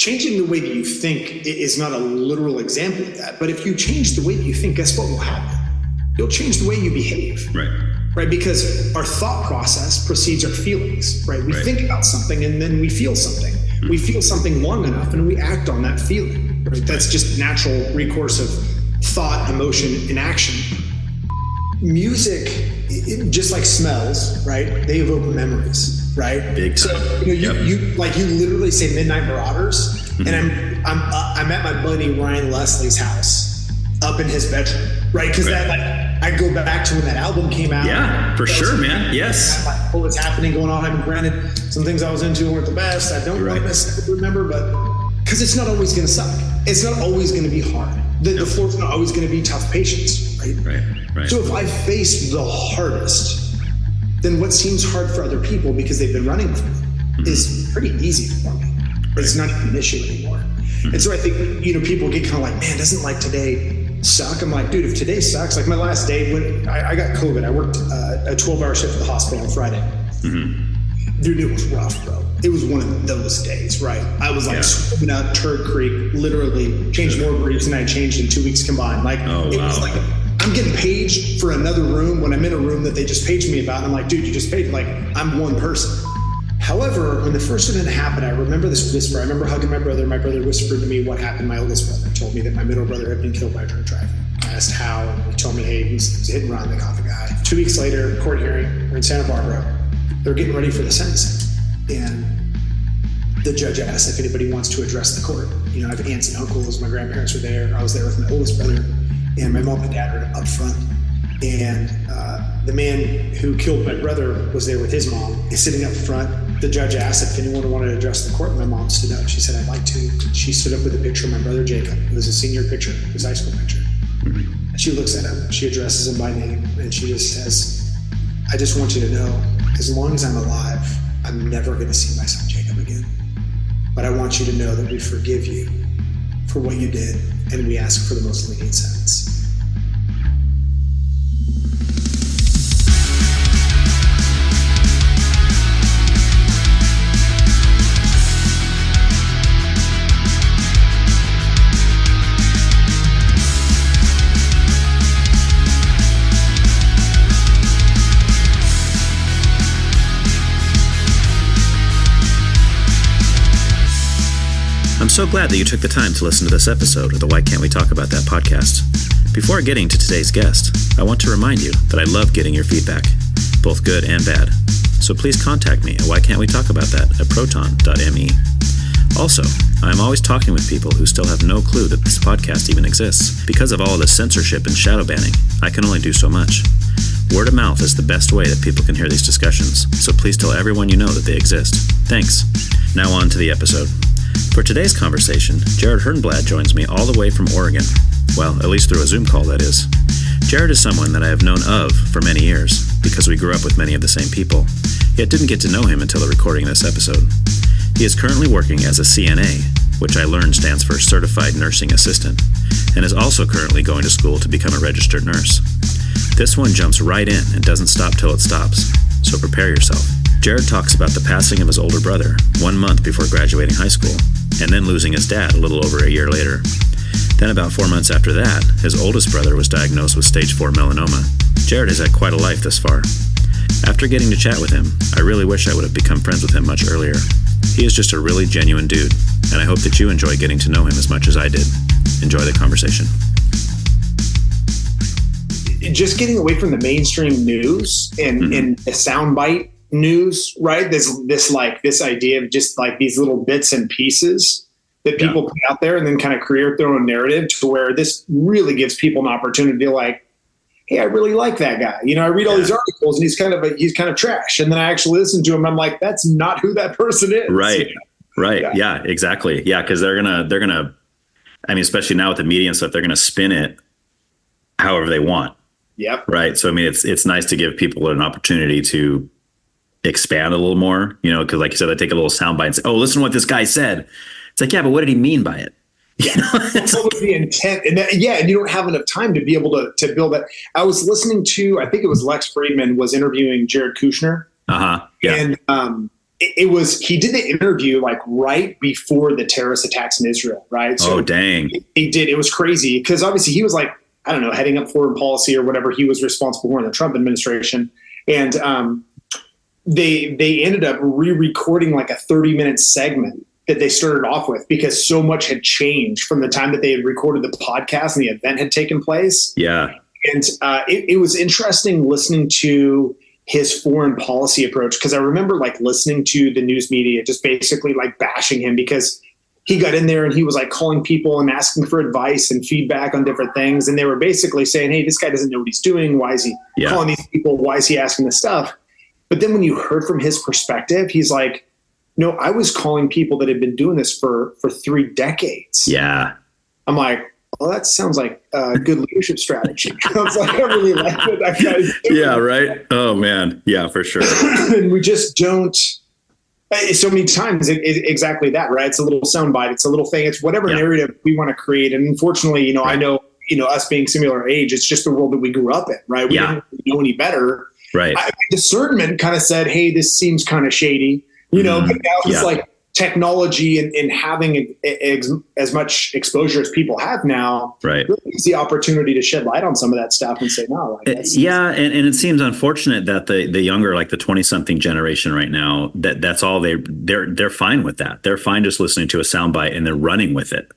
changing the way that you think is not a literal example of that. But if you change the way that you think, guess what will happen? You'll change the way you behave. Right? Because our thought process precedes our feelings, right? We think about something and then we feel something. Mm-hmm. We feel something long enough and we act on that feeling, right? That's just natural recourse of thought, emotion, and action. Music, just like smells, right? They evoke memories, right? Big time. So you literally say Midnight Marauders, and I'm at my buddy Ryan Leslie's house, up in his bedroom, right? Because I go back to when that album came out. Yeah, for sure, man. Yes. Like, what's happening, going on. I mean, granted, some things I was into weren't the best. I don't necessarily remember, but because it's not always going to suck. It's not always going to be hard. The floor's not always going to be tough patience, right? So if I face the hardest, then what seems hard for other people because they've been running with me is pretty easy for me. It's not even an issue anymore. And so I think, people get kind of like, man, doesn't like today suck? I'm like, dude, if today sucks, like my last day when I got COVID, I worked a 12-hour shift at the hospital on Friday. Dude, it was rough, bro. It was one of those days, right? I was like swimming out Turd Creek, literally changed more briefs than I changed in 2 weeks combined. Like, it was like, I'm getting paged for another room when I'm in a room that they just paged me about. And I'm like, dude, you just paid, like, I'm one person. However, when the first event happened, I remember this whisper. I remember hugging my brother. My brother whispered to me what happened. My oldest brother told me that my middle brother had been killed by drunk driving. I asked how, and he told me, hey, he was hit and run. They caught the guy. 2 weeks later, court hearing. We're in Santa Barbara. They're getting ready for the sentencing. And the judge asked if anybody wants to address the court. I have aunts and uncles. My grandparents were there. I was there with my oldest brother. And my mom and dad are up front. And the man who killed my brother was there with his mom. He's sitting up front. The judge asked if anyone wanted to address the court. My mom stood up. She said, I'd like to. She stood up with a picture of my brother, Jacob. It was a senior picture, his high school picture. And she looks at him. She addresses him by name. And she just says, I just want you to know, as long as I'm alive, I'm never going to see my son Jacob again. But I want you to know that we forgive you for what you did, and we ask for the most lenient sentence. I'm so glad that you took the time to listen to this episode of the Why Can't We Talk About That podcast. Before getting to today's guest, I want to remind you that I love getting your feedback, both good and bad. So please contact me at whycan'twetalkaboutthat@proton.me. Also, I am always talking with people who still have no clue that this podcast even exists. Because of all of the censorship and shadow banning, I can only do so much. Word of mouth is the best way that people can hear these discussions, so please tell everyone you know that they exist. Thanks. Now on to the episode. For today's conversation, Jerod Hurnblad joins me all the way from Oregon. Well, at least through a Zoom call, that is. Jerod is someone that I have known of for many years, because we grew up with many of the same people, yet didn't get to know him until the recording of this episode. He is currently working as a CNA, which I learned stands for Certified Nursing Assistant, and is also currently going to school to become a registered nurse. This one jumps right in and doesn't stop till it stops, so prepare yourself. Jerod talks about the passing of his older brother 1 month before graduating high school, and then losing his dad a little over a year later. Then about 4 months after that, his oldest brother was diagnosed with stage 4 melanoma. Jerod has had quite a life thus far. After getting to chat with him, I really wish I would have become friends with him much earlier. He is just a really genuine dude, and I hope that you enjoy getting to know him as much as I did. Enjoy the conversation. Just getting away from the mainstream news and a soundbite news, right? This idea of just like these little bits and pieces that people put out there and then kind of create their own narrative to where this really gives people an opportunity to like, hey, I really like that guy. I read all these articles and he's kind of trash. And then I actually listen to him. And I'm like, that's not who that person is. Right. Right. Yeah, exactly. Yeah. Cause they're going to, I mean, especially now with the media and stuff, they're going to spin it however they want. Yep. Right. So, I mean, it's nice to give people an opportunity to expand a little more, because like you said, I take a little soundbite and say, oh, listen to what this guy said. It's like, yeah, but what did he mean by it? What was the intent? And and you don't have enough time to be able to build that. I was listening to, I think it was Lex Friedman was interviewing Jared Kushner. Yeah. And he did the interview like right before the terrorist attacks in Israel, right? So dang. He did. It was crazy because obviously he was like, I don't know, heading up foreign policy or whatever he was responsible for in the Trump administration. And they ended up re-recording like a 30-minute segment that they started off with because so much had changed from the time that they had recorded the podcast and the event had taken place. Yeah. And it was interesting listening to his foreign policy approach because I remember like listening to the news media just basically like bashing him because he got in there and he was like calling people and asking for advice and feedback on different things. And they were basically saying, hey, this guy doesn't know what he's doing. Why is he calling these people? Why is he asking this stuff? But then when you heard from his perspective, he's like, no, I was calling people that had been doing this for 3 decades. Yeah. I'm like, well, that sounds like a good leadership strategy. I was like, I really like what that guy's doing. Yeah, right. Oh, man. Yeah, for sure. And we just don't. So many times, exactly that, right? It's a little soundbite. It's a little thing. It's whatever narrative we want to create. And unfortunately, I know, us being similar age, it's just the world that we grew up in, right? We didn't know any better. Right. Discernment kind of said, hey, this seems kind of shady, but now it's like technology and having as much exposure as people have now, right, really gives the opportunity to shed light on some of that stuff and say, no. And it seems unfortunate that the younger, like the 20-something generation right now, that's all they're fine with that. They're fine just listening to a soundbite and they're running with it.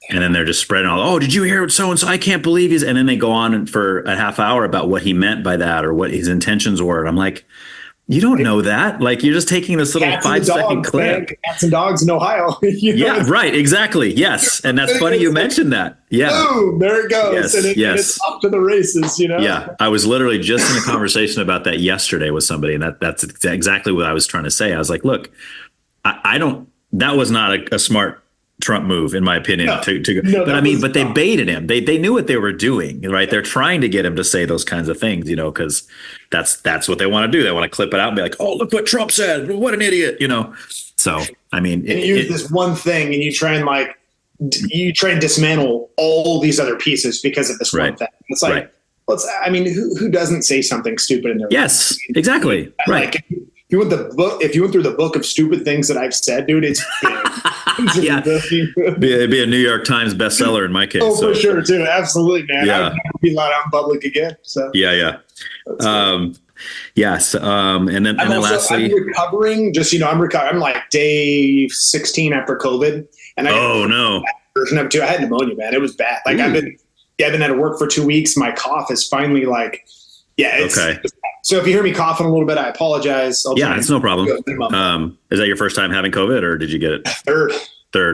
And then they're just spreading all, oh, did you hear what so-and-so? I can't believe he's, and then they go on for a half hour about what he meant by that or what his intentions were. And I'm like, you don't know that. Like, you're just taking this little 5-second clip. Cats and dogs in Ohio. Yeah, right. Exactly. Yes. And that's funny you mentioned that. Yeah. Boom, there it goes. Yes, and it's off to the races, Yeah. I was literally just in a conversation about that yesterday with somebody. And that's exactly what I was trying to say. I was like, look, that was not a smart Trump move, in my opinion, to go. No, but they baited him. They knew what they were doing, right? They're trying to get him to say those kinds of things, because that's what they want to do. They want to clip it out and be like, oh, look what Trump said. What an idiot, So, and you use this one thing and you try and dismantle all these other pieces because of this one thing. It's like, who doesn't say something stupid in their Yes, exactly. Right. Like, if you went through the book of stupid things that I've said, dude, it's It'd be a New York Times bestseller in my case. Oh, for sure, too. Absolutely, man. Yeah. I would never be allowed out in public again. So yes. And then lastly, I'm recovering. I'm recovering. I'm like day 16 after COVID, and version of it too. I had pneumonia, man. It was bad. Like I've been out of work for 2 weeks. My cough is finally like, okay. So if you hear me coughing a little bit, I apologize. It's no problem. Is that your first time having COVID, or did you get it? Third.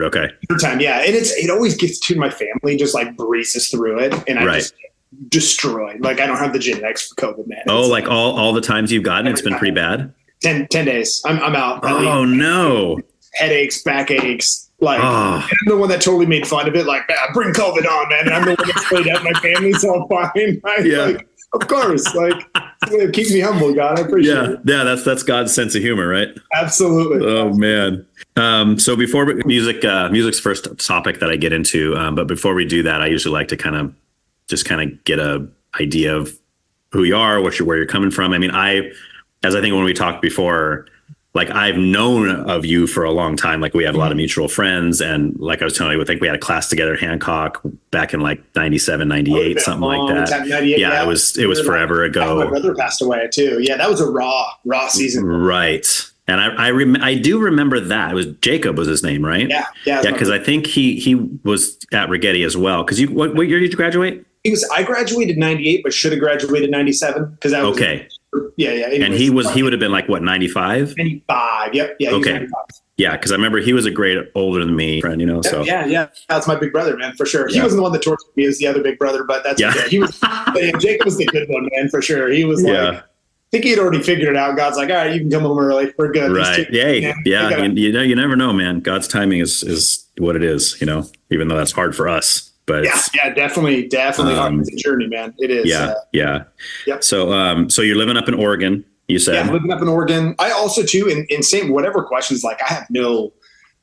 Okay. Third time. Yeah. And it always gets to my family, just like breezes through it. And I just destroyed. Like I don't have the genetics for COVID, man. It's all the times you've gotten, it's been pretty bad. 10 days. I'm out. Oh no. Headaches, backaches. Like, I'm the one that totally made fun of it. Like, bring COVID on, man. And I'm the one that played out my family's all fine. Right? Yeah. Like, of course, keep me humble, God. I appreciate it. Yeah, that's God's sense of humor, right? Absolutely. Oh man. So before music's first topic that I get into, but before we do that, I usually like to kind of get a idea of who you are, where you're coming from. I mean, as I think when we talked before, like I've known of you for a long time. Like we have a lot of mutual friends. And like I was telling you, I think we had a class together at Hancock back in like 97, 98, something like that. Yeah, it was forever ago. My brother passed away too. Yeah, that was a raw season. Right. And I do remember that. It was Jacob was his name, right? Yeah. Because I think he was at Rigetti as well. Because what year did you graduate? I graduated 98, but should have graduated 97 because that was okay. Yeah. Anyways, and he would have been like what, 95? 95. Yep. Yeah. Okay. Yeah, because I remember he was a grade older than me, friend. So yeah. That's my big brother, man, for sure. He wasn't the one that tortured me as the other big brother, but that's okay. He was. Jacob was the good one, man, for sure. He was like. I think he had already figured it out. God's like, all right, you can come home early. We're good. Right. You never know, man. God's timing is what it is, even though that's hard for us. But definitely hard. It's a journey, man. It is. Yeah. Yep. So you're living up in Oregon, you said? Yeah, living up in Oregon. I also too, in same whatever questions, like I have no,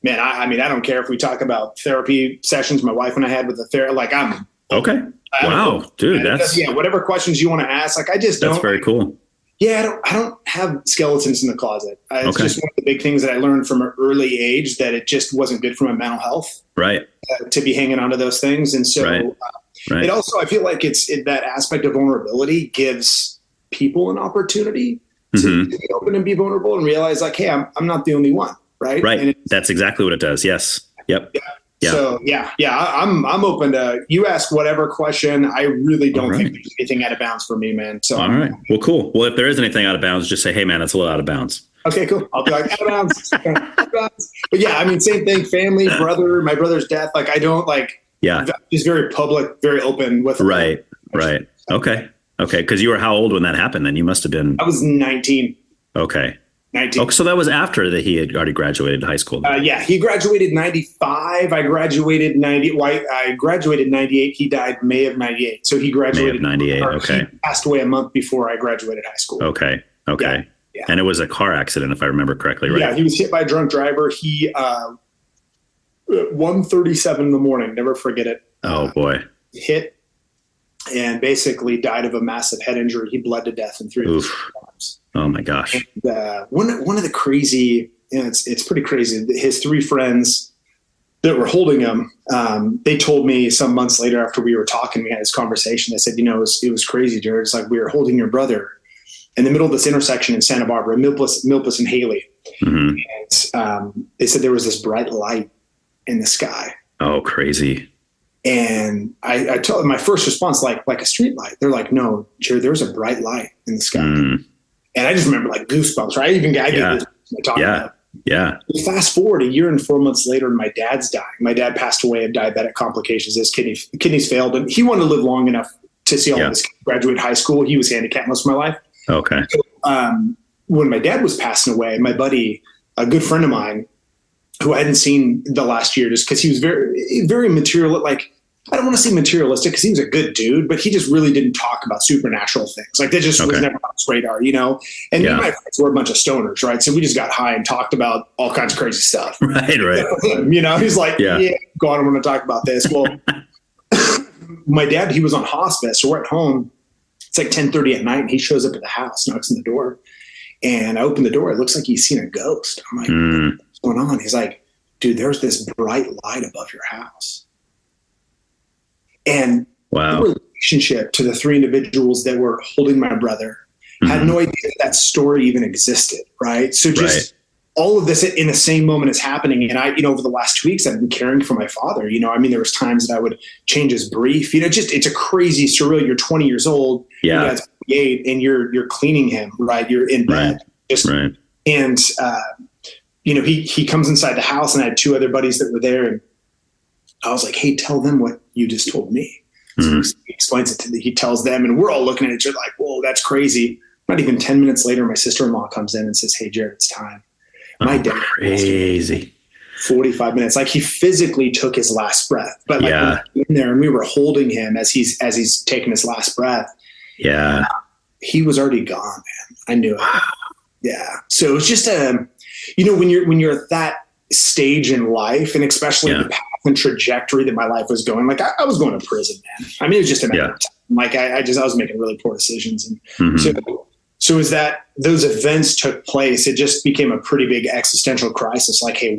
man. I mean, I don't care if we talk about therapy sessions my wife and I had with the therapist. Like I'm okay. Wow, dude, that's whatever questions you want to ask. Like I just don't. That's very cool. Yeah, I don't have skeletons in the closet. It's just one of the big things that I learned from an early age, that it just wasn't good for my mental health. Right. To be hanging on to those things. And so it also, I feel like that aspect of vulnerability gives people an opportunity to be open and be vulnerable and realize like, hey, I'm not the only one. Right. Right. And that's exactly what it does. Yes. Yep. Yeah. So I'm open to, you ask whatever question. I really don't think there's anything out of bounds for me, man. So all right. Well, cool. Well, if there is anything out of bounds, just say, hey man, it's a little out of bounds. Okay, cool. I'll be like, out of bounds. Out of bounds. But yeah, I mean, same thing, family, brother, my brother's death. Like I don't just very public, very open with. Right. Right. Okay. Cause you were how old when that happened? Then you must've been. I was 19. Okay. 19. Oh, so that was after that he had already graduated high school. Yeah, he graduated 95. I graduated 90. I graduated 98. He died May of 98. So he graduated May of 98. Okay. He passed away a month before I graduated high school. Okay. Yeah. And it was a car accident, if I remember correctly, right? Yeah, he was hit by a drunk driver. He 1:37 in the morning. Never forget it. Oh boy. Hit and basically died of a massive head injury. He bled to death in 3 times. Oh my gosh. And, one of the crazy, it's pretty crazy. His 3 friends that were holding him, they told me some months later after we were talking, we had this conversation. They said, it was crazy, Jerod. It's like we were holding your brother in the middle of this intersection in Santa Barbara, Milpas and Haley. And they said there was this bright light in the sky. Oh, crazy. And I told them my first response, like a street light. They're like, no, Jerod, there was a bright light in the sky. And I just remember like goosebumps, right? I get goosebumps when I talk about it. Yeah. Fast forward a year and 4 months later, and my dad's dying. My dad passed away of diabetic complications. His kidneys failed, and he wanted to live long enough to see all of his kids graduate high school. He was handicapped most of my life. Okay. So, when my dad was passing away, my buddy, a good friend of mine, who I hadn't seen the last year, just because he was very, very material, like, I don't want to say materialistic because he was a good dude, but he just really didn't talk about supernatural things. Like that just was never on his radar, And me and my friends were a bunch of stoners, right? So we just got high and talked about all kinds of crazy stuff. Right. He's like, go on, I want to talk about this. Well, my dad, he was on hospice. So we're at home. It's like 10:30 at night, and he shows up at the house, knocks on the door. And I open the door. It looks like he's seen a ghost. I'm like, what's going on? He's like, dude, there's this bright light above your house. And the relationship to the 3 individuals that were holding my brother had no idea that story even existed, right? So just all of this in the same moment is happening. And I, over the last 2 weeks, I've been caring for my father. There was times that I would change his brief. It's a crazy surreal. You're 20 years old, your dad's 48, and you're cleaning him, right? You're in bed. And he comes inside the house, and I had 2 other buddies that were there, and I was like, hey, tell them what you just told me. So he explains it to them. He tells them, and we're all looking at each other like, whoa, that's crazy. Not even 10 minutes later, my sister-in-law comes in and says, hey, Jerod, it's time. My dad, crazy. 45 minutes. Like he physically took his last breath, but like we were in there and we were holding him as he's taking his last breath. Yeah. He was already gone, man. I knew it. Yeah. So it was just when you're at that stage in life, and especially the path and trajectory that my life was going, like I was going to prison, man. I mean, it was just a matter of time. Like I was making really poor decisions. And so as those events took place, it just became a pretty big existential crisis. Like, hey,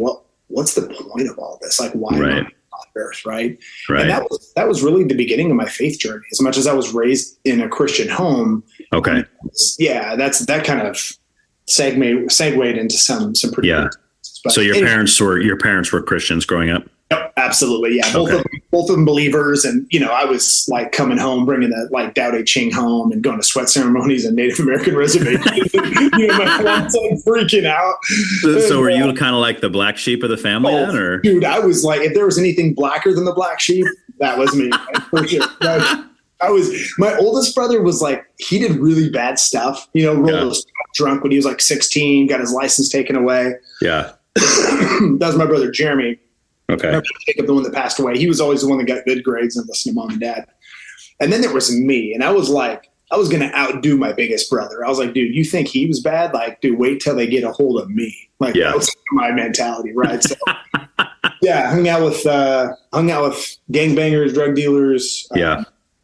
what's the point of all this? Like, why am I on earth? Right. And that was really the beginning of my faith journey. As much as I was raised in a Christian home. Okay. That kind of segued into some pretty good. But so your parents were Christians growing up? Yep, absolutely. Yeah. Both of them believers. And, I was like coming home, bringing the like Tao Te Ching home and going to sweat ceremonies and Native American reservations. My mom's like freaking out. So were you kind of like the black sheep of the family then? Or? Dude, I was like, if there was anything blacker than the black sheep, that was me. For sure. My oldest brother was like, he did really bad stuff, drunk when he was like 16, got his license taken away. Yeah. That was my brother, Jeremy. Okay. Jacob, the one that passed away. He was always the one that got good grades and listened to mom and dad. And then there was me. And I was like, I was going to outdo my biggest brother. I was like, dude, you think he was bad? Like, dude, wait till they get a hold of me. Like, that was my mentality, right? So, hung out with gangbangers, drug dealers.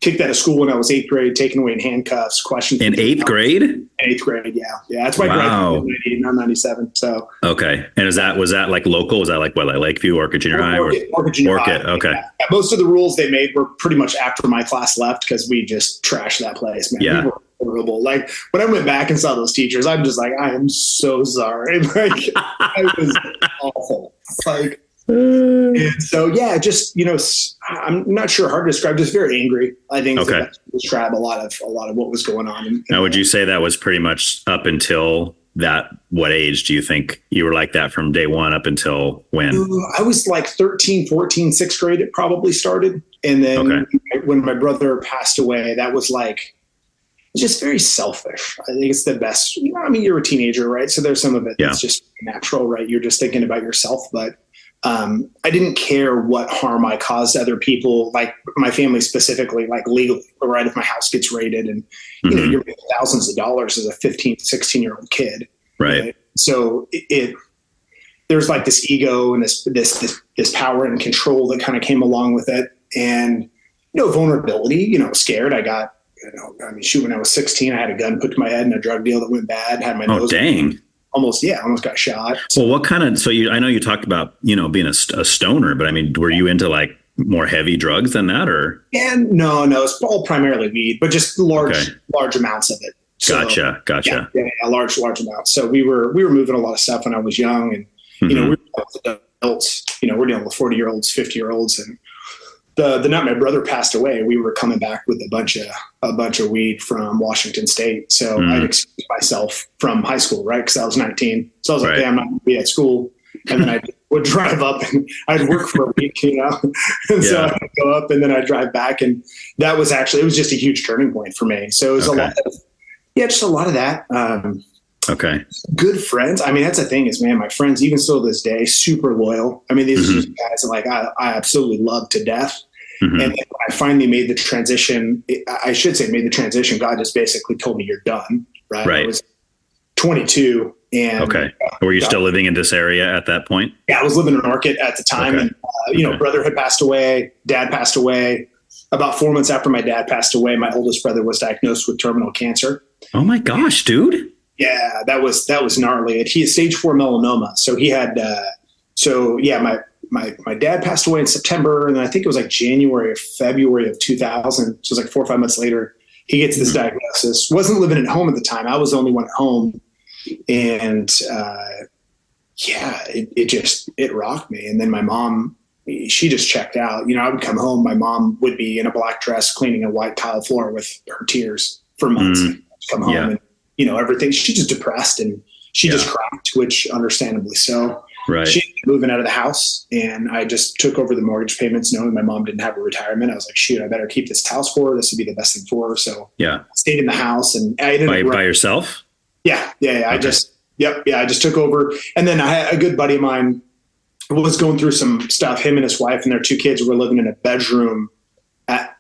kicked out of school when I was 8th grade, taken away in handcuffs, questioned. In 8th grade? In 8th grade, yeah. That's why I graduated in 98, not 97. So. Okay. And was that like local? Was that like what, like Lakeview, Orchid Junior High? Orchid Junior High. Okay. Yeah. Most of the rules they made were pretty much after my class left because we just trashed that place, man. Yeah. We were horrible. Like when I went back and saw those teachers, I'm just like, I am so sorry. Like I was awful. Like, and so yeah, just I'm not sure how to describe. Just very angry. I think is the best to describe a lot of what was going on. Now, would you say that was pretty much up until that? What age do you think you were like that from day one up until when? I was like 13, 14, 6th grade. It probably started, and then when my brother passed away, that was like just very selfish. I think it's the best. I mean, you're a teenager, right? So there's some of it that's just natural, right? You're just thinking about yourself, but. I didn't care what harm I caused other people, like my family specifically, like legally, right? If my house gets raided and, you're making thousands of dollars as a 15, 16-year-old kid. Right. So there's like this ego and this power and control that kind of came along with it. And, vulnerability, scared. I got, when I was 16, I had a gun put to my head in a drug deal that went bad, had my nose. Oh, dang. Almost got shot. Well, what kind of, I know you talked about, being a stoner, but I mean, were you into like more heavy drugs than that or? And no, it's all primarily weed, but just large amounts of it. So, Gotcha. Yeah, large amounts. So we were moving a lot of stuff when I was young and, we were dealing with adults, we're dealing with 40-year-olds, 50-year-olds. And the night my brother passed away, we were coming back with a bunch of weed from Washington State. So I'd excused myself from high school, right? Because I was 19. So I was like, hey, I'm not going to be at school. And then I would drive up and I'd work for a week, And so I'd go up and then I'd drive back. And that was it was just a huge turning point for me. So it was just a lot of that. Good friends. I mean, that's the thing is, man, my friends, even still to this day, super loyal. I mean, these are just guys that like I absolutely love to death. And then when I finally made the transition, God just basically told me you're done. Right. I was 22 and were you still living in this area at that point? Yeah, I was living in Orchid at the time. And, brother had passed away, dad passed away. About 4 months after my dad passed away, my oldest brother was diagnosed with terminal cancer. Oh my gosh, dude. Yeah, that was gnarly. He had stage 4 melanoma. So he had, my dad passed away in September, and then I think it was like January or February of 2000. So it was like 4 or 5 months later, he gets this diagnosis. Wasn't living at home at the time. I was the only one at home. And it rocked me. And then my mom, she just checked out. I would come home. My mom would be in a black dress cleaning a white tile floor with her tears for months. Come home and, everything. She's just depressed and she just cracked, which understandably so. Right. She ended up moving out of the house and I just took over the mortgage payments knowing my mom didn't have a retirement. I was like, shoot, I better keep this house for her. This would be the best thing for her. So I stayed in the house and I ended up by yourself? Yeah. Okay. I just took over. And then I had a good buddy of mine was going through some stuff. Him and his wife and their 2 kids were living in a bedroom at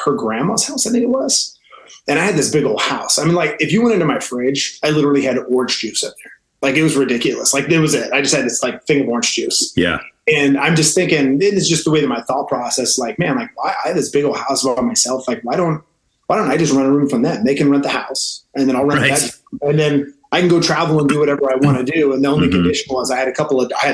her grandma's house, I think it was. And I had this big old house. I mean, like if you went into my fridge, I literally had orange juice in there. Like it was ridiculous. Like it was it. I just had this like thing of orange juice. Yeah. And I'm just thinking, it is just the way that my thought process, like, man, like I have this big old house by myself. Like, why don't I just rent a room from them? They can rent the house and then I'll rent that. And then I can go travel and do whatever I want to do. And the only condition was I had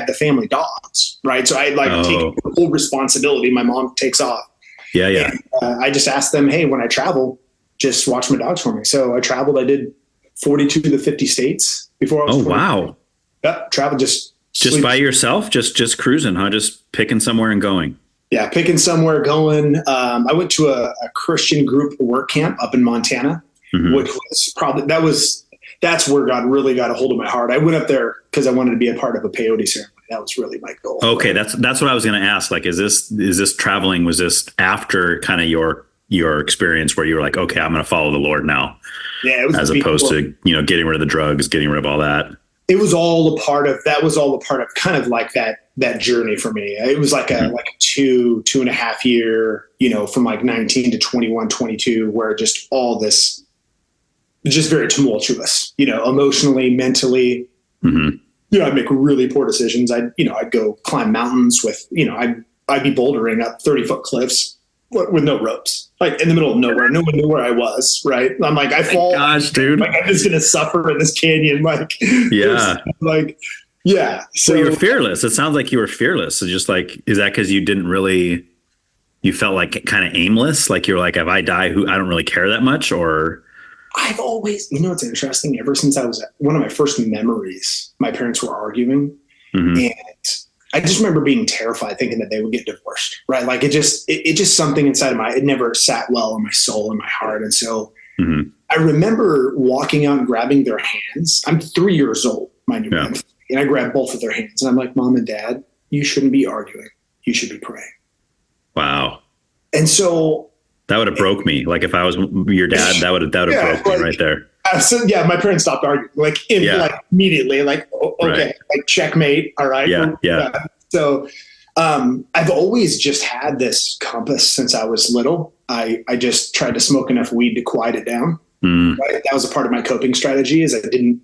the family dogs, right? So I had taken the full responsibility. My mom takes off. Yeah. Yeah. And, I just asked them, hey, when I travel, just watch my dogs for me. So I traveled. I did 42 to 50 states before I was 40. Wow. Yep. Traveled just by yourself, just cruising, huh? Just picking somewhere and going. Yeah. Picking somewhere, going. I went to a Christian group work camp up in Montana, which was that's where God really got a hold of my heart. I went up there because I wanted to be a part of a peyote ceremony. That was really my goal. Okay. That's what I was going to ask. Like, is this traveling? Was this after kind of your experience where you were like, okay, I'm going to follow the Lord now? Yeah. It was as opposed to, getting rid of the drugs, getting rid of all that. It was all a part of kind of like that journey for me. It was like a 2.5 year, from like 19 to 21, 22, where just all this, just very tumultuous, emotionally, mentally, I'd make really poor decisions. I'd go climb mountains with, I'd be bouldering up 30-foot cliffs, with no ropes, like in the middle of nowhere. No one knew where I was. Right. I'm like, I fall. Gosh, dude. Like I'm just going to suffer in this canyon. Like, yeah. Like, yeah. So you were fearless. It sounds like you were fearless. So just like, is that because you didn't really, you felt like kind of aimless? Like you're like, if I die, I don't really care that much, or? I've always, it's interesting. Ever since I was one of my first memories, my parents were arguing, and I just remember being terrified, thinking that they would get divorced. Right? Like it just something inside of it never sat well in my soul and my heart, and so I remember walking out and grabbing their hands. I'm 3 years old, mind you, and I grabbed both of their hands, and I'm like, Mom and Dad, you shouldn't be arguing. You should be praying. Wow. And so. That would have broke me. Like if I was your dad, that would have broke me right there. So my parents stopped arguing, like immediately, like, okay, like checkmate. All right. Yeah. So, I've always just had this compass since I was little. I just tried to smoke enough weed to quiet it down. Right? That was a part of my coping strategy, is I didn't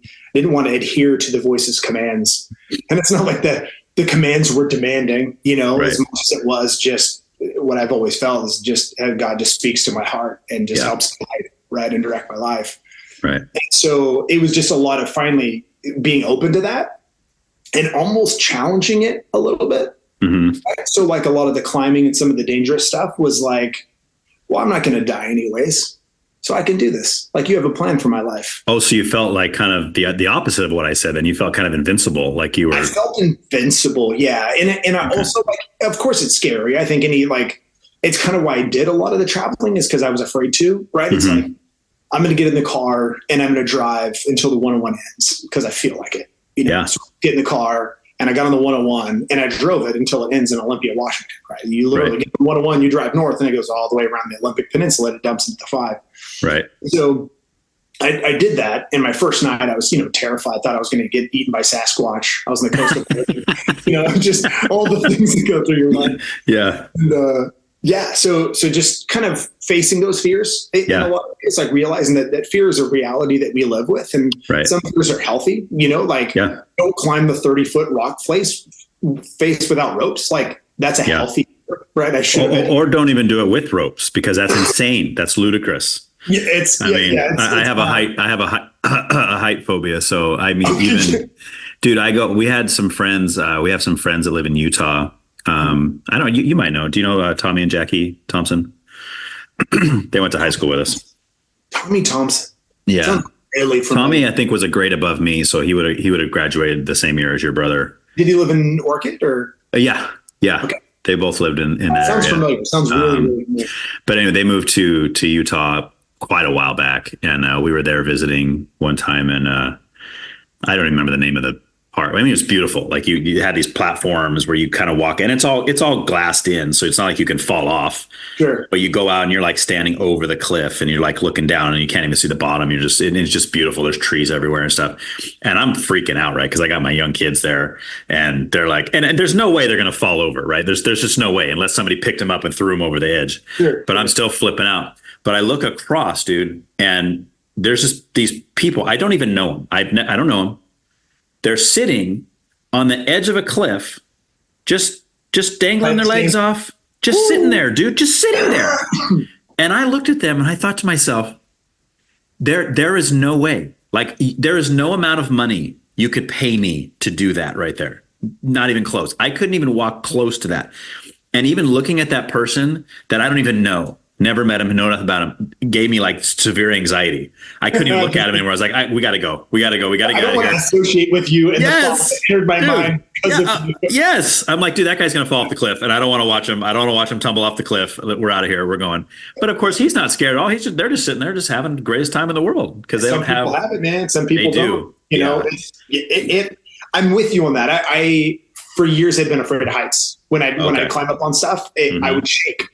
want to adhere to the voice's commands. And it's not like the commands were demanding, as much as it was just, what I've always felt is just God just speaks to my heart and just helps guide, right, and direct my life. Right. And so it was just a lot of finally being open to that and almost challenging it a little bit. Right? So like a lot of the climbing and some of the dangerous stuff was like, well, I'm not going to die anyways, so I can do this. Like you have a plan for my life. Oh, so you felt like kind of the opposite of what I said, and you felt kind of invincible, like you were. I felt invincible, yeah, and I also like. Of course, it's scary. I think it's kind of why I did a lot of the traveling, is because I was afraid to. Right? It's like I'm going to get in the car and I'm going to drive until the 101 ends because I feel like it. So get in the car. And I got on the 101 and I drove it until it ends in Olympia, Washington. Right? You literally get the 101, you drive north, and it goes all the way around the Olympic Peninsula. It dumps into the 5. Right. So I did that. And my first night, I was, terrified. Thought I was going to get eaten by Sasquatch. I was in the coastal, just all the things that go through your mind. Yeah. And, So just kind of facing those fears. It's like realizing that fear is a reality that we live with, and some fears are healthy. Don't climb the 30-foot rock face without ropes. Like that's a healthy fear, right? I should or don't even do it with ropes, because that's insane. That's ludicrous. Yeah, I have a height phobia. So I mean, even dude, we have some friends that live in Utah. I don't know. You might know. Do you know Tommy and Jackie Thompson? They went to high school with us. Tommy Thompson. Yeah. Tommy, I think, was a grade above me, so he would have graduated the same year as your brother. Did he live in Orchid or? Yeah. Okay. They both lived in that Sounds area. Familiar. Sounds really familiar. But anyway, they moved to Utah quite a while back, and we were there visiting one time, and I don't remember the name of the park. I mean, it's beautiful. Like you had these platforms where you kind of walk, and it's all glassed in, so it's not like you can fall off. Sure. But you go out and you're like standing over the cliff, and you're like looking down, and you can't even see the bottom. It's just beautiful. There's trees everywhere and stuff. And I'm freaking out, right? Because I got my young kids there, and they're like, and there's no way they're gonna fall over, right? There's just no way, unless somebody picked them up and threw them over the edge. Sure. But I'm still flipping out. But I look across, dude, and there's just these people. I don't even know them. I don't know them. They're sitting on the edge of a cliff, just dangling their legs off, just sitting there, dude, just sitting there. And I looked at them and I thought to myself, there is no way, like there is no amount of money you could pay me to do that right there. Not even close. I couldn't even walk close to that. And even looking at that person that I don't even know, never met him, know nothing about him, gave me like severe anxiety. I couldn't even look at him anymore. I was like, we got to go. We got to get out of here. I don't want to associate with you. And the thought that entered my mind. Yes. I'm like, dude, that guy's going to fall off the cliff, and I don't want to watch him. I don't want to watch him tumble off the cliff. We're out of here. We're going. But of course, he's not scared at all. They're just sitting there, just having the greatest time in the world, because they don't have. Some people have it, man. Some people don't. You know, I'm with you on that. I for years had been afraid of heights. When I climb up on stuff, I would shake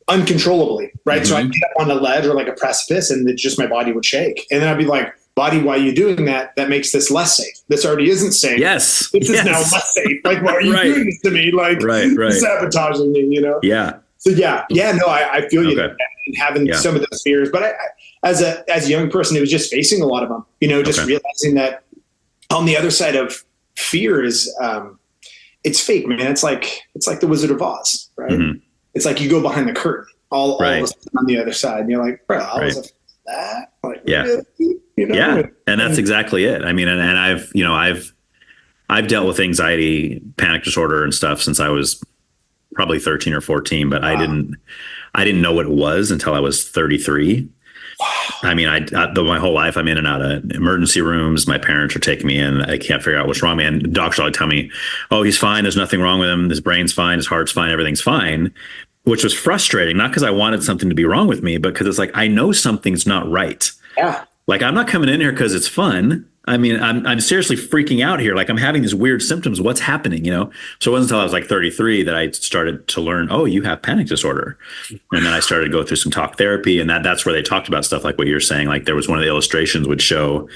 uncontrollably, right? So I'd get up on a ledge or like a precipice, and my body would shake. And then I'd be like, body, why are you doing that? That makes this less safe. This already isn't safe. Yes. This is now less safe. Like, why are you doing this to me? Like, sabotaging me, you know? Yeah. So I feel you and having some of those fears. But I, as a young person, it was just facing a lot of them, you know, just realizing that on the other side of fear is, it's fake, man. It's like the Wizard of Oz, right? Mm-hmm. It's like you go behind the curtain, all of a sudden on the other side. And you're like, bro, I was that. Like, really? Yeah. And that's exactly it. I mean, and I've dealt with anxiety, panic disorder and stuff since I was probably 13 or 14, but I didn't know what it was until I was 33. Wow. I mean, my whole life I'm in and out of emergency rooms. My parents are taking me in. I can't figure out what's wrong. And doctors always tell me, oh, he's fine. There's nothing wrong with him. His brain's fine. His heart's fine. Everything's fine, which was frustrating. Not because I wanted something to be wrong with me, but because it's like, I know something's not right. Yeah. Like, I'm not coming in here because it's fun. I mean, I'm seriously freaking out here. Like, I'm having these weird symptoms. What's happening? So it wasn't until I was like 33 that I started to learn, oh, you have panic disorder. And then I started to go through some talk therapy, and that's where they talked about stuff like what you're saying. Like, there was one of the illustrations would show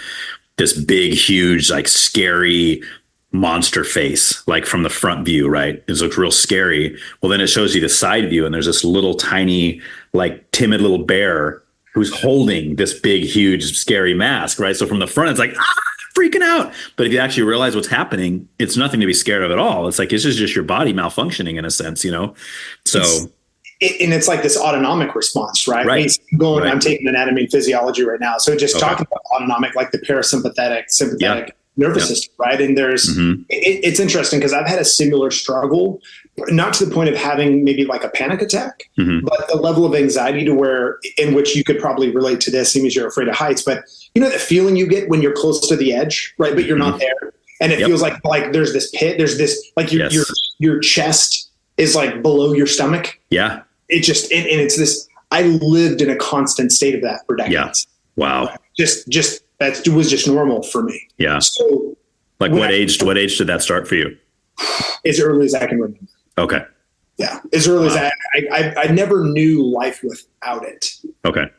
this big, huge, like scary monster face, like from the front view, right? It looks real scary. Well, then it shows you the side view, and there's this little tiny, like timid little bear who's holding this big, huge, scary mask, right? So from the front, it's like, freaking out. But if you actually realize what's happening, it's nothing to be scared of at all. It's like, it's just your body malfunctioning in a sense, So it's like this autonomic response, right? I'm taking anatomy and physiology right now. So just talking about autonomic, like the parasympathetic, sympathetic nervous system, right? And there's, it's interesting because I've had a similar struggle, not to the point of having maybe like a panic attack, but the level of anxiety to where, in which you could probably relate to this, seeing as you're afraid of heights, but the feeling you get when you're close to the edge, right? But you're not there. And it feels like there's this pit, there's this, like your chest is like below your stomach. Yeah. It just, and it's this, I lived in a constant state of that for decades. Yeah. Wow. Just that was just normal for me. Yeah. So like what age did that start for you? As early as I can remember. Okay. Yeah. As early as I never knew life without it. Okay.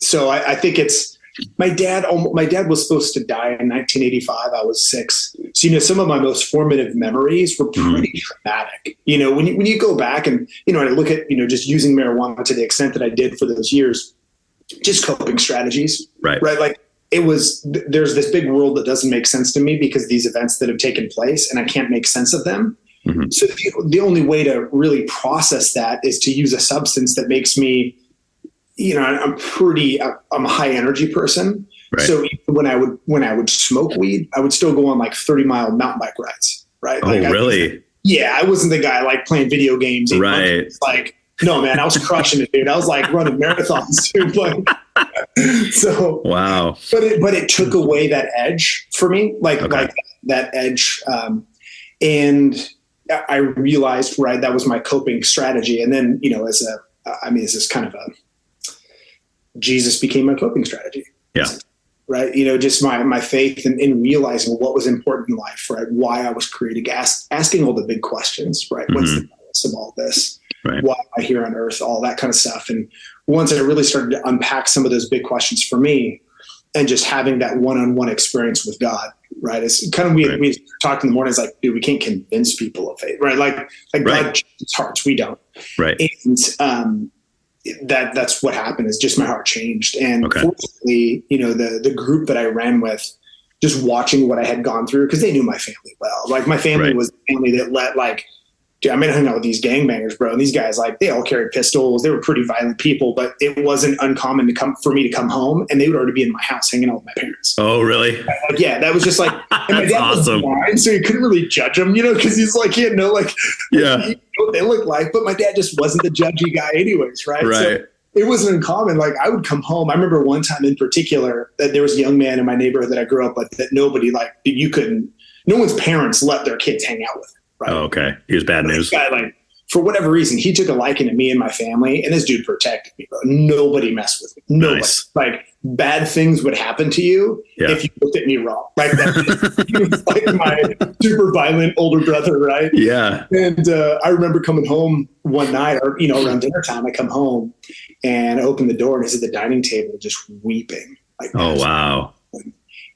So I think it's, my dad was supposed to die in 1985. I was 6. So, some of my most formative memories were pretty traumatic. When you go back and, I look at, just using marijuana to the extent that I did for those years, just coping strategies. Right. Like there's this big world that doesn't make sense to me because of these events that have taken place and I can't make sense of them. Mm-hmm. So the only way to really process that is to use a substance that makes me, I'm a high energy person. Right. So when I would smoke weed, I would still go on like 30-mile mountain bike rides. Right. Oh, like really? I wasn't the guy like playing video games. Right. Like, no, man, I was crushing it, dude. I was like running marathons too. So, wow. But it took away that edge for me, like that edge. And I realized, right, that was my coping strategy. And then, as this kind of Jesus became my coping strategy. Yeah. Right. Just my faith in realizing what was important in life, right? Why I was created, asking all the big questions, right? Mm-hmm. What's the purpose of all this? Right. Why am I here on earth? All that kind of stuff. And once I really started to unpack some of those big questions for me and just having that one-on-one experience with God, right? It's kind of, we talked in the morning, it's like, dude, we can't convince people of faith, right? Like God changes hearts. We don't. Right. And, that's what happened is just my heart changed. And fortunately, the group that I ran with, just watching what I had gone through, because they knew my family well. Like my family was the family that dude, I hung out with these gangbangers, bro. And these guys, they all carried pistols. They were pretty violent people, but it wasn't uncommon for me to come home and they would already be in my house hanging out with my parents. Oh, really? That was just like, and my dad awesome. Was blind, so you couldn't really judge him, because he's like, he had no what they look like, but my dad just wasn't the judgy guy anyways. Right. So it wasn't uncommon. Like I would come home. I remember one time in particular that there was a young man in my neighborhood that I grew up with that nobody no one's parents let their kids hang out with. Right. Oh, okay. He was bad news. This guy, for whatever reason, he took a liking to me and my family, and this dude protected me, bro. Nobody messed with me. Nobody. Nice. Bad things would happen to you if you looked at me wrong. Right. He was like my super violent older brother, right? Yeah. And I remember coming home one night, or around dinner time, I come home and I open the door, and he's at the dining table just weeping. Oh, wow.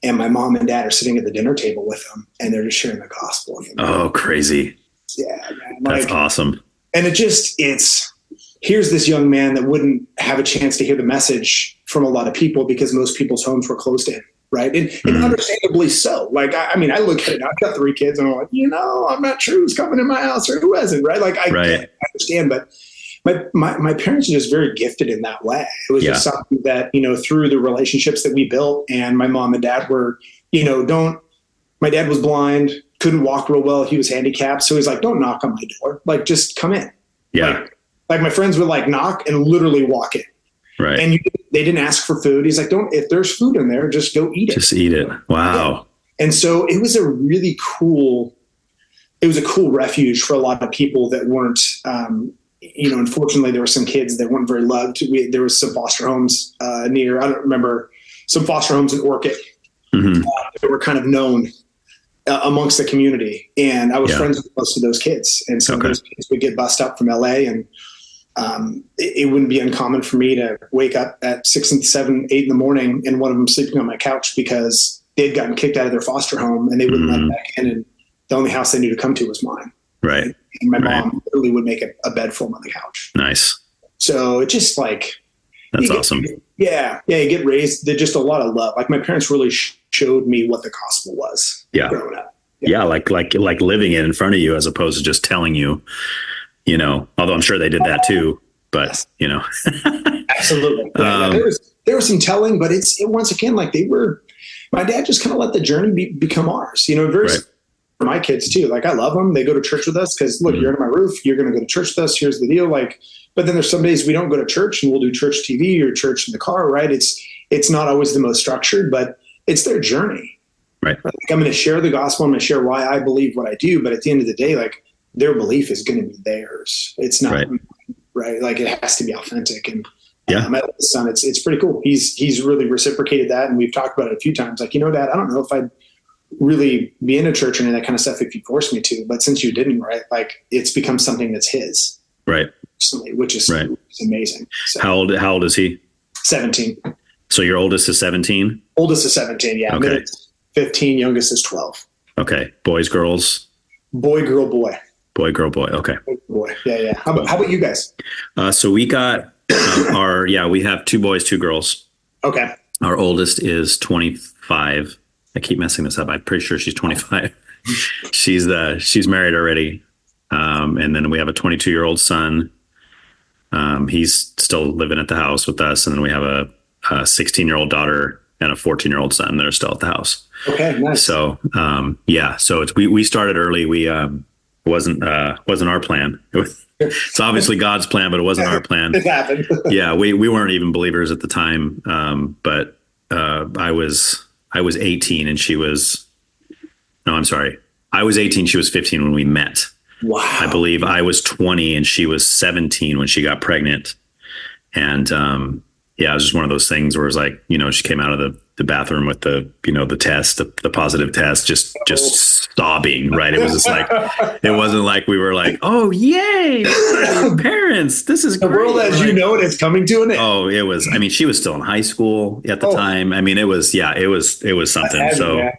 And my mom and dad are sitting at the dinner table with him, and they're just sharing the gospel with him. Oh, crazy. Yeah, man. That's awesome. And here's this young man that wouldn't have a chance to hear the message from a lot of people because most people's homes were closed to him. Right. And understandably so. I look at it, I've got 3 kids and I'm like, I'm not sure who's coming in my house or who hasn't. Right. I understand. But my parents are just very gifted in that way. It was just something that, through the relationships that we built, and my mom and dad were, my dad was blind, couldn't walk real well. He was handicapped. So he's like, don't knock on my door. Like, just come in. Yeah. Like my friends would like knock and literally walk in. Right. And they didn't ask for food. He's like, if there's food in there, just go eat it. Just eat it. Wow. Yeah. And so it was a cool refuge for a lot of people that weren't, unfortunately there were some kids that weren't very loved. There was some foster homes near, I don't remember, some foster homes in Orchid that were kind of known amongst the community. And I was friends with most of those kids. And some of those kids would get bussed up from LA, and it wouldn't be uncommon for me to wake up at 6 and 7, 8 in the morning and one of them sleeping on my couch because they had gotten kicked out of their foster home and they wouldn't let them back in. And the only house they knew to come to was mine. Right. And my mom literally would make a bed for them on the couch. Nice. So it just like, that's awesome. Yeah. You get raised. They're just a lot of love. Like my parents really showed me what the gospel was growing up. Yeah. Like living it in front of you as opposed to just telling you, although I'm sure they did that too, but Absolutely. There was some telling, but it once again, like my dad just kind of let the journey become ours, for my kids too. Like I love them. They go to church with us because look, you're under my roof. You're going to go to church with us. Here's the deal. Like, but then there's some days we don't go to church and we'll do church TV or church in the car. Right. It's not always the most structured, but it's their journey. Right. Like I'm going to share the gospel. I'm going to share why I believe what I do. But at the end of the day, like their belief is going to be theirs. It's not right. Like it has to be authentic. And my oldest son, it's pretty cool. He's really reciprocated that. And we've talked about it a few times. Like, Dad, I don't know if I'd really be in a church and that kind of stuff if you forced me to, but since you didn't, right, like it's become something that's his, right, which is amazing. So, how old is he? 17. So your oldest is 17? Oldest is 17, yeah. Okay. Middle's 15, youngest is 12. Okay. Boys, girls? Boy, girl, boy. Boy, girl, boy. Okay. Boy, boy. Yeah. How about you guys? So we got we have 2 boys, 2 girls. Okay. Our oldest is 25. I keep messing this up. I'm pretty sure she's 25. She's married already. And then we have a 22-year-old son. He's still living at the house with us. And then we have a 16-year-old daughter and a 14-year-old son that are still at the house. Okay, nice. So, so we started early. We, wasn't our plan. It's obviously God's plan, but it wasn't our plan. It happened. We weren't even believers at the time. But I was 18 and I was 18. She was 15 when we met. Wow. I believe I was 20 and she was 17 when she got pregnant. And, it was just one of those things where it was like, she came out of the bathroom with the test, the positive test, just sobbing, right? It was just like, it wasn't like we were like, oh, yay, parents, this is great. The world as you know it is coming to an end. Oh, it was, she was still in high school at the time. It was something.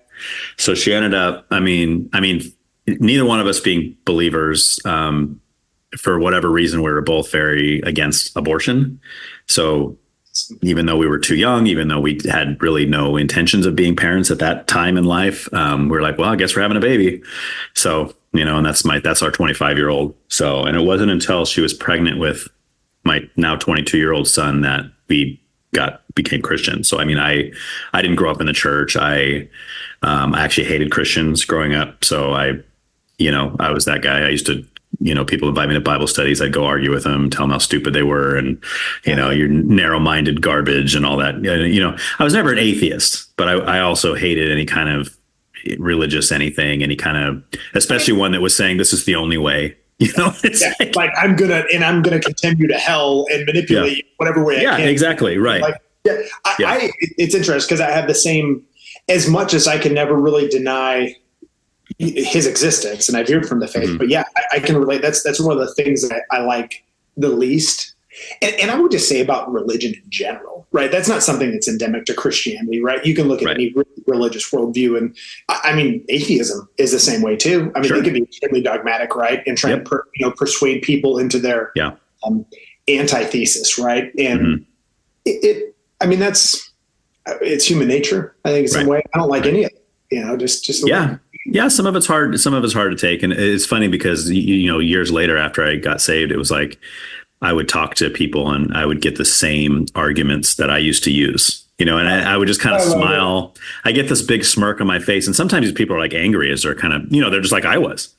So she ended up, neither one of us being believers, for whatever reason, we were both very against abortion. So even though we were too young, even though we had really no intentions of being parents at that time in life, we're like, well, I guess we're having a baby. So, and that's our 25-year-old. So, and it wasn't until she was pregnant with my now 22-year-old son that we became Christian. So, I didn't grow up in the church. I actually hated Christians growing up. So I was that guy. I used to, people invite me to Bible studies. I'd go argue with them, tell them how stupid they were. And, you're narrow-minded garbage and all that. I was never an atheist, but I also hated any kind of religious anything, any kind of, especially one that was saying this is the only way. It's like I'm gonna continue to hell and manipulate you whatever way I can. Yeah, exactly. Right. It's interesting because I have the same, as much as I can never really deny his existence, and I've heard from the faith, but I can relate. That's one of the things that I like the least. And I would just say about religion in general, right? That's not something that's endemic to Christianity, right? You can look at any religious worldview, and atheism is the same way too. They can be extremely dogmatic, right? And try to persuade people into their antithesis, right? And it's human nature, I think, in some way. I don't like any of it, Yeah, some of it's hard. Some of it's hard to take, and it's funny because years later after I got saved, it was like I would talk to people and I would get the same arguments that I used to use, and I would just kind of smile. I get this big smirk on my face. And sometimes these people are like angry as they're kind of, they're just like I was.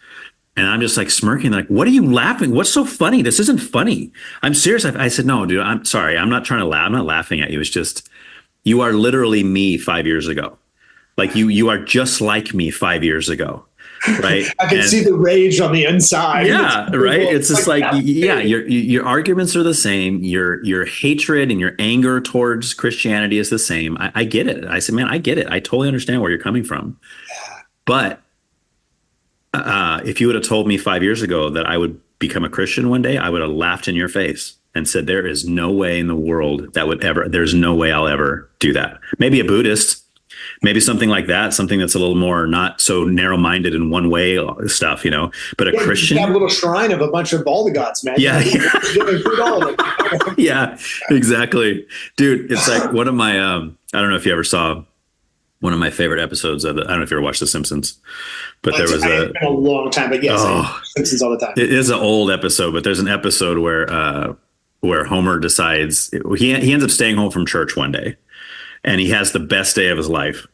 And I'm just like smirking, like, what are you laughing? What's so funny? This isn't funny. I'm serious. I said, no, dude, I'm sorry. I'm not trying to laugh. I'm not laughing at you. It's just, you are literally me 5 years ago. Like you are just like me 5 years ago. Right. I can see the rage on the inside. Yeah. Right. It's just like, your arguments are the same. Your hatred and your anger towards Christianity is the same. I get it. I said, man, I get it. I totally understand where you're coming from. But if you would have told me 5 years ago that I would become a Christian one day, I would have laughed in your face and said, there is no way in the world there's no way I'll ever do that. Maybe a Buddhist, maybe something like that, something that's a little more not so narrow-minded in one way stuff, but a Christian. You have a little shrine of a bunch of all the gods, man. Yeah. Yeah, exactly. Dude, it's like one of my, I don't know if you ever saw one of my favorite episodes of I don't know if you ever watched The Simpsons, but there was been a long time, but yes, Simpsons all the time. It is an old episode, but there's an episode where Homer decides he ends up staying home from church one day, and he has the best day of his life,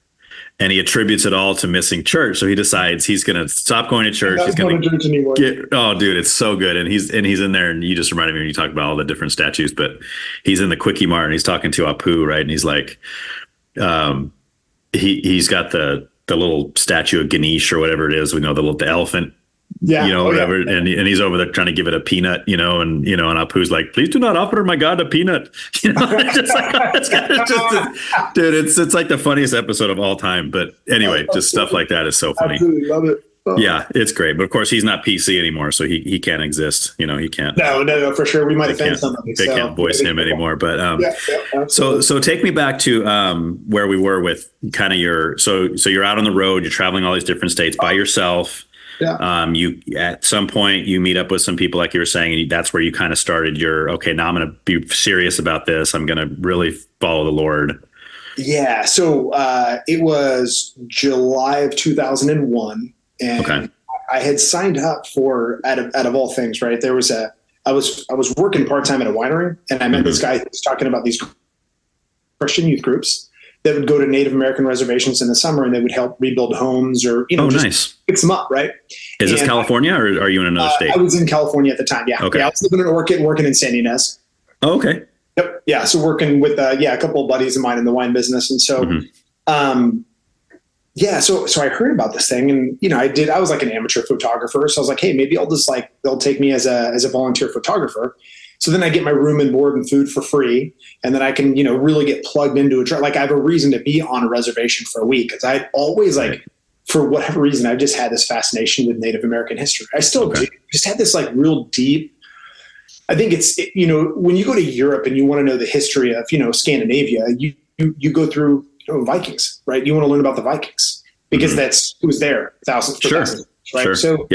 and he attributes it all to missing church. So he decides he's going to stop going to church. He's going to dude, it's so good. And he's in there, and you just reminded me when you talk about all the different statues, but he's in the Quickie Mart and he's talking to Apu, right? And he's like, he's got the little statue of Ganesh or whatever it is. We know the elephant, whatever. Yeah. And he's over there trying to give it a peanut, and Apu's like, please do not offer my God a peanut. It's just like, dude, it's like the funniest episode of all time. But anyway, just stuff like that is so funny. I really love it. Yeah, it's great. But of course, he's not PC anymore, so he can't exist. He can't. No, for sure. We might offend somebody. They can't voice him anymore. But so take me back to where we were with kind of so you're out on the road, you're traveling all these different states by yourself. Yeah. You at some point you meet up with some people, like you were saying, and that's where you kind of started now I'm going to be serious about this. I'm going to really follow the Lord. Yeah. So it was July of 2001. And I had signed up for, out of all things, right? There was I was working part-time at a winery, and I met this guy who was talking about these Christian youth groups that would go to Native American reservations in the summer, and they would help rebuild homes or, nice. Fix them up. Right. Is this California or are you in another state? I was in California at the time. Yeah. Okay. Yeah, I was living in Orchid, working in San Ynez. Oh, okay. Yep. Yeah. So working with, a couple of buddies of mine in the wine business. And so, so I heard about this thing, and I was like an amateur photographer, so I was like, hey, maybe I'll just they'll take me as a volunteer photographer. So then I get my room and board and food for free, and then I can really get plugged into a I have a reason to be on a reservation for a week, because I always for whatever reason I've just had this fascination with Native American history. I still do. Just had this real deep. I think it's when you go to Europe and you want to know the history of Scandinavia, you go through Vikings, right? You want to learn about the Vikings because that's who was there thousands, right? Sure. So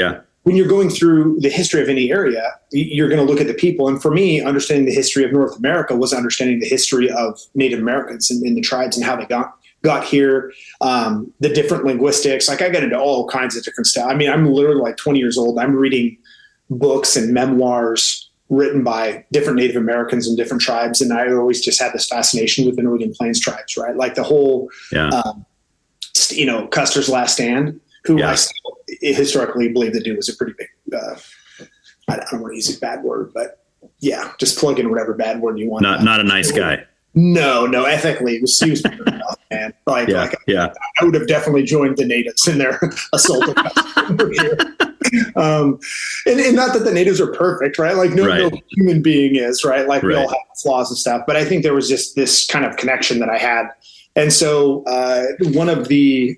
when you're going through the history of any area, you're going to look at the people. And for me, understanding the history of North America was understanding the history of Native Americans and the tribes and how they got here, the different linguistics. I got into all kinds of different stuff. I mean, I'm literally 20 years old. I'm reading books and memoirs written by different Native Americans and different tribes. And I always just had this fascination with the Northern Plains tribes, right? Like the whole, Custer's Last Stand, who I still historically believe the dude was a pretty big, I don't want to use a bad word, but just plug in whatever bad word you want. Not a nice guy. No, ethically, he was enough, man. I would have definitely joined the natives in their assault of and not that the natives are perfect, right? No human being is, right? We all have flaws and stuff. But I think there was just this kind of connection that I had. And so one of the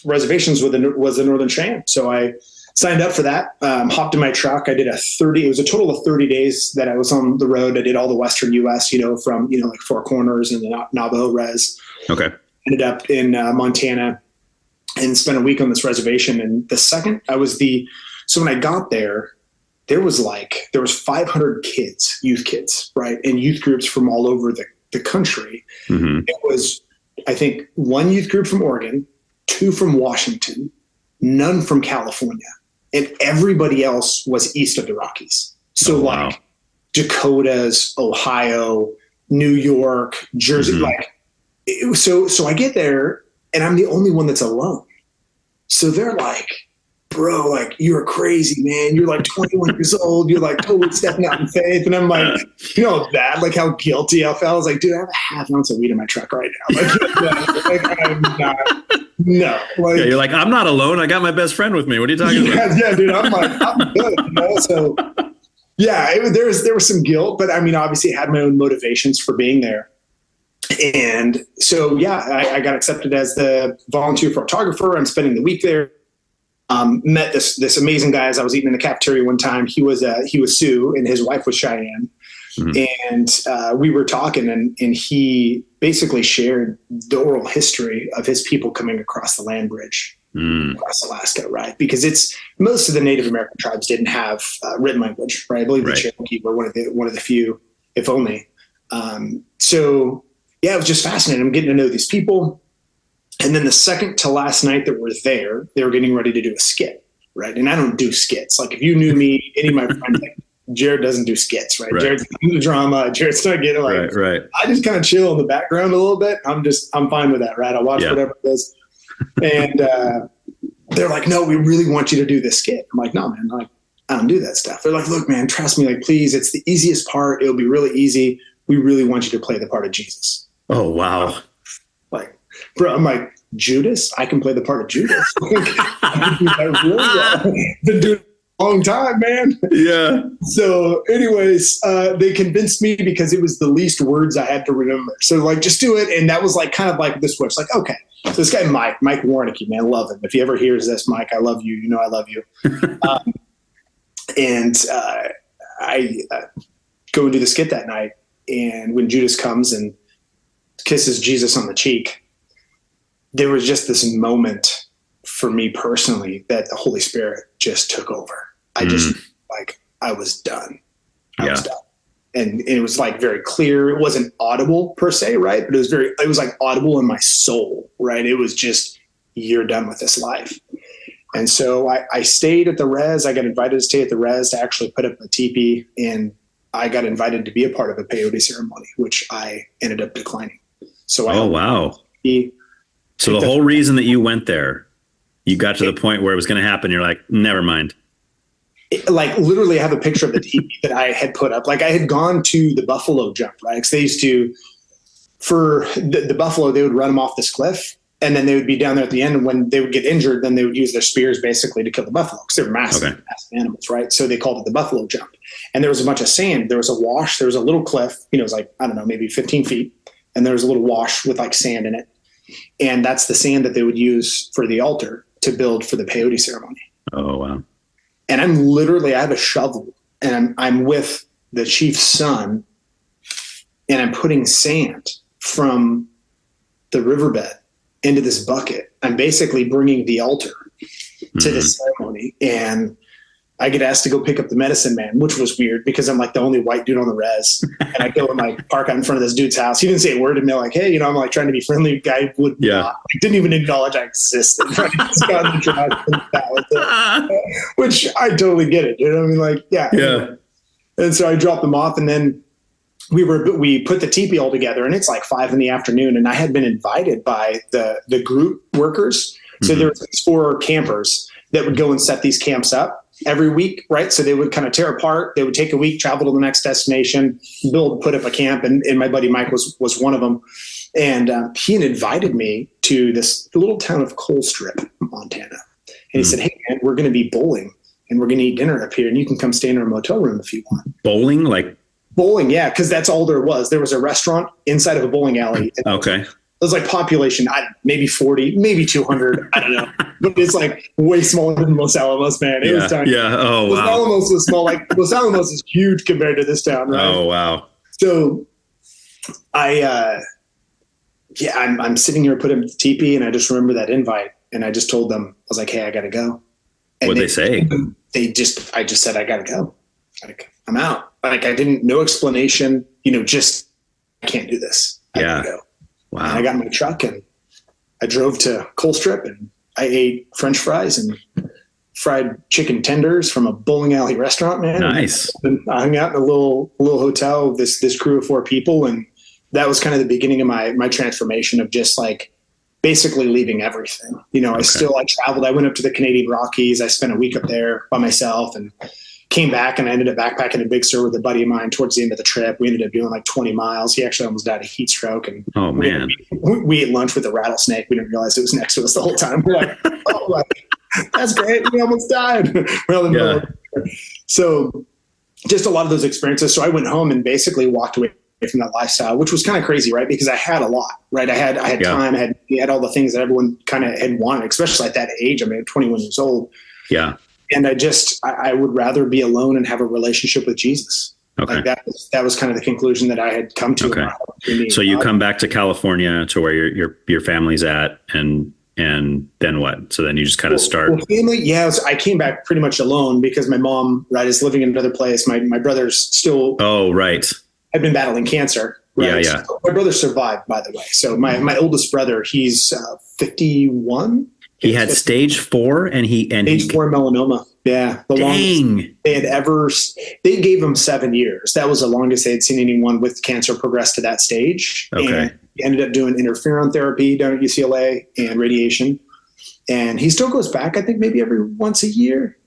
reservations was the Northern Cheyenne. So I signed up for that, hopped in my truck. I did it was a total of 30 days that I was on the road. I did all the Western US, from, Four Corners and the Navajo res. Okay. Ended up in Montana and spent a week on this reservation. And the second so when I got there, there was 500 kids, youth kids, right? And youth groups from all over the country. Mm-hmm. It was, I think, one youth group from Oregon, two from Washington, none from California. And everybody else was east of the Rockies. So Dakotas, Ohio, New York, Jersey. So I get there and I'm the only one that's alone. So they're like, bro, like, you're crazy, man. You're like 21 years old. You're like totally stepping out in faith. And I'm like, like how guilty I felt. I was like, dude, I have a half ounce of weed in my truck right now. I'm not. No. You're like, I'm not alone. I got my best friend with me. What are you talking about? Yeah, dude. I'm like, I'm good. So there was some guilt, but I mean, obviously I had my own motivations for being there. And so, I got accepted as the volunteer photographer. I'm spending the week there. Met this amazing guy as I was eating in the cafeteria one time. He was Sioux and his wife was Cheyenne. And we were talking and he basically shared the oral history of his people coming across the land bridge across Alaska, right? Because most of the Native American tribes didn't have written language, right? I believe the Cherokee were one of the few, if only. It was just fascinating. I'm getting to know these people. And then the second to last night that we're there, they were getting ready to do a skit, right? And I don't do skits. Like if you knew me, any of my friends, like Jerod doesn't do skits, right? Jerod's into drama. Jerod's not getting I just kind of chill in the background a little bit. I'm fine with that, right? I'll watch whatever it is. And they're like, no, we really want you to do this skit. I'm like, no, man, I don't do that stuff. They're like, look, man, trust me, like, please, it's the easiest part. It'll be really easy. We really want you to play the part of Jesus. Oh, wow. Like, bro, I'm like, Judas? I can play the part of Judas. I can do that really well. Been doing it a long time, man. Yeah. So anyways, they convinced me because it was the least words I had to remember. So like, just do it. And that was like, kind of like the switch. Like, okay. So this guy, Mike Warnicki, man, love him. If he ever hears this, Mike, I love you. You know I love you. I go and do the skit that night. And when Judas comes and kisses Jesus on the cheek, there was just this moment for me personally that the Holy Spirit just took over. I just I was done. I was done. And it was like very clear. It wasn't audible per se, right? But it was like audible in my soul, right? It was just, you're done with this life. And so I stayed at the res. I got invited to stay at the res to actually put up a teepee, and I got invited to be a part of a peyote ceremony, which I ended up declining. So So the whole reason that you went there, you got to the point where it was going to happen. You're like, never mind. Like literally I have a picture of the teepee that I had put up. Like I had gone to the buffalo jump, right? Because they used to, for the buffalo, they would run them off this cliff and then they would be down there at the end. And when they would get injured, then they would use their spears basically to kill the buffalo because they're massive animals, right? So they called it the buffalo jump. And there was a bunch of sand. There was a wash. There was a little cliff, it was like, I don't know, maybe 15 feet. And there was a little wash with like sand in it. And that's the sand that they would use for the altar to build for the peyote ceremony. Oh, wow. And I have a shovel and I'm with the chief's son and I'm putting sand from the riverbed into this bucket. I'm basically bringing the altar to the ceremony, and I get asked to go pick up the medicine man, which was weird because I'm like the only white dude on the res. And I go and like park out in front of this dude's house. He didn't say a word to me, like, hey, I'm like trying to be friendly. Guy would not. He didn't even acknowledge I existed. Right? Just got in the drive, and that was it. Which I totally get it. You know what I mean? Like, yeah. Anyway. And so I dropped them off, and then we put the teepee all together, and it's like 5 p.m. and I had been invited by the group workers. So there were these 4 campers that would go and set these camps up every week, right? So they would kind of tear apart. They would take a week, travel to the next destination, put up a camp, and my buddy Mike was one of them. And he had invited me to this little town of Colstrip, Montana. And he said, hey, man, we're going to be bowling, and we're going to eat dinner up here, and you can come stay in our motel room if you want. Bowling? Like bowling, yeah, because that's all there was. There was a restaurant inside of a bowling alley. Okay. It was like population, maybe 40, maybe 200. I don't know. But it's like way smaller than Los Alamos, man. It was tiny. Yeah. Oh, wow. Los Alamos was small. Like Los Alamos is huge compared to this town, right? Oh, wow. So I'm sitting here putting the teepee, and I just remember that invite, and I just told them, I was like, hey, I got to go. And what'd they say? I just said, I got to go. I'm out. Like no explanation, just, I can't do this. I gotta go. Wow. And I got in my truck and I drove to Colstrip and I ate French fries and fried chicken tenders from a bowling alley restaurant, man. Nice. And I hung out in a little hotel with this crew of 4 people. And that was kind of the beginning of my transformation of just like basically leaving everything. I traveled. I went up to the Canadian Rockies. I spent a week up there by myself and came back, and I ended up backpacking in Big Sur with a buddy of mine towards the end of the trip. We ended up doing like 20 miles. He actually almost died of heat stroke. And oh man, we ate lunch with a rattlesnake. We didn't realize it was next to us the whole time. We're like, oh, like, that's great. We almost died. So just a lot of those experiences. So I went home and basically walked away from that lifestyle, which was kind of crazy, right? Because I had a lot, right? I had time, I had all the things that everyone kind of had wanted, especially at that age. I mean, 21 years old. Yeah. And I would rather be alone and have a relationship with Jesus. Okay. Like that was kind of the conclusion that I had come to. Okay. So you come back to California to where your family's at, and then what? So then you just kind of start. Well, family, yeah. I came back pretty much alone because my mom, right, is living in another place. My brother's still. Oh, right. I've been battling cancer. Right? Yeah. So my brother survived, by the way. So my oldest brother, he's 51. He had stage 4 stage 4 melanoma. Yeah. The longest they gave him 7 years. That was the longest they had seen anyone with cancer progress to that stage. Okay. And he ended up doing interferon therapy down at UCLA and radiation. And he still goes back, I think maybe every once a year,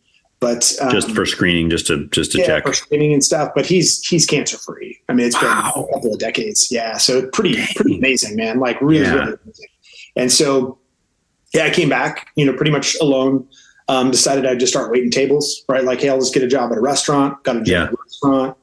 but just for screening, just to check for screening and stuff. But he's cancer free. I mean, it's been a couple of decades. Yeah. So pretty amazing, man. Like really amazing. And so, yeah, I came back, pretty much alone. Decided I'd just start waiting tables, right? Like, hey, I'll just get a job at a restaurant. Got a job at a restaurant.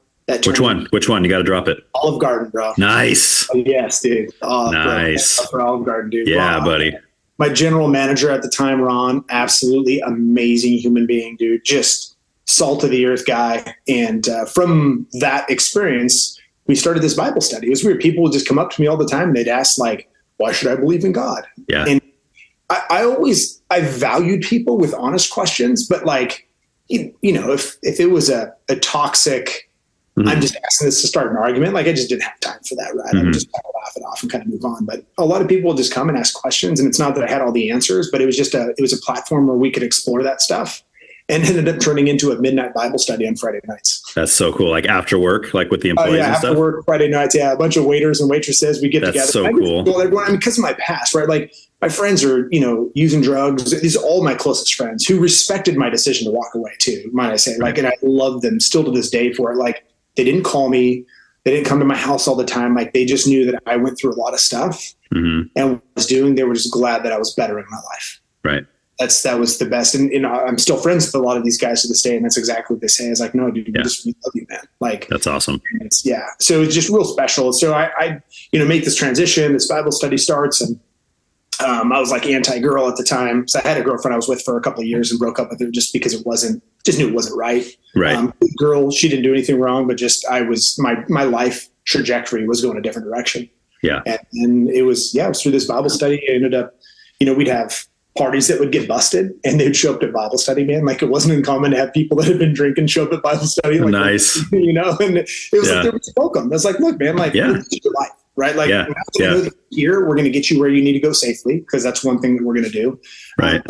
Which one? You got to drop it. Olive Garden, bro. Nice. Oh, yes, dude. Oh, nice. For Olive Garden, dude. Yeah, Ron, buddy. my general manager at the time, Ron, absolutely amazing human being, dude. Just salt of the earth guy. And from that experience, we started this Bible study. It was weird. People would just come up to me all the time and they'd ask, like, why should I believe in God? Yeah. And I valued people with honest questions, but like, if it was a toxic, I'm just asking this to start an argument, like I just didn't have time for that, right? I would just kind of laugh it off and kind of move on. But a lot of people will just come and ask questions, and it's not that I had all the answers, but it was just it was a platform where we could explore that stuff, and ended up turning into a midnight Bible study on Friday nights. That's so cool. Like after work, like with the employees and stuff? After work, Friday nights. Yeah. A bunch of waiters and waitresses, we get together. That's so cool. Everyone, because of my past, right? Like my friends are, using drugs. These are all my closest friends who respected my decision to walk away too, might I say. Like, and I love them still to this day for it. Like they didn't call me. They didn't come to my house all the time. Like they just knew that I went through a lot of stuff and what I was doing. They were just glad that I was bettering my life. Right. That was the best. And I'm still friends with a lot of these guys to this day. And that's exactly what they say. It's like, no, dude, we love you, man. Like, that's awesome. So it's just real special. So I make this transition, this Bible study starts, and I was like anti-girl at the time. So I had a girlfriend I was with for a couple of years and broke up with her just because just knew it wasn't right. Right. Girl, she didn't do anything wrong, but just my life trajectory was going a different direction. Yeah. And it was through this Bible study. I ended up, we'd have parties that would get busted and they'd show up to Bible study, man. Like it wasn't uncommon to have people that had been drinking show up at Bible study. Like, nice. And it was like, there was welcome. I was like, look, man, like this is your life, right? Like here, we're going to get you where you need to go safely, because that's one thing that we're going to do. Right.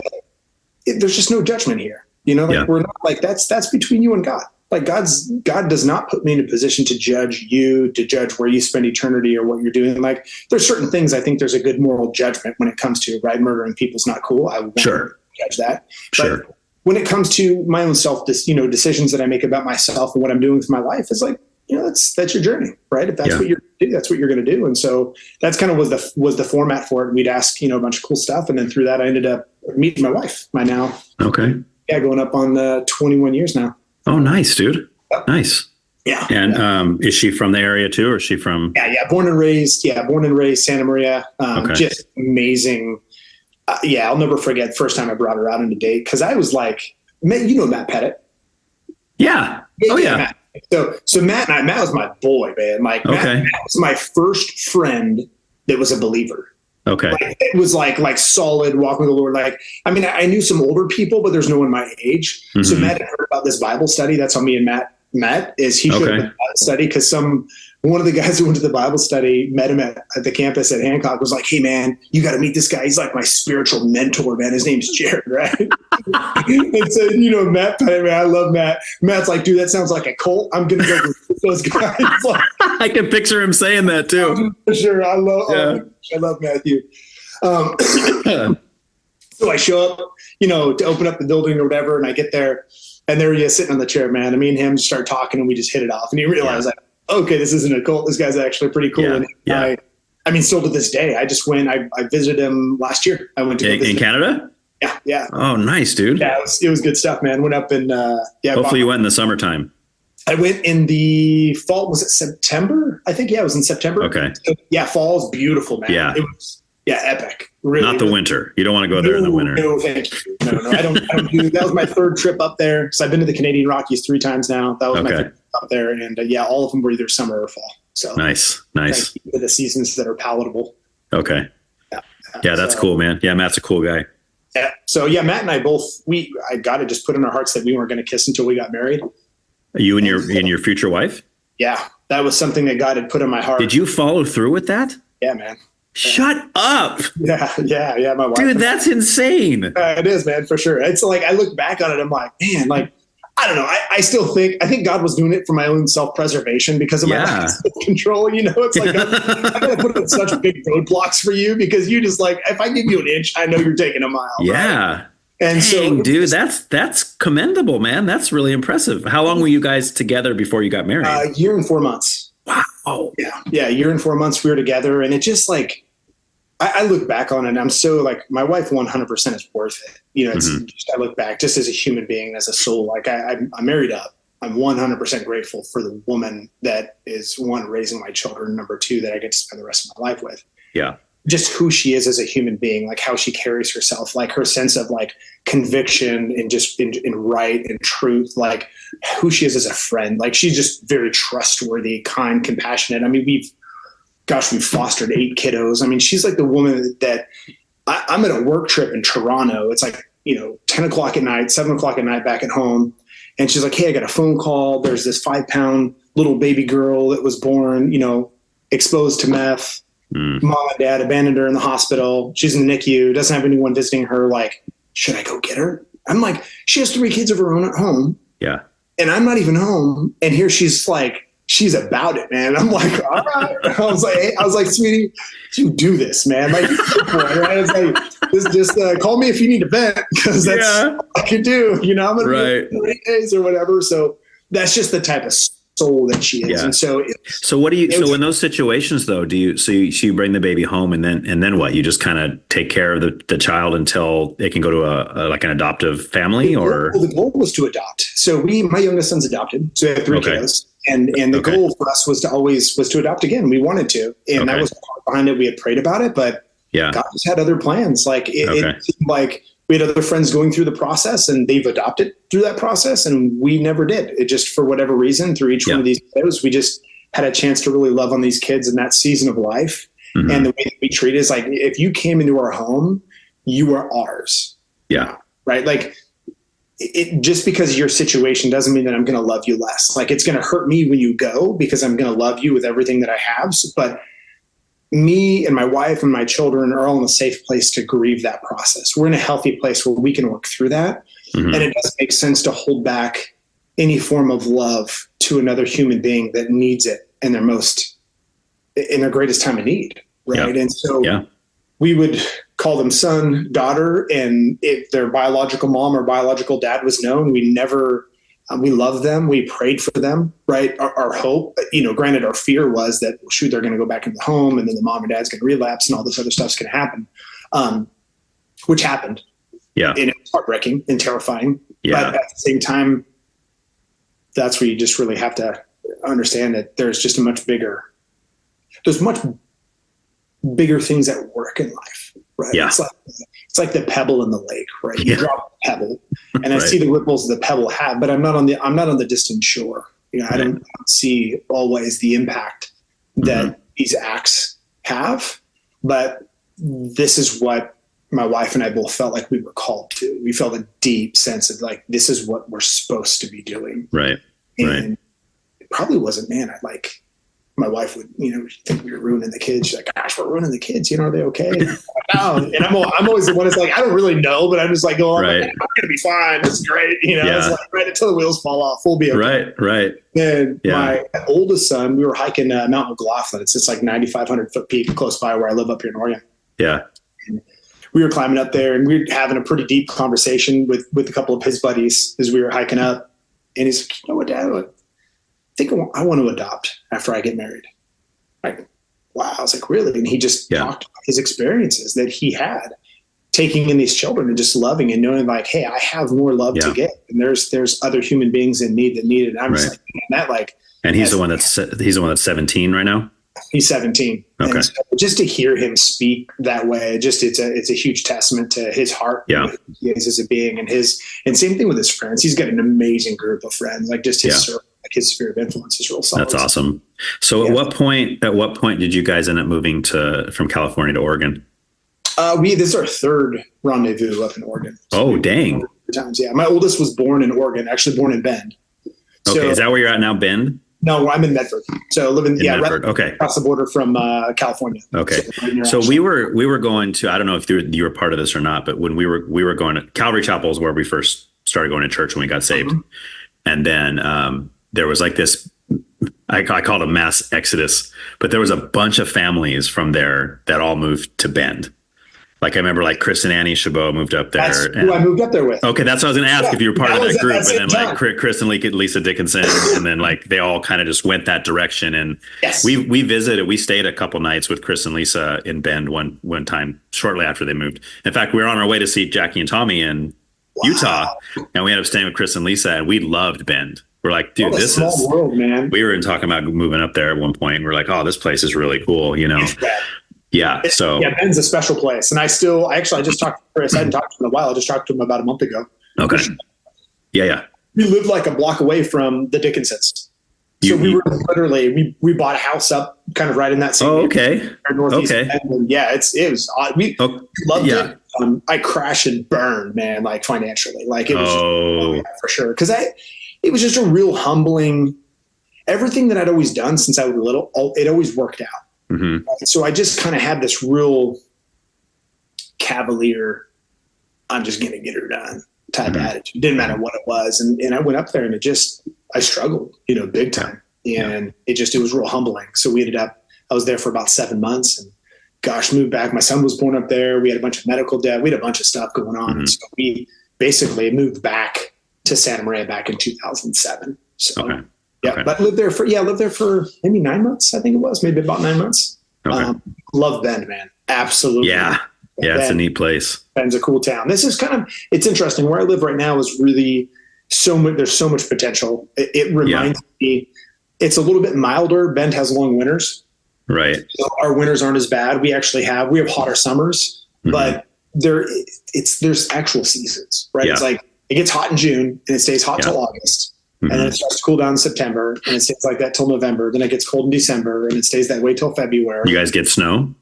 There's just no judgment here. We're not like, that's between you and God. Like God does not put me in a position to judge you, to judge where you spend eternity or what you're doing. Like there's certain things I think there's a good moral judgment when it comes to, right? Murdering people's not cool. I won't judge that. Sure. But when it comes to my own self, decisions that I make about myself and what I'm doing with my life, is like, that's your journey, right? If that's what you're doing, that's what you're going to do. And so that's kind of was the format for it. We'd ask, a bunch of cool stuff. And then through that, I ended up meeting my wife, going up on 21 years now. Oh, nice, dude. Nice. Yeah. And is she from the area too, or is she from? Yeah. Born and raised Santa Maria. Just amazing. I'll never forget the first time I brought her out on a date, because I was like, Matt Pettit. Yeah. Oh yeah. Matt. So Matt was my boy, man. Like Matt was my first friend that was a believer. Okay. Like, it was like solid walking with the Lord. Like, I mean, I knew some older people, but there's no one my age. So Matt had heard about this Bible study. That's how me and Matt met. Is he showed up study because one of the guys who went to the Bible study met him at the campus at Hancock, was like, hey man, you got to meet this guy. He's like my spiritual mentor, man. His name's Jerod, right? And so, Matt, man, I love Matt. Matt's like, dude, that sounds like a cult. I'm going to go with those guys. Like, I can picture him saying that too. For sure. I love Matthew. So I show up, to open up the building or whatever. And I get there and there he is sitting on the chair, man. And me and him start talking and we just hit it off. And he realized that, okay, this isn't a cult. This guy's actually pretty cool. Yeah. And still to this day, I just went, I visited him last year. I went to in Canada? Yeah. Oh, nice, dude. Yeah, it was good stuff, man. Went up and hopefully you went in the summertime. I went in the fall. Was it September? I think, it was in September. Okay. So, fall is beautiful, man. Yeah. It was, epic. Really. Not the winter. You don't want to go there in the winter. No, thank you. No, I don't do, that was my third trip up there. So I've been to the Canadian Rockies 3 times now. That was my third trip up there. And all of them were either summer or fall. So nice. For the seasons that are palatable. Okay. Yeah, that's cool, man. Yeah, Matt's a cool guy. Yeah. So Matt and I both, I got to just put in our hearts that we weren't going to kiss until we got married. You and your future wife? Yeah. That was something that God had put in my heart. Did you follow through with that? Yeah, man. Shut up. Yeah. My wife. Dude, that's insane. It is, man, for sure. It's like, I look back on it, I'm like, man, like, I don't know. I think God was doing it for my own self-preservation because of my self-control. It's like, I'm going to put up such big roadblocks for you because you just like, if I give you an inch, I know you're taking a mile. Yeah. Right? And dang, dude, that's commendable, man. That's really impressive. How long were you guys together before you got married? A year and 4 months. Wow. Yeah. A year and 4 months we were together. And it just like, I look back on it and I'm so like, my wife 100% is worth it. It's just, I look back just as a human being, as a soul, like I'm married up. I'm 100% grateful for the woman that is, one, raising my children, number 2, that I get to spend the rest of my life with. Yeah. Just who she is as a human being, like how she carries herself, like her sense of like conviction and just in right and truth, like who she is as a friend. Like she's just very trustworthy, kind, compassionate. I mean, we've fostered 8 kiddos. I mean, she's like the woman that I'm at a work trip in Toronto. It's like, 10 o'clock at night, 7 o'clock at night back at home. And she's like, hey, I got a phone call. There's this 5-pound little baby girl that was born, exposed to meth. Mom and dad abandoned her in the hospital. She's in the NICU, doesn't have anyone visiting her. Like, should I go get her? I'm like, she has 3 kids of her own at home. Yeah. And I'm not even home. And here she's like, she's about it, man. I'm like, all right. I was like, sweetie, you do this, man. Like, right? I was like, just call me if you need to vent, because that's all I can do. I'm going to be 30 days or whatever. So that's just the type of soul that she is. Yeah. And so in those situations though, you bring the baby home and then what? You just kind of take care of the child until it can go to like an adoptive family, or? Well, the goal was to adopt. So my youngest son's adopted. So I have 3 kiddos. And the goal for us was to adopt again. We wanted to, and that was part behind it. We had prayed about it, but God just had other plans. Like it seemed like we had other friends going through the process, and they've adopted through that process, and we never did. It just, for whatever reason, through each one of these videos, we just had a chance to really love on these kids in that season of life. Mm-hmm. And the way that we treat it is like, if you came into our home, you are ours. Yeah. Right. Like, it just because your situation doesn't mean that I'm going to love you less. Like, it's going to hurt me when you go, because I'm going to love you with everything that I have. But me and my wife and my children are all in a safe place to grieve that process. We're in a healthy place where we can work through that. Mm-hmm. And it doesn't make sense to hold back any form of love to another human being that needs it in their greatest time of need. Right. Yeah. And so we would call them son, daughter, and if their biological mom or biological dad was known, we loved them. We prayed for them, right? Our hope, granted, our fear was that, shoot, they're going to go back into the home, and then the mom and dad's going to relapse, and all this other stuff's going to happen, which happened. Yeah. And it was heartbreaking and terrifying. Yeah. But at the same time, that's where you just really have to understand that there's just much bigger things at work in life, right? Yeah. It's like the pebble in the lake, right? You drop a pebble, and I see the ripples that the pebble have, but I'm not on the distant shore. I don't see always the impact that these acts have, but this is what my wife and I both felt like we were called to. We felt a deep sense of like, this is what we're supposed to be doing. Right. And probably wasn't, man. I like, my wife would, think we were ruining the kids. She's like, gosh, we're ruining the kids. Are they okay? No. And I'm always the one that's like, I don't really know, but I'm just like, I'm going to be fine. This is great. It's like right until the wheels fall off, we'll be okay. Right. And my oldest son, we were hiking Mount McLaughlin. It's this like 9,500 foot peak close by where I live up here in Oregon. Yeah. And we were climbing up there and we were having a pretty deep conversation with a couple of his buddies as we were hiking up. And he's like, you know what, Dad? I think I want to adopt after I get married. Like, wow. I was like, really? And he just talked about his experiences that he had taking in these children and just loving and knowing like, hey, I have more love to give. And there's other human beings in need that need it. And I'm just like, man, that like, and he's the one that's 17 right now. He's 17. Okay. And so just to hear him speak that way, it's a huge testament to his heart. Yeah. Who he is as a being and same thing with his friends. He's got an amazing group of friends, like just his circle. Like his sphere of influence is real solid. That's awesome. So at what point did you guys end up moving from California to Oregon? This is our third rendezvous up in Oregon. So dang. Times. Yeah. My oldest was born in Oregon, actually born in Bend. Okay. Is that where you're at now, Bend? No, I'm in Medford. So living Medford. Right okay. across the border from California. Okay. So we were going to, I don't know if you were part of this or not, but when we were going to Calvary Chapel is where we first started going to church when we got saved. Mm-hmm. And then there was like this, I call it a mass exodus, but there was a bunch of families from there that all moved to Bend. Like I remember like Chris and Annie Chabot moved up there. That's who I moved up there with. Okay. That's what I was going to ask if you were part of that group. And then like Chris and Lisa Dickinson, and then like they all kind of just went that direction. And we visited, we stayed a couple nights with Chris and Lisa in Bend one time shortly after they moved. In fact, we were on our way to see Jackie and Tommy in Utah, and we ended up staying with Chris and Lisa, and we loved Bend. We're like, dude, this is small world, man. We were talking about moving up there at one point. We're like, oh, this place is really cool, Yeah. So Bend's a special place. And I just talked to Chris. I hadn't talked to him in a while. I just talked to him about a month ago. Okay. Yeah. We lived like a block away from the Dickinsons. So we were literally, we bought a house up kind of right in that same area, northeast. Okay. And it was odd. We loved it. I crashed and burned, man, like financially. Like it was for sure. Cause it was just a real humbling, everything that I'd always done since I was little, it always worked out. Mm-hmm. So I just kind of had this real cavalier, I'm just going to get her done type attitude. Didn't matter what it was. And I went up there and I struggled, big time. And it was real humbling. So I was there for about 7 months and moved back. My son was born up there. We had a bunch of medical debt. We had a bunch of stuff going on. Mm-hmm. And so we basically moved back to Santa Maria back in 2007. So but lived there for maybe 9 months. I think it was maybe about 9 months. Okay. Love Bend, man. Absolutely. Yeah. Yeah. It's a neat place. Bend's a cool town. This is it's interesting. Where I live right now is really there's so much potential. It reminds me, it's a little bit milder. Bend has long winters. Right. So our winters aren't as bad. We have hotter summers, but there's actual seasons, right? Yeah. It's like, it gets hot in June and it stays hot till August. Mm-hmm. And then it starts to cool down in September and it stays like that till November. Then it gets cold in December and it stays that way till February. You guys get snow?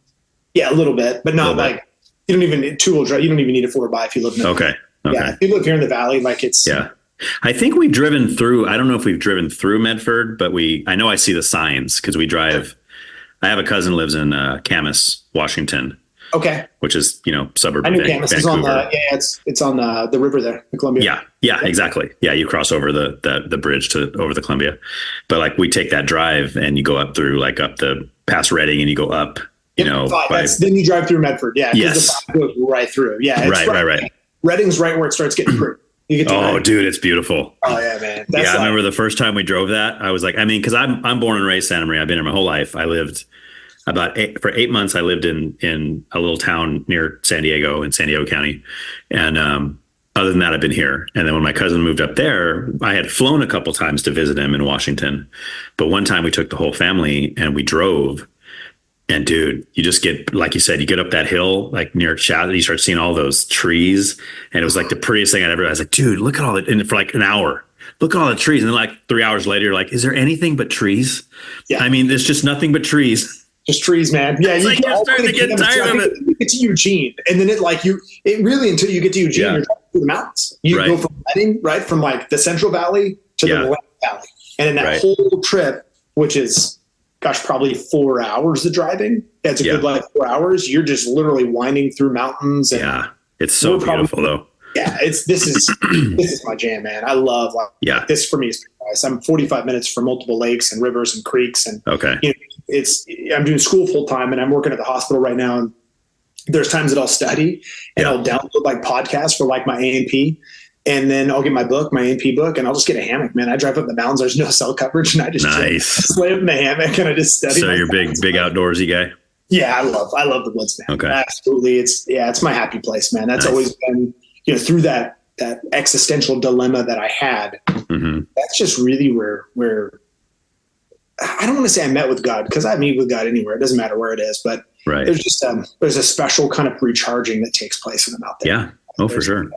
Yeah, a little bit, but not like you don't even need two-wheel drive. You don't even need a 4x if you live in the valley. Yeah, if you live here in the valley, like it's I think we've driven through. I don't know if we've driven through Medford, but I know I see the signs because we drive. I have a cousin who lives in Camas, Washington. Okay. Which is, suburb of Vancouver. It's on it's on the river there, the Columbia. Yeah, exactly. Yeah, you cross over the bridge over the Columbia. But like we take that drive and you go up through up the past Reading and you go up, then you drive through Medford. Yeah. Yes. The goes right through. Yeah. Right. Reading's right where it starts getting pretty. Dude, it's beautiful. Oh yeah, man. I remember the first time we drove that, I was like, because I'm born and raised Santa Maria. I've been here my whole life. I lived for 8 months. I lived in a little town near San Diego in San Diego County. And other than that, I've been here. And then when my cousin moved up there, I had flown a couple times to visit him in Washington. But one time we took the whole family and we drove. And dude, you just get, like you said, you get up that hill, like near Chatham, you start seeing all those trees. And it was like the prettiest thing I'd ever, I was like, dude, look at all that. And for like an hour, look at all the trees. And then like 3 hours later, you're like, is there anything but trees? Yeah. I mean, there's just nothing but trees. Just trees, man. Yeah. You're starting to get tired of it. You get to Eugene. And then it really, until you get to Eugene, you're driving through the mountains. You go from Reading, right? From like the Central Valley to the West Valley. And in that whole trip, which is, gosh, probably 4 hours of driving, that's a good like 4 hours. You're just literally winding through mountains. And it's so beautiful though. Yeah, this is my jam, man. I love like this for me is paradise. I'm 45 minutes from multiple lakes and rivers and creeks, and I'm doing school full time, and I'm working at the hospital right now. And there's times that I'll study and I'll download like podcasts for like my A&P, and then I'll get my A&P book, and I'll just get a hammock, man. I drive up the mountains. There's no cell coverage, and I just lay up in the hammock and I just study. So you're big outdoorsy guy. Yeah, I love the woods, man. Okay, absolutely. It's my happy place, man. That's always been. Through that existential dilemma that I had, that's just really where I don't want to say I met with God, because I meet with God anywhere. It doesn't matter where it is, but there's just there's a special kind of recharging that takes place when I'm out there. Yeah. Oh, for sure.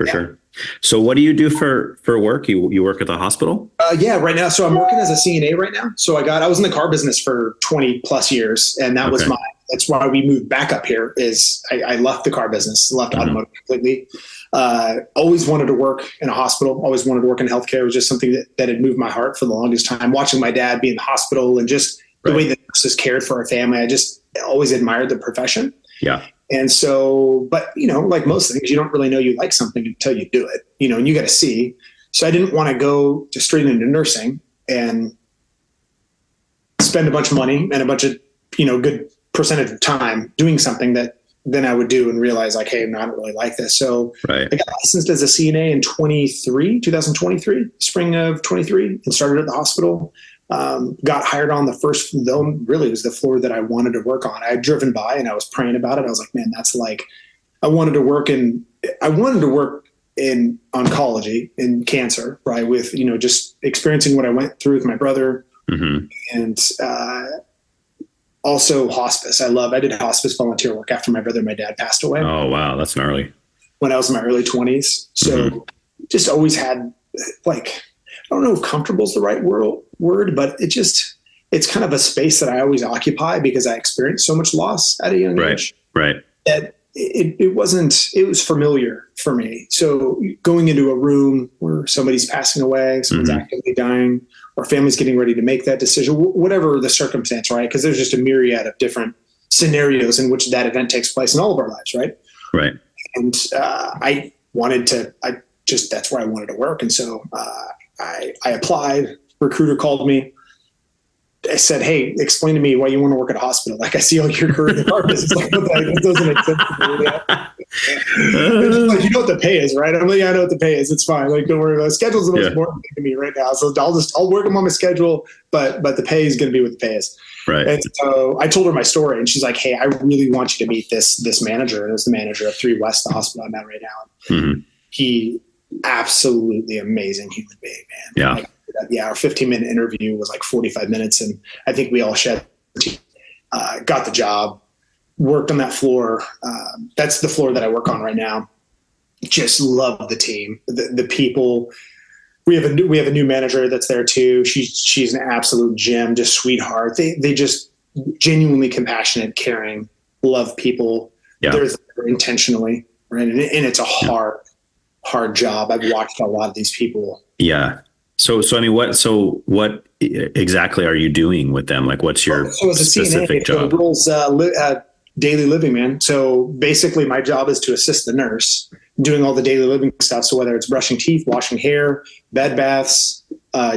Sure. So what do you do for work? You work at the hospital? Right now. So I'm working as a CNA right now. So I was in the car business for 20 plus years, and that was that's why we moved back up here. Is I left the car business, left automotive completely. Always wanted to work in a hospital. Always wanted to work in healthcare. It was just something that had moved my heart for the longest time. Watching my dad be in the hospital and just the way the nurses cared for our family, I just always admired the profession. Yeah. And so, but like most things, you don't really know you like something until you do it, and you got to see. So I didn't want to go straight into nursing and spend a bunch of money and a bunch of, good percentage of time doing something that then I would do and realize like, hey, I don't really like this. So I got licensed as a CNA in 2023, spring of 23, and started at the hospital. Got hired on the first, though, really was the floor that I wanted to work on. I had driven by and I was praying about it. I was like, man, that's like, I wanted to work in oncology and cancer, right? With, just experiencing what I went through with my brother and, also hospice. I did hospice volunteer work after my brother and my dad passed away. Oh, wow. That's gnarly. When I was in my early 20s. So just always had like, I don't know if comfortable is the right word, but it's kind of a space that I always occupy because I experienced so much loss at a young age. Right. That it was familiar for me. So going into a room where somebody's passing away, someone's actively dying, or family's getting ready to make that decision, whatever the circumstance, right? Because there's just a myriad of different scenarios in which that event takes place in all of our lives, right? Right. And that's where I wanted to work. And so I applied, recruiter called me. I said, hey, explain to me why you want to work at a hospital. Like, I see all your career in the car business. Like, that doesn't make sense to me. Like, you know what the pay is, right? I'm like, yeah, I know what the pay is. It's fine. Like, don't worry about it. Schedule's the most important thing to me right now. So I'll work them on my schedule, but the pay is going to be what the pay is. Right. And so I told her my story, and she's like, hey, I really want you to meet this manager. And it was the manager of 3 West, the hospital I'm at right now. He absolutely amazing human being, man. Yeah. Like, our 15-minute interview was like 45 minutes. And I think we all got the job, worked on that floor. That's the floor that I work on right now. Just love the team, the people. We have a new manager that's there too. She's an absolute gem, just sweetheart. They just genuinely compassionate, caring, love people. Yeah. They're there intentionally. Right. And it's a hard job. I've watched a lot of these people. Yeah. So I mean, what exactly are you doing with them? Like, what's your specific job? The rules, daily living, man. So basically my job is to assist the nurse doing all the daily living stuff. So whether it's brushing teeth, washing hair, bed baths,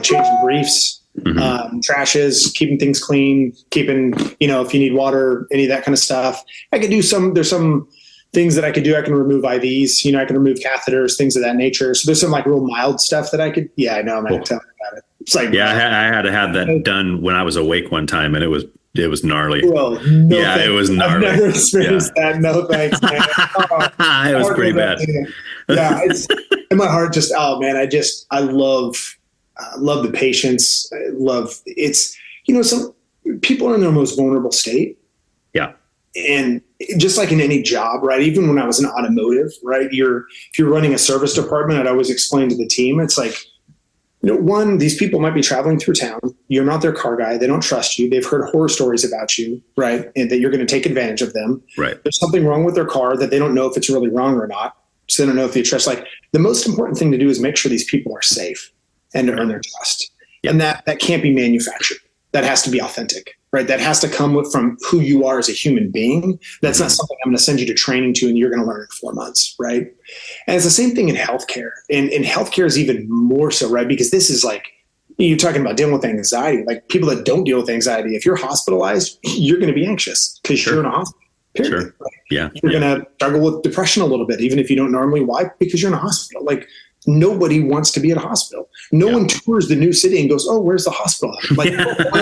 changing briefs, trashes, keeping things clean, keeping, if you need water, any of that kind of stuff. I could do there's some things that I could do. I can remove IVs, I can remove catheters, things of that nature. So there's some like real mild stuff that I could, I know, I'm not telling you about it. It's like, I had to have that done when I was awake one time, and it was gnarly. Well, it was gnarly. I've never experienced that. No thanks, man. It was pretty bad. It's in my heart. Just, oh man, I love the patients. I love some people are in their most vulnerable state. Yeah. And just like in any job, right? Even when I was in automotive, right? If you're running a service department, I'd always explain to the team, it's like, one, these people might be traveling through town. You're not their car guy. They don't trust you. They've heard horror stories about you, right? And that you're going to take advantage of them. Right. There's something wrong with their car that they don't know if it's really wrong or not. So they don't know if they trust. Like, the most important thing to do is make sure these people are safe and to earn their trust. And that can't be manufactured. That has to be authentic, right? That has to come from who you are as a human being. That's not something I'm going to send you to training to and you're going to learn in 4 months, right? And it's the same thing in healthcare. And healthcare is even more so, right? Because this is like, you're talking about dealing with anxiety. Like people that don't deal with anxiety, if you're hospitalized, you're going to be anxious because you're in a hospital. Period. Sure. Right? Yeah. You're going to struggle with depression a little bit, even if you don't normally. Why? Because you're in a hospital. Like nobody wants to be at a hospital. No one tours the new city and goes, "Oh, where's the hospital?" Like,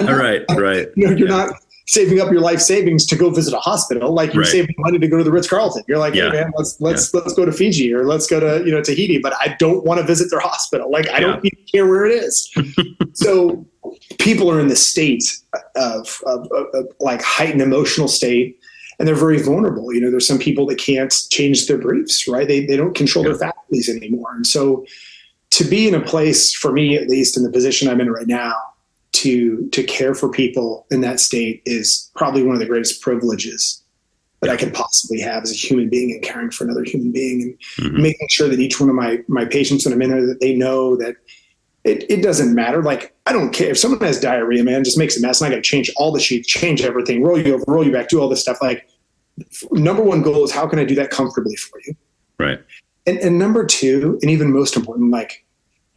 right. You're not saving up your life savings to go visit a hospital. Like you're saving money to go to the Ritz-Carlton. You're like, hey man, let's go to Fiji or let's go to, Tahiti, but I don't want to visit their hospital. Like I don't even care where it is. So people are in the state of like heightened emotional state and they're very vulnerable. There's some people that can't change their briefs, right? They don't control their faculties anymore. And so to be in a place, for me, at least in the position I'm in right now, to care for people in that state is probably one of the greatest privileges that I could possibly have as a human being and caring for another human being and making sure that each one of my patients that I'm in there, that they know that it doesn't matter. Like, I don't care if someone has diarrhea, man, just makes a mess and I got to change all the sheets, change everything, roll you over, roll you back, do all this stuff. Like number one goal is how can I do that comfortably for you? Right. And number two, and even most important, like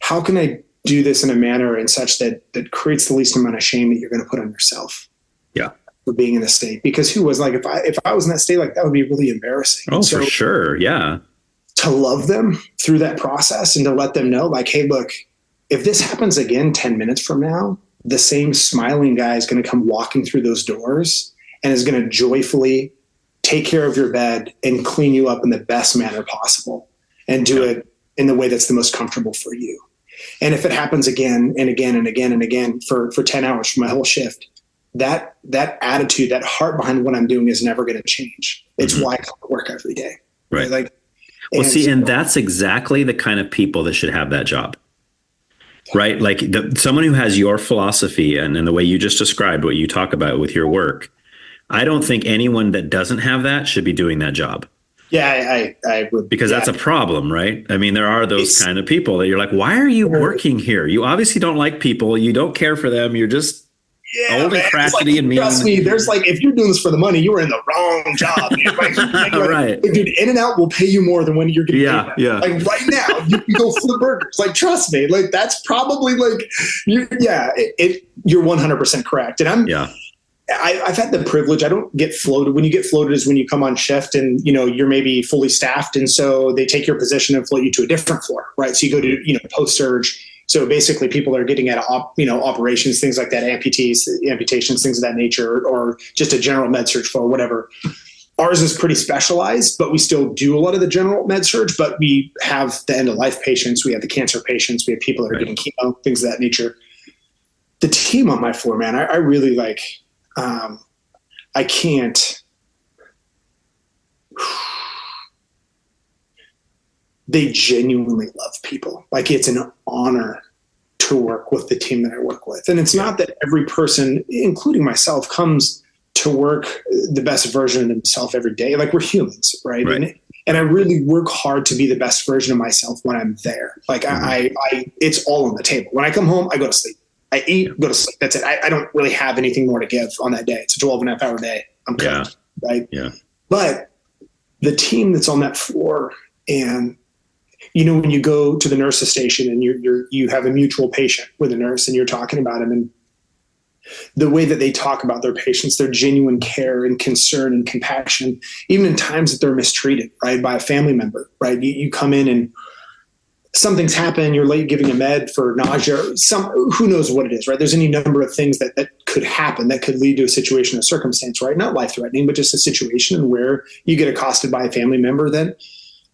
how can I do this in a manner and such that creates the least amount of shame that you're going to put on yourself. Yeah. For being in a state, because who was like, if I was in that state, like that would be really embarrassing. Oh, so, for sure. Yeah. To love them through that process and to let them know like, hey, look, if this happens again 10 minutes from now, the same smiling guy is going to come walking through those doors and is going to joyfully take care of your bed and clean you up in the best manner possible and do it in the way that's the most comfortable for you. And if it happens again and again and again and again for 10 hours for my whole shift, that attitude, that heart behind what I'm doing is never going to change. It's why I come to work every day. Right. Like, and that's exactly the kind of people that should have that job. Right. Like someone who has your philosophy and the way you just described what you talk about with your work. I don't think anyone that doesn't have that should be doing that job. Yeah, I would. Because that's a problem, right? I mean, there are those kind of people that you're like, why are you working here? You obviously don't like people. You don't care for them. You're just old and crotchety and mean. Trust me, there's like, if you're doing this for the money, you were in the wrong job. Right. Dude, In-N-Out will pay you more than when you're getting paid. Yeah. Like right now, you can go flip burgers. Like, trust me, like that's probably like, you're 100% correct. And I've had the privilege. I don't get floated. When you get floated is when you come on shift and, you're maybe fully staffed. And so they take your position and float you to a different floor, right? So you go to, post-surge. So basically people are getting at, operations, things like that, amputations, things of that nature, or just a general med surge floor, whatever. Ours is pretty specialized, but we still do a lot of the general med surge, but we have the end of life patients. We have the cancer patients. We have people that are getting chemo, things of that nature. The team on my floor, man, I really like, I can't. They genuinely love people. Like it's an honor to work with the team that I work with. And it's not that every person, including myself, comes to work the best version of themselves every day. Like we're humans, right? And I really work hard to be the best version of myself when I'm there. Like I it's all on the table. When I come home, I go to sleep. I eat, go to sleep. That's it. I don't really have anything more to give on that day. It's a 12.5-hour day. I'm cooked, right? Yeah. But the team that's on that floor, and when you go to the nurse's station and you have a mutual patient with a nurse and you're talking about him, and the way that they talk about their patients, their genuine care and concern and compassion, even in times that they're mistreated, right, by a family member, right? You come in and something's happened, you're late giving a med for nausea, who knows what it is, right? There's any number of things that could happen that could lead to a situation or circumstance, right? Not life-threatening, but just a situation where you get accosted by a family member that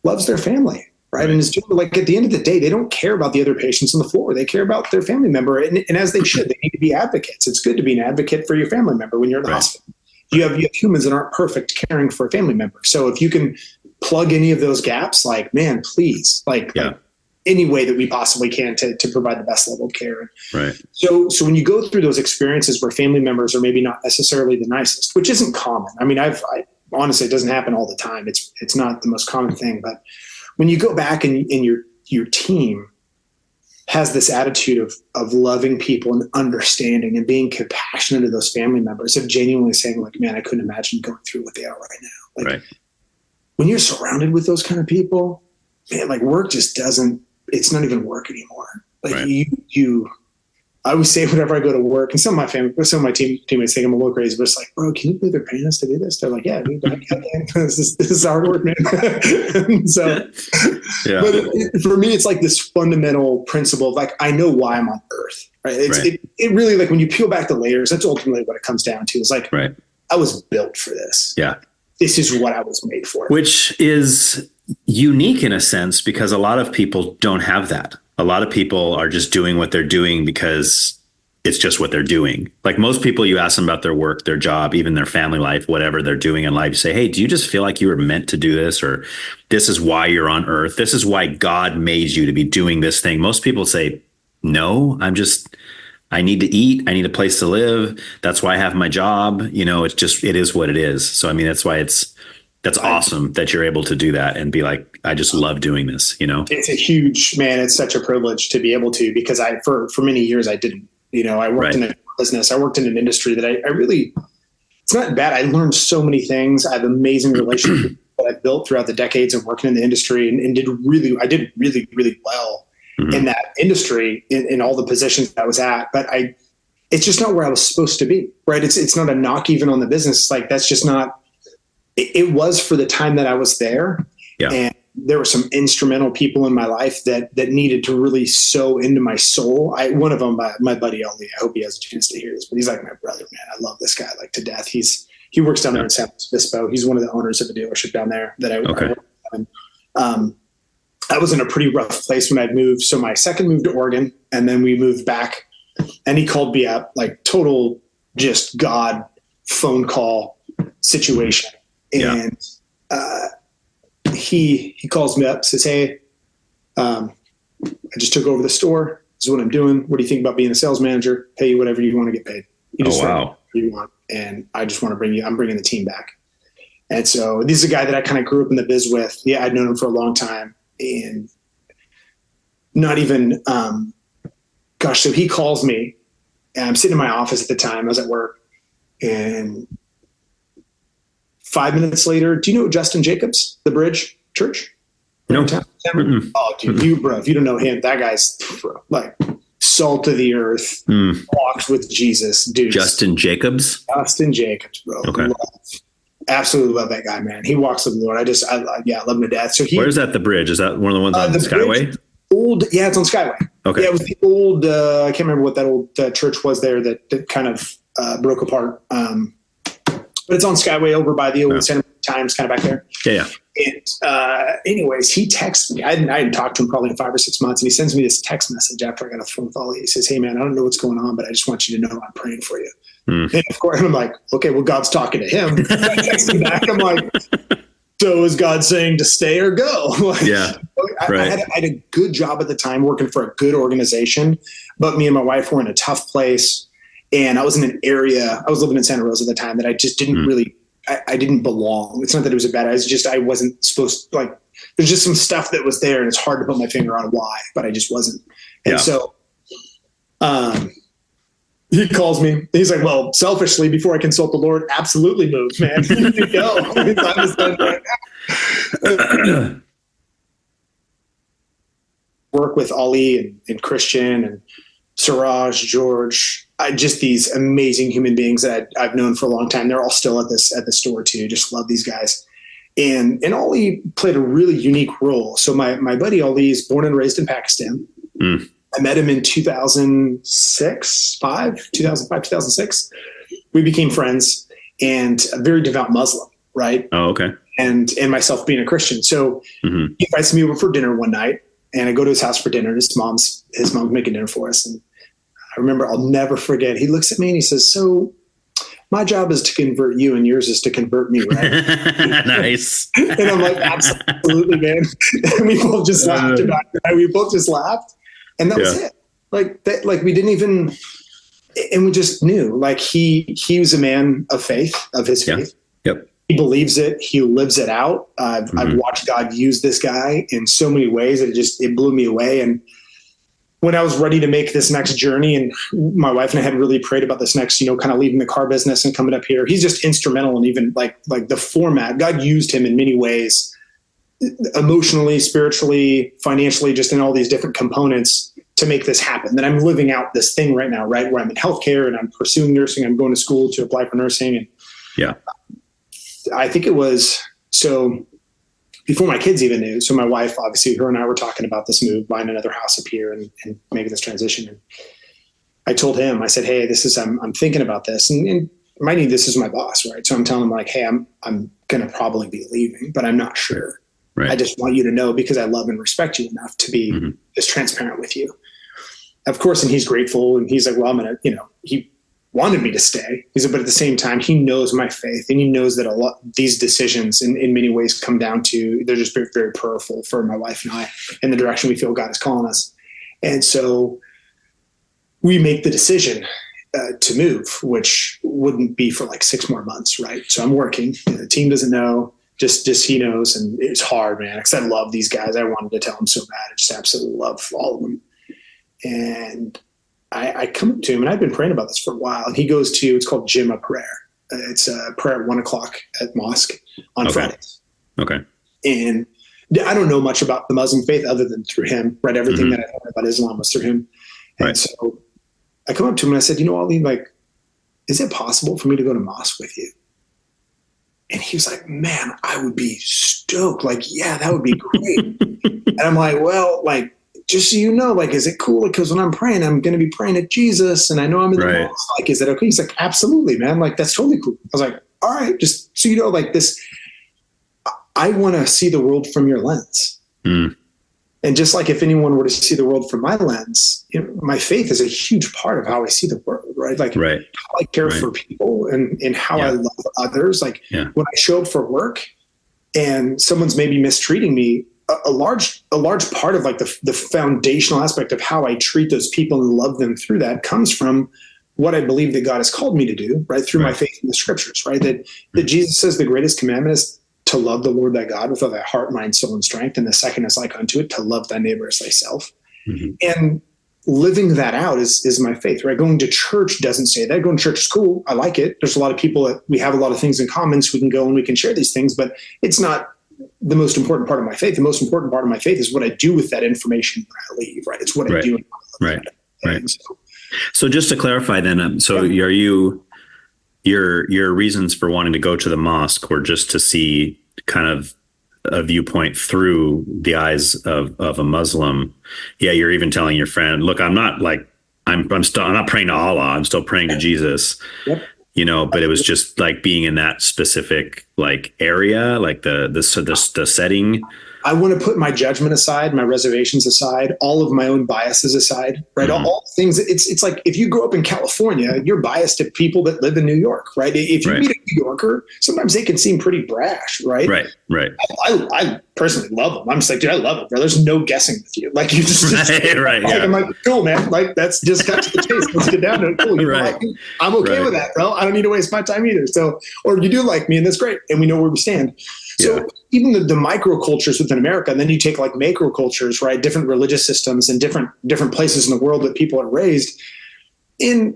loves their family, right? And is doing, like, at the end of the day, they don't care about the other patients on the floor. They care about their family member, and as they should. They need to be advocates. It's good to be an advocate for your family member when you're in the hospital. You have humans that aren't perfect caring for a family member. So if you can plug any of those gaps, like, man, please, like any way that we possibly can to provide the best level of care. Right. So when you go through those experiences where family members are maybe not necessarily the nicest, which isn't common. I mean, I honestly, it doesn't happen all the time. It's not the most common thing, but when you go back and your team has this attitude of loving people and understanding and being compassionate to those family members, of genuinely saying like, man, I couldn't imagine going through what they are right now. Like when you're surrounded with those kind of people, man, like work just it's not even work anymore. Like I always say whenever I go to work, and some of my teammates think I'm a little crazy, but it's like, bro, can you believe they're paying us to do this? They're like, yeah, dude, this is hard work, man. So, but for me, it's like this fundamental principle of like, I know why I'm on earth, right? It really, like when you peel back the layers, that's ultimately what it comes down to, is like, I was built for this. Yeah. This is what I was made for. Which is unique in a sense, because a lot of people don't have that. A lot of people are just doing what they're doing because it's just what they're doing. Like most people, you ask them about their work, their job, even their family life, whatever they're doing in life. You say, hey, do you just feel like you were meant to do this? Or this is why you're on earth. This is why God made you to be doing this thing. Most people say, no, I need to eat. I need a place to live. That's why I have my job. You know, it is what it is. So, I mean, that's why that's awesome that you're able to do that and be like, I just love doing this, you know? It's a huge, man, it's such a privilege to be able to, because for many years I didn't, you know, I worked in a business. I worked in an industry that I really, it's not bad. I learned so many things. I have amazing relationships that I've built throughout the decades of working in the industry and did really, really well in that industry in all the positions I was at. But it's just not where I was supposed to be, right? It's not a knock even on the business. Like that's just not, it was for the time that I was there. Yeah. And there were some instrumental people in my life that needed to really sow into my soul. One of them, my buddy Earty, I hope he has a chance to hear this, but he's like my brother, man. I love this guy like to death. He works down there in San Francisco. He's one of the owners of a dealership down there that I work with. I was in a pretty rough place when I'd moved. So my second move to Oregon, and then we moved back, and he called me up, like total just God phone call situation. And he calls me up, says, hey, I just took over the store. This is what I'm doing. What do you think about being a sales manager? Pay you whatever you want to get paid. You just whatever you want. And I just want to I'm bringing the team back. And so this is a guy that I kind of grew up in the biz with. Yeah, I'd known him for a long time. And not even, so he calls me, and I'm sitting in my office at the time. I was at work, and 5 minutes later, do you know Justin Jacobs, the Bridge Church? No. Oh, dude, if you don't know him, that guy's like salt of the earth, walks with Jesus, dude. Justin Jacobs, bro. Okay. Absolutely love that guy, man. He walks with the Lord. I love him to death. So where's that? The Bridge? Is that one of the ones on Skyway? It's on Skyway. Okay. Yeah, it was the old. I can't remember what that old church was there that kind of broke apart. But it's on Skyway over by the old Center Times, kind of back there. Yeah. And anyways, he texts me. I hadn't talked to him probably in 5 or 6 months, and he sends me this text message after I got off the phone with Ollie. He says, hey, man, I don't know what's going on, but I just want you to know I'm praying for you. And of course, I'm like, okay, well, God's talking to him. I text him back. I'm like, so is God saying to stay or go? I had a good job at the time working for a good organization, but me and my wife were in a tough place. And I was in an area, I was living in Santa Rosa at the time, that I just didn't really, I didn't belong. It's not that it was a bad, I wasn't supposed to, like, there's just some stuff that was there, and it's hard to put my finger on why, but I just wasn't. And so he calls me. He's like, well, selfishly, before I consult the Lord, absolutely move, man. You can go. Work with Ollie and Christian and Siraj, George, just these amazing human beings that I've known for a long time. They're all still at the store too. Just love these guys. And Ollie played a really unique role. So my buddy Ollie is born and raised in Pakistan. I met him in 2006. We became friends, and a very devout Muslim, right? Oh, okay. And myself being a Christian. So he invites me over for dinner one night, and I go to his house for dinner. His mom's making dinner for us. And I remember, I'll never forget, he looks at me and he says, so my job is to convert you and yours is to convert me, right? Nice. And I'm like, absolutely, man. And we both just laughed about it. We both just laughed. And that was it. Like that, like we didn't even, and we just knew, like he was a man of faith, of his faith. Yep. He believes it. He lives it out. I've watched God use this guy in so many ways that it blew me away. And when I was ready to make this next journey, and my wife and I had really prayed about this next, kind of leaving the car business and coming up here, he's just instrumental in even like the format. God used him in many ways, emotionally, spiritually, financially, just in all these different components to make this happen. That I'm living out this thing right now, right? Where I'm in healthcare and I'm pursuing nursing. I'm going to school to apply for nursing. And yeah, I think it was, so before my kids even knew. So my wife, obviously, her and I were talking about this move, buying another house up here and making this transition. And I told him, I said, hey, I'm thinking about this. And mind you, this is my boss, right? So I'm telling him like, hey, I'm going to probably be leaving, but I'm not sure. Right. I just want you to know because I love and respect you enough to be just transparent with you. Of course, and he's grateful. And he's like, well, I'm going to, he wanted me to stay. He said, but at the same time, he knows my faith and he knows that a lot these decisions in many ways come down to, they're just very, very prayerful for my wife and I in the direction we feel God is calling us. And so we make the decision to move, which wouldn't be for like 6 more months. Right. So I'm working, the team doesn't know, just he knows. And it's hard, man, because I love these guys. I wanted to tell them so bad. I just absolutely love all of them. And I come up to him, and I've been praying about this for a while. And he goes to, it's called Jimma prayer. It's a prayer at 1:00 at mosque on Fridays. Okay. And I don't know much about the Muslim faith other than through him, right? Everything that I learned about Islam was through him. And so I come up to him and I said, Ali, like, is it possible for me to go to mosque with you? And he was like, man, I would be stoked. Like, yeah, that would be great. And I'm like, well, like, just so you know, like, is it cool? Because when I'm praying, I'm going to be praying to Jesus, and I know I'm in the mosque. Like, is that okay? He's like, absolutely, man. Like, that's totally cool. I was like, all right, just so you know, like this, I want to see the world from your lens. And just like if anyone were to see the world from my lens, my faith is a huge part of how I see the world, right? Like how I care for people and how I love others. Like when I show up for work and someone's maybe mistreating me, a large part of like the foundational aspect of how I treat those people and love them through that comes from what I believe that God has called me to do, right? Through my faith in the scriptures, right? That Jesus says the greatest commandment is to love the Lord thy God with all thy heart, mind, soul, and strength. And the second is like unto it, to love thy neighbor as thyself. And living that out is my faith, right? Going to church doesn't say that. Going to church is cool. I like it. There's a lot of people that we have a lot of things in common, so we can go and we can share these things, but it's not the most important part of my faith. The most important part of my faith is what I do with that information when I leave, right? It's what I do. Right. So just to clarify then, are your reasons for wanting to go to the mosque were just to see kind of a viewpoint through the eyes of a Muslim? Yeah. You're even telling your friend, look, I'm not praying to Allah. I'm still praying to Jesus. Yep. But it was just like being in that specific like area, like the setting. I want to put my judgment aside, my reservations aside, all of my own biases aside, right? All things. It's like if you grow up in California, you're biased to people that live in New York, right? If you meet a New Yorker, sometimes they can seem pretty brash, right? Right. I personally love them. I'm just like, dude, I love it, bro. There's no guessing with you. Like you just right. Yeah. I'm like, cool, man. Like that's just cut to the chase. Let's get down to it. Cool. Like me? I'm okay with that, bro. I don't need to waste my time either. So, or you do like me, and that's great, and we know where we stand. So even the microcultures within America, and then you take like macrocultures, right? Different religious systems and different places in the world that people are raised in,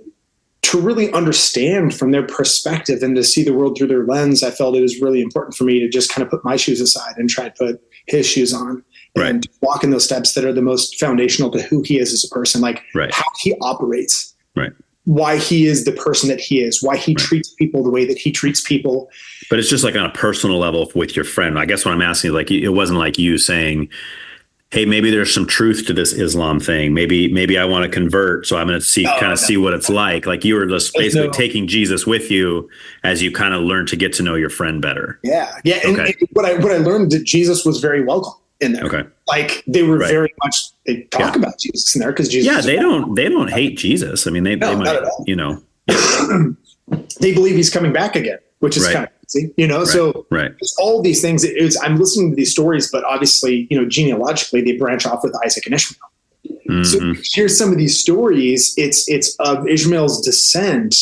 to really understand from their perspective and to see the world through their lens. I felt it was really important for me to just kind of put my shoes aside and try to put his shoes on and walk in those steps that are the most foundational to who he is as a person, like how he operates, why he is the person that he is, why he treats people the way that he treats people. But it's just like on a personal level with your friend. I guess what I'm asking, like, it wasn't like you saying, hey, maybe there's some truth to this Islam thing. Maybe I want to convert. So I'm going to see what it's like. Like you were just basically taking Jesus with you as you kind of learn to get to know your friend better. Yeah. Yeah. And what I learned that Jesus was very welcome in there. Okay. Like they were very much, they talk about Jesus in there because Jesus. Yeah. They don't hate Jesus. I mean, they might, they believe he's coming back again, which is kind of crazy, so there's all these things. I'm listening to these stories, but obviously, genealogically they branch off with Isaac and Ishmael. So here's some of these stories. It's of Ishmael's descent,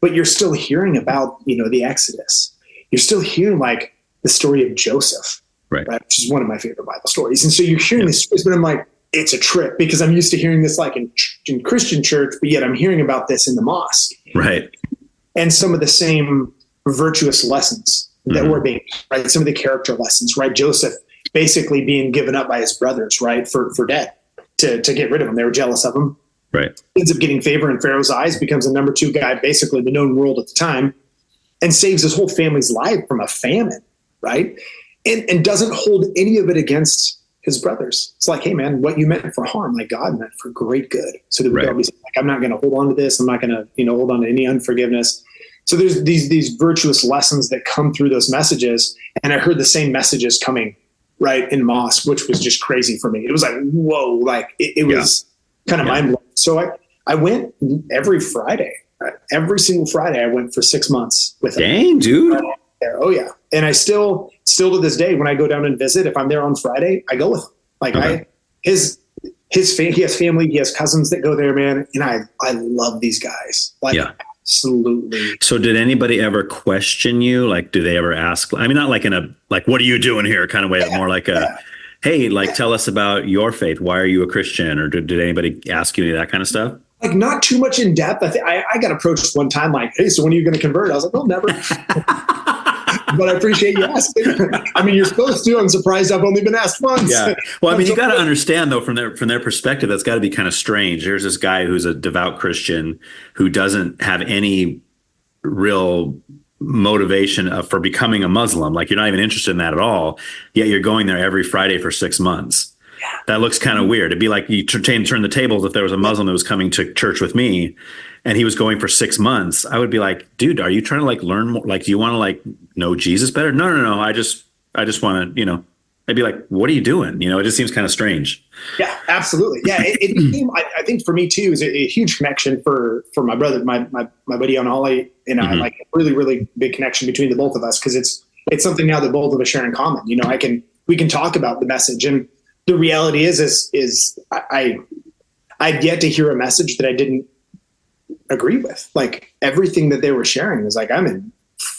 but you're still hearing about, the Exodus. You're still hearing like the story of Joseph, right? Which is one of my favorite Bible stories. And so you're hearing these stories, but I'm like, it's a trip because I'm used to hearing this like in Christian church, but yet I'm hearing about this in the mosque. Right. And some of the same virtuous lessons that were being, right? Some of the character lessons, right? Joseph basically being given up by his brothers, right? For debt to get rid of him. They were jealous of him. Right. Ends up getting favor in Pharaoh's eyes, becomes a number 2 guy, basically in the known world at the time, and saves his whole family's life from a famine, right? And doesn't hold any of it against his brothers. It's like, hey man, what you meant for harm, like God meant for great good. So that we always like, I'm not going to hold on to this. I'm not going to, hold on to any unforgiveness. So there's these virtuous lessons that come through those messages. And I heard the same messages coming right in mosque, which was just crazy for me. It was like, whoa, like it was kind of mind blowing. So I went every Friday, every single Friday. I went for 6 months with him. Dang, dude. Oh yeah. And I still to this day, when I go down and visit, if I'm there on Friday, I go with him. Like he has family, he has cousins that go there, man. And I love these guys. Like absolutely. So did anybody ever question you? Like, do they ever ask, I mean, not like in a, like, what are you doing here kind of way, but more like hey, like, tell us about your faith. Why are you a Christian? Or did anybody ask you any of that kind of stuff? Like not too much in depth. I got approached one time like, hey, so when are you going to convert? I was like, well, never. But I appreciate you asking. I mean, you're supposed to. I'm surprised I've only been asked once. Yeah. Well, I mean, you got to understand though, from their perspective, that's got to be kind of strange. There's this guy who's a devout Christian who doesn't have any real motivation for becoming a Muslim. Like you're not even interested in that at all. Yet you're going there every Friday for 6 months. Yeah. That looks kind of weird. It'd be like you turn the tables. If there was a Muslim that was coming to church with me and he was going for 6 months, I would be like, dude, are you trying to like learn more? Like, do you want to like know Jesus better? No. I just want to, I'd be like, what are you doing? It just seems kind of strange. Yeah, absolutely. Yeah. It became, I think for me too, is a huge connection for my brother, my buddy on Ollie and I, like a really, really big connection between the both of us. Cause it's something now that both of us share in common. We can talk about the message, and the reality is I'd yet to hear a message that I didn't agree with. Like everything that they were sharing was like, I'm in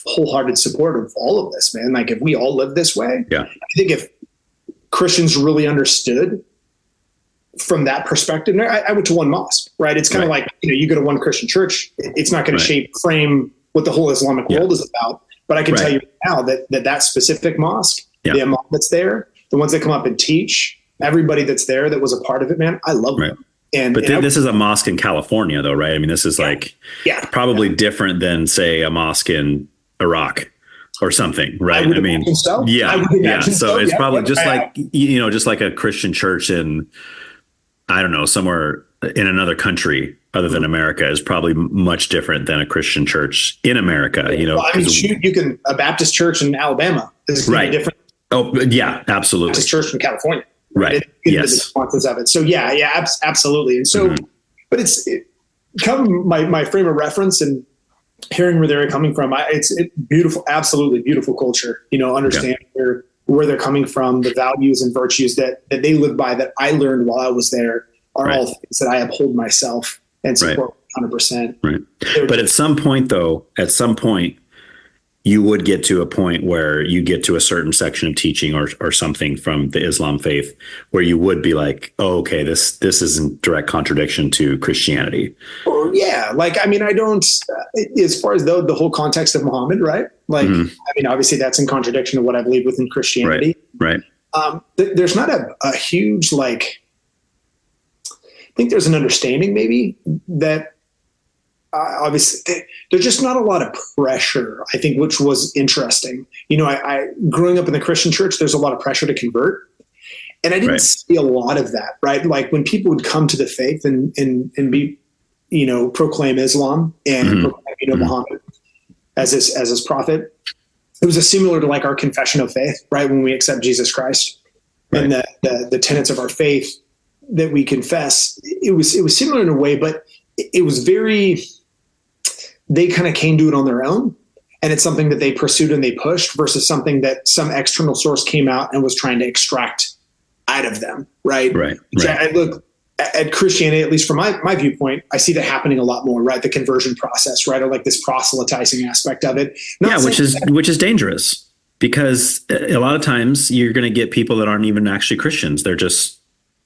wholehearted support of all of this, man. Like if we all live this way, I think if Christians really understood from that perspective, I went to one mosque, right? It's kind of like, you go to one Christian church, it's not going to frame what the whole Islamic world is about. But I can tell you now that specific mosque, the imam that's there, the ones that come up and teach, everybody that's there that was a part of it, man, I love them. But this is a mosque in California though, right? I mean, this is probably different than say a mosque in Iraq or something, right? I mean, so. So it's probably just like, just like a Christian church in, I don't know, somewhere in another country other than America is probably much different than a Christian church in America, Well, I mean, a Baptist church in Alabama is different. Oh yeah, absolutely. Baptist church in California. Right. Yes. The nuances of it. So absolutely. And so, but it's my frame of reference and hearing where they're coming from. It's beautiful, absolutely beautiful culture. Understanding where they're coming from, the values and virtues that they live by that I learned while I was there are all things that I uphold myself and support 100%. Right. But at some point, you would get to a point where you get to a certain section of teaching or something from the Islam faith where you would be like, oh, okay, this is in direct contradiction to Christianity. Well, yeah. Like, I mean, I don't, as far as the whole context of Muhammad, right? Like, I mean, obviously that's in contradiction to what I believe within Christianity. Right. There's not a huge, like, I think there's an understanding maybe that, obviously, there's just not a lot of pressure, I think, which was interesting. I growing up in the Christian church, there's a lot of pressure to convert. And I didn't see a lot of that, right? Like when people would come to the faith and be, proclaim Islam and proclaim, Muhammad as his prophet, it was similar to like our confession of faith, right? When we accept Jesus Christ and the tenets of our faith that we confess, it was similar in a way, but it was very, they kind of came to it on their own, and it's something that they pursued and they pushed versus something that some external source came out and was trying to extract out of them. Right. Yeah, and look at Christianity, at least from my viewpoint, I see that happening a lot more, right? The conversion process, right? Or like this proselytizing aspect of it. Which is dangerous because a lot of times you're going to get people that aren't even actually Christians. They're just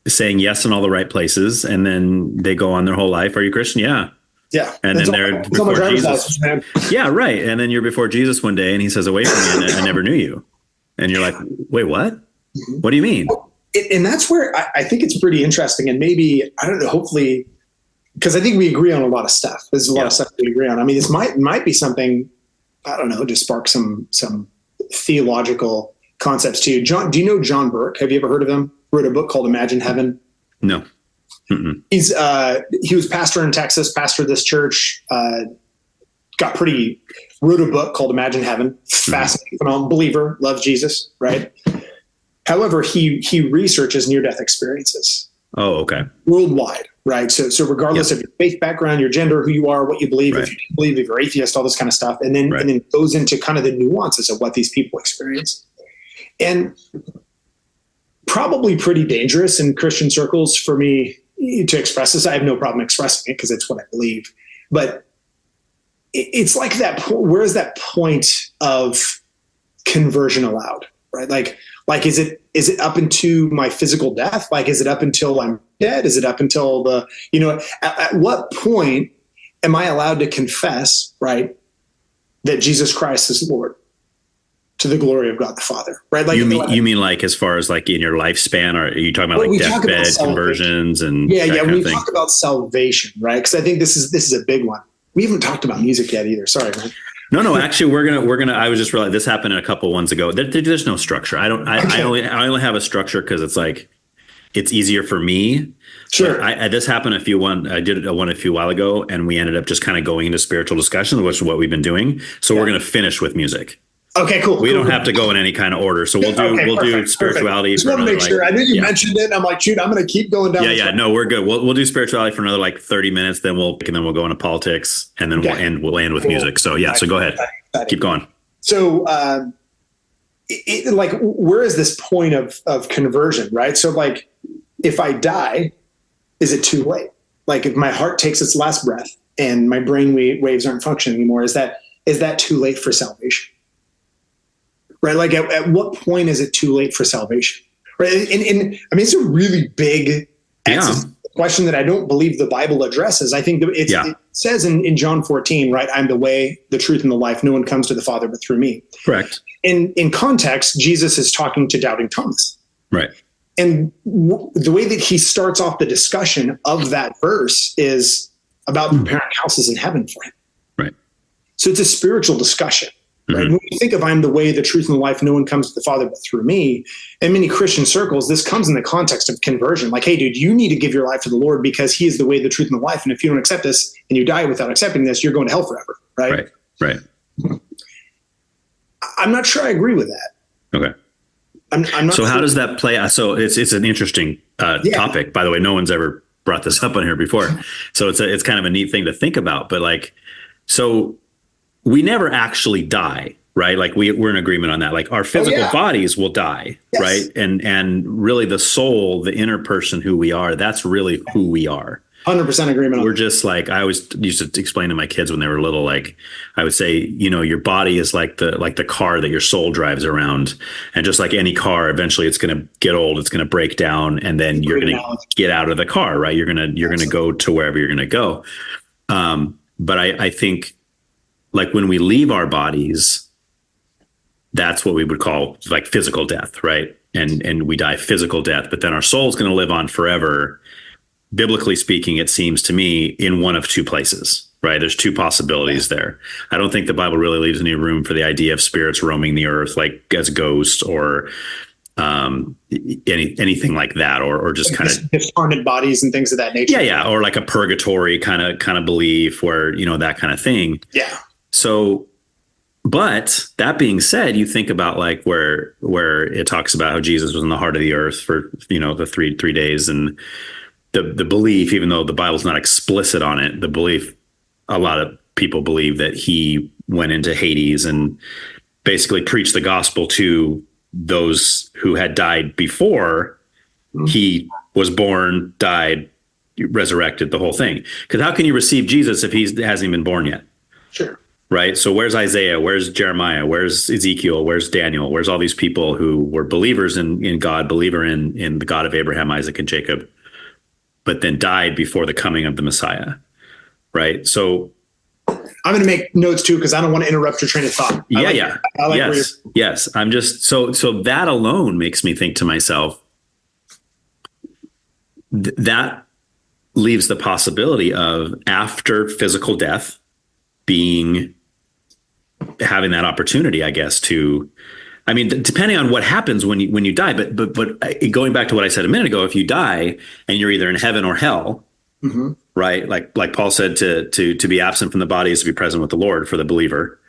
saying yes in all the right places, and then they go on their whole life. Are you Christian? Yeah. Yeah. And then they're before Jesus. Yeah, right. And then you're before Jesus one day and he says, away from me, and I never knew you. And you're like, wait, what? What do you mean? And that's where I think it's pretty interesting. And maybe, I don't know, hopefully, because I think we agree on a lot of stuff. There's a lot of stuff we agree on. I mean, this might be something, I don't know, to spark some theological concepts too. John, do you know John Burke? Have you ever heard of him? Wrote a book called Imagine Heaven. No. Mm-mm. He was pastor in Texas, pastored this church, wrote a book called Imagine Heaven. Fascinating, phenomenal believer, loves Jesus, right? However, he researches near-death experiences. Oh, okay. Worldwide, right? So regardless of your faith background, your gender, who you are, what you believe, if you believe, if you're atheist, all this kind of stuff, and then goes into kind of the nuances of what these people experience. And probably pretty dangerous in Christian circles for me to express this. I have no problem expressing it because it's what I believe. But it's like that. Where is that point of conversion allowed? Right? Like is it up into my physical death? Like, is it up until I'm dead? Is it up until at what point am I allowed to confess, right, that Jesus Christ is Lord, to the glory of God the Father, right? Like, you mean like as far as like in your lifespan, or are you talking about like deathbed conversions and when we talk about salvation, right? Because I think this is a big one. We haven't talked about music yet either. Sorry, man. No. Actually, we're gonna. I was just realizing this happened a couple ones ago. There's no structure. I only have a structure because it's like it's easier for me. Sure. This happened I did one a few while ago, and we ended up just kind of going into spiritual discussion, which is what we've been doing. So we're gonna finish with music. Okay, cool. We don't have to go in any kind of order. So we'll do spirituality. Just want to make sure. I knew you mentioned it. I'm like, shoot, I'm going to keep going down. Yeah. No, we're good. We'll do spirituality for another like 30 minutes. Then we'll go into politics, and then we'll end with music. So so go ahead. Keep going. So, like, where is this point of conversion, right? So like, if I die, is it too late? Like if my heart takes its last breath and my brain waves aren't functioning anymore, is that too late for salvation? Right? Like at what point is it too late for salvation? Right? And I mean, it's a really big question that I don't believe the Bible addresses. I think it says in John 14, right? I'm the way, the truth, and the life. No one comes to the Father but through me. Correct. In context, Jesus is talking to doubting Thomas. Right. And the way that he starts off the discussion of that verse is about preparing houses in heaven for him. Right. So it's a spiritual discussion. Right? When you think of I'm the way, the truth, and the life, no one comes to the Father but through me. In many Christian circles, this comes in the context of conversion. Like, hey, dude, you need to give your life to the Lord because he is the way, the truth, and the life. And if you don't accept this and you die without accepting this, you're going to hell forever. Right? Right. I'm not sure I agree with that. Okay. I'm not so sure. How does that play out? So it's an interesting topic. By the way, no one's ever brought this up on here before. So it's kind of a neat thing to think about. But like, so we never actually die, right? Like we're in agreement on that. Like our physical bodies will die, right? And really the soul, the inner person who we are, that's really who we are. 100% agreement. We're just like, I always used to explain to my kids when they were little, like I would say, your body is like the car that your soul drives around. And just like any car, eventually it's going to get old, it's going to break down, and then you're going to get out of the car, right? You're going to go to wherever you're going to go. But I think, like when we leave our bodies, that's what we would call like physical death, right? And we die physical death, but then our soul is going to live on forever. Biblically speaking, it seems to me in one of two places, right? There's two possibilities there. I don't think the Bible really leaves any room for the idea of spirits roaming the earth, like as ghosts or anything like that, or just kind of discarnate bodies and things of that nature. Yeah. Or like a purgatory kind of belief where, that kind of thing. Yeah. So, but that being said, you think about like where it talks about how Jesus was in the heart of the earth for, the three days, and the belief, even though the Bible's not explicit on it, the belief, a lot of people believe that he went into Hades and basically preached the gospel to those who had died before he was born, died, resurrected, the whole thing. Because how can you receive Jesus if he hasn't even been born yet? Sure. right? So where's Isaiah? Where's Jeremiah? Where's Ezekiel? Where's Daniel? Where's all these people who were believers in God, believer in the God of Abraham, Isaac, and Jacob, but then died before the coming of the Messiah, right? So I'm going to make notes too, because I don't want to interrupt your train of thought. Yes. I'm just so that alone makes me think to myself, that leaves the possibility of after physical death having that opportunity, I guess, to, I mean, depending on what happens when you die, but going back to what I said a minute ago, if you die and you're either in heaven or hell, mm-hmm. right? Like Paul said, to be absent from the body is to be present with the Lord for the believer.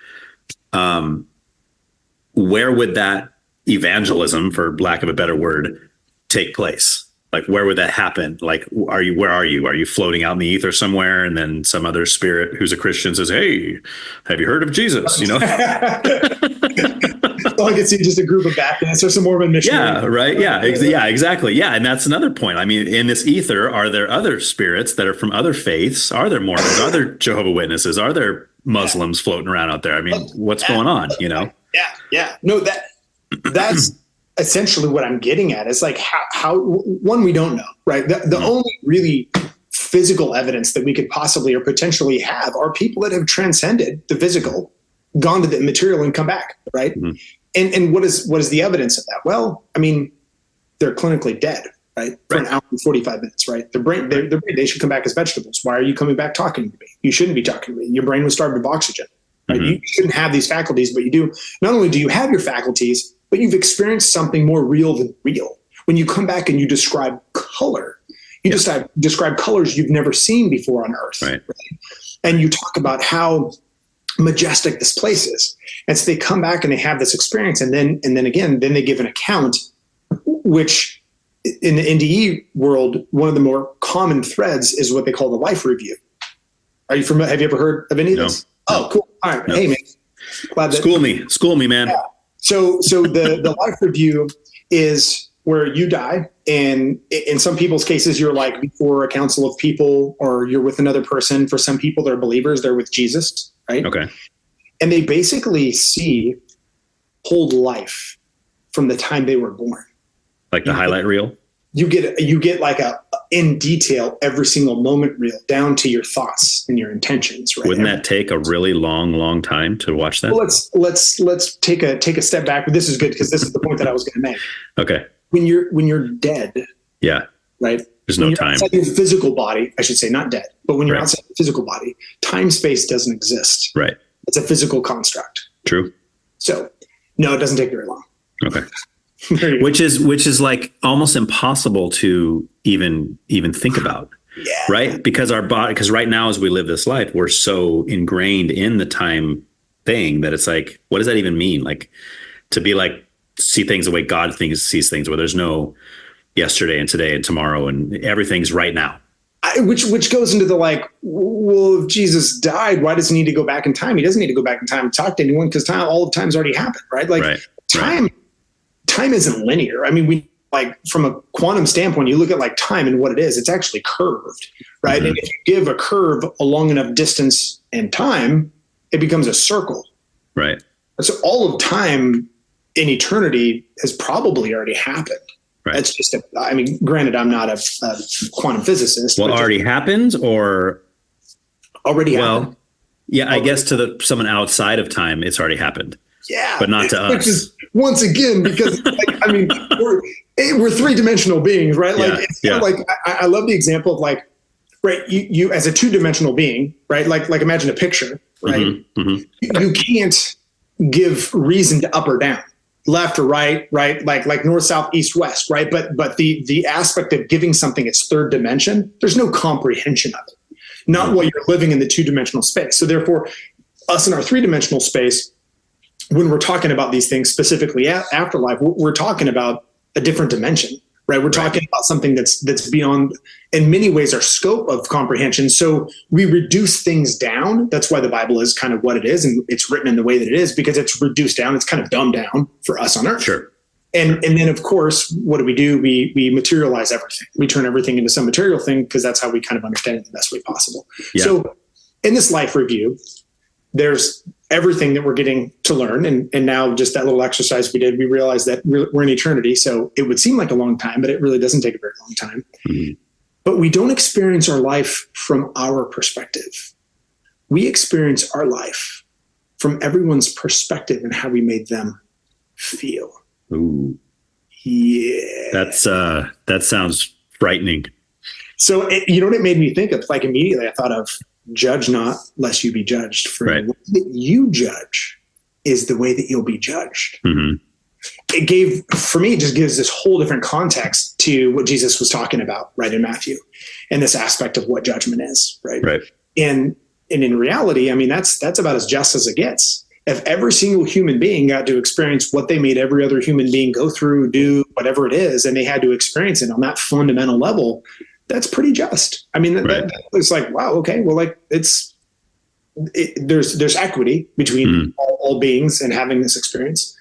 Where would that evangelism, for lack of a better word, take place? Like, where would that happen? Like, where are you? Are you floating out in the ether somewhere? And then some other spirit who's a Christian says, "Hey, have you heard of Jesus?" You know? All I can see just a group of Baptists or some Mormon missionaries. Yeah, right. Yeah, exactly. Yeah. And that's another point. I mean, in this ether, are there other spirits that are from other faiths? Are there Mormons? Are there Jehovah's Witnesses? Are there Muslims floating around out there? I mean, what's going on, you know? Yeah. No, that's essentially what I'm getting at. Is like how one, we don't know, right? The only really physical evidence that we could possibly or potentially have are people that have transcended the physical, gone to the immaterial, and come back, right? Mm-hmm. And what is the evidence of that? Well, I mean, they're clinically dead, right? For an hour and 45 minutes, right? Their brain, they should come back as vegetables. Why are you coming back talking to me? You shouldn't be talking to me. Your brain was starved of oxygen, right? Mm-hmm. You shouldn't have these faculties, but you do. Not only do you have your faculties, but you've experienced something more real than real. When you come back and you describe color, you just describe colors you've never seen before on Earth. Right. And you talk about how majestic this place is. And so they come back and they have this experience. And then they give an account, which in the NDE world, one of the more common threads is what they call the life review. Are you familiar? Have you ever heard of any of this? Oh, cool. All right. No. Hey, man. Glad that, School me, man. Yeah. So the life review is where you die, and in some people's cases, you're like before a council of people, or you're with another person. For some people, they're believers; they're with Jesus, right? Okay. And they basically see whole life from the time they were born, like the highlight reel. You get like a in detail every single moment reel down to your thoughts and your intentions. Right? Wouldn't that take a really long time to watch that? Well, let's take a step back. But this is good because this is the point that I was going to make. Okay. When you're dead. Yeah. Right. There's no time. Outside your physical body, I should say, not dead, but when you're outside your physical body, time space doesn't exist. Right. It's a physical construct. True. So no, it doesn't take very long. Okay. Which is like almost impossible to even think about. Yeah. Right. Because right now, as we live this life, we're so ingrained in the time thing that it's like, what does that even mean? Like, to be like, see things the way God sees things, where there's no yesterday and today and tomorrow and everything's right now. Which goes into the like, well, if Jesus died, why does he need to go back in time? He doesn't need to go back in time and talk to anyone, because all of time's already happened, right? Like time isn't linear. I mean, we like from a quantum standpoint, you look at like time and what it is, it's actually curved, right? Mm-hmm. And if you give a curve a long enough distance and time, it becomes a circle. Right. So all of time in eternity has probably already happened. Right. That's just, I mean, granted, I'm not a quantum physicist. Well, already happened or? Already happened. Yeah, I guess to someone outside of time, it's already happened. Yeah. But not to us. Which is, once again, because like, I mean, we're three-dimensional beings, right? Like, it's kind of like, I love the example of like, right, you as a two-dimensional being, right? Like imagine a picture, right? Mm-hmm. Mm-hmm. You can't give reason to up or down, left or right, like north, south, east, west, right? But the aspect of giving something its third dimension, there's no comprehension of it. Not while you're living in the two-dimensional space. So therefore, us in our three-dimensional space, when we're talking about these things, specifically afterlife, we're talking about a different dimension, right? We're talking about something that's beyond, in many ways, our scope of comprehension. So we reduce things down. That's why the Bible is kind of what it is, and it's written in the way that it is, because it's reduced down. It's kind of dumbed down for us on Earth. Sure. And then, of course, what do? We materialize everything. We turn everything into some material thing, because that's how we kind of understand it the best way possible. Yeah. So in this life review, there's everything that we're getting to learn. And now just that little exercise we did, we realized that we're in eternity. So it would seem like a long time, but it really doesn't take a very long time. Mm-hmm. But we don't experience our life from our perspective. We experience our life from everyone's perspective and how we made them feel. Ooh. Yeah. That sounds frightening. So, you know what it made me think of? Like immediately I thought of judge not lest you be judged. For the way that you judge is the way that you'll be judged. Mm-hmm. It just gives this whole different context to what Jesus was talking about, right, in Matthew, and this aspect of what judgment is, right? Right. And in reality, I mean, that's about as just as it gets. If every single human being got to experience what they made every other human being go through, do, whatever it is, and they had to experience it on that fundamental level, that's pretty just. I mean, it's like, wow, okay, well, like there's equity between all beings and having this experience,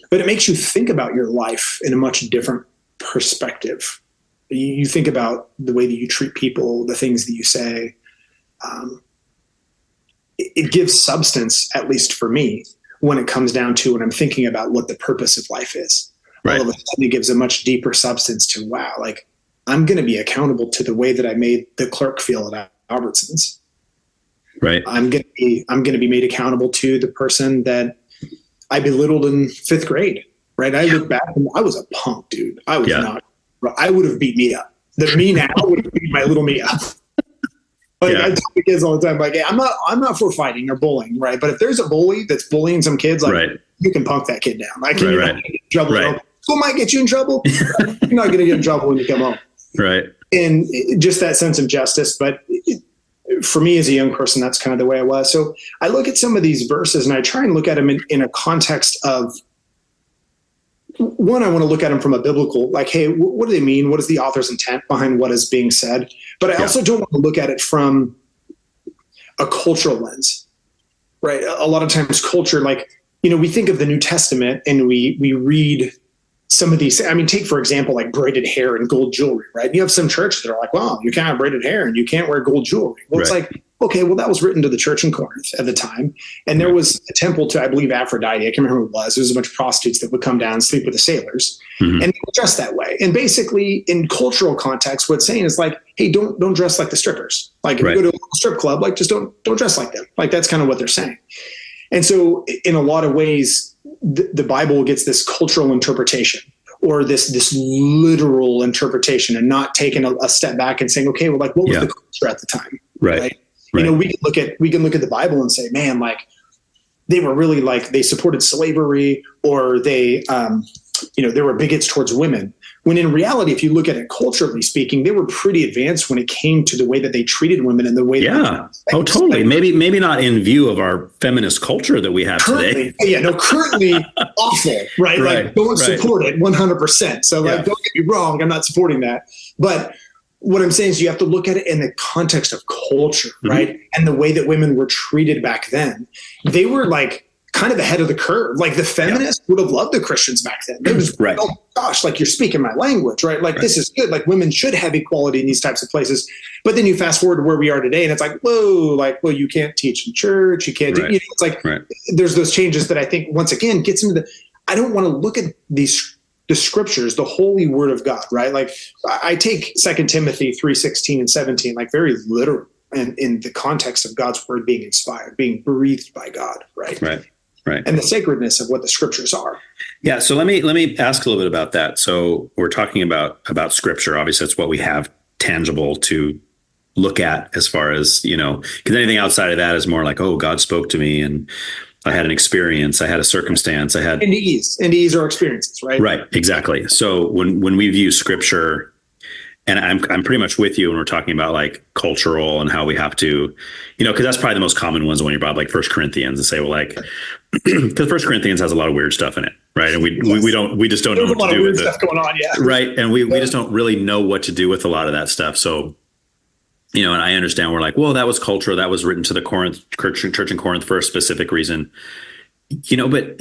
but it makes you think about your life in a much different perspective. You think about the way that you treat people, the things that you say. It gives substance, at least for me, when it comes down to when I'm thinking about what the purpose of life is. Right. All of a sudden, it gives a much deeper substance to, wow, like I'm going to be accountable to the way that I made the clerk feel at Albertsons. Right. I'm going to be made accountable to the person that I belittled in 5th grade. Right. I look back and I was a punk, dude. I was not. I would have beat me up. The me now would have beat my little me up. Like I tell the kids all the time, like, hey, I'm not for fighting or bullying, right? But if there's a bully that's bullying some kids, like you can punk that kid down. Like you're not gonna get in trouble. School might get you in trouble. You're not going to get in trouble when you come home. Right. And just that sense of justice. But for me as a young person, that's kind of the way I was. So I look at some of these verses and I try and look at them in a context of, one, I want to look at them from a biblical, like, hey, what do they mean? What is the author's intent behind what is being said? But I also don't want to look at it from a cultural lens, right? A lot of times culture, like, we think of the New Testament and we read some of these. I mean, take, for example, like braided hair and gold jewelry, right? You have some churches that are like, well, you can't have braided hair and you can't wear gold jewelry. Well, it's like, okay, well, that was written to the church in Corinth at the time. And there was a temple to, I believe, Aphrodite. I can't remember who it was. There was a bunch of prostitutes that would come down and sleep with the sailors. Mm-hmm. And they would dress that way. And basically, in cultural context, what it's saying is like, hey, don't dress like the strippers. Like if you go to a strip club, like just don't dress like them. Like that's kind of what they're saying. And so in a lot of ways, the Bible gets this cultural interpretation or this literal interpretation and not taking a step back and saying, okay, well, like what was the culture at the time? Right. We can look at the Bible and say, man, like they were really like they supported slavery or they were bigots towards women. When in reality, if you look at it culturally speaking, they were pretty advanced when it came to the way that they treated women and the way. Oh, totally. Maybe not in view of our feminist culture that we have today. Currently awful, right? Like don't support it 100%. So like, don't get me wrong. I'm not supporting that. But what I'm saying is you have to look at it in the context of culture, right? And the way that women were treated back then. They were like kind of ahead of the curve. Like the feminists would have loved the Christians back then. It was, oh my gosh, like you're speaking my language, right? Like this is good. Like women should have equality in these types of places. But then you fast forward to where we are today and it's like, whoa, like, well, you can't teach in church. You can't do, it's like, there's those changes that I think once again gets into I don't want to look at the scriptures, the holy word of God, right? Like I take 2 Timothy 3:16 and 17, like very literal and in the context of God's word being inspired, being breathed by God, right? Right. And the sacredness of what the scriptures are. Yeah. So let me ask a little bit about that. So we're talking about scripture. Obviously, that's what we have tangible to look at as far as, because anything outside of that is more like, oh, God spoke to me and I had an experience. I had a circumstance. I had NDEs are experiences, right? Right. Exactly. So when we view scripture, and I'm pretty much with you when we're talking about like cultural and how we have to, because that's probably the most common ones when you're about like 1 Corinthians and say, well, like, because 1 Corinthians has a lot of weird stuff in it, right? And we just don't know what to do with it. There's a lot of weird stuff going on, right? And we just don't really know what to do with a lot of that stuff. So, and I understand we're like, well, that was culture that was written to the church in Corinth for a specific reason, but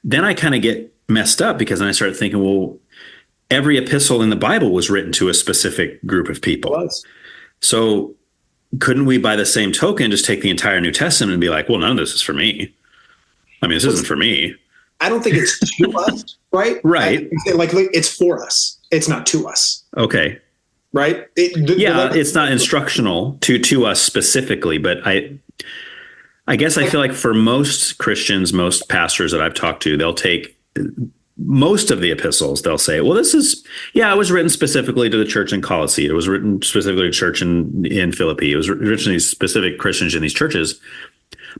then I kind of get messed up because then I started thinking, well, every epistle in the Bible was written to a specific group of people. So couldn't we, by the same token, just take the entire New Testament and be like, well, none of this is for me. I mean, this isn't for me. I don't think it's to us, right? Right. Like it's for us. It's not to us. Okay. Right. It's not instructional to us specifically, but I guess I feel like for most Christians, most pastors that I've talked to, they'll take most of the epistles. They'll say, well, it was written specifically to the church in Colossae. It was written specifically to church in Philippi. It was written to these specific Christians in these churches,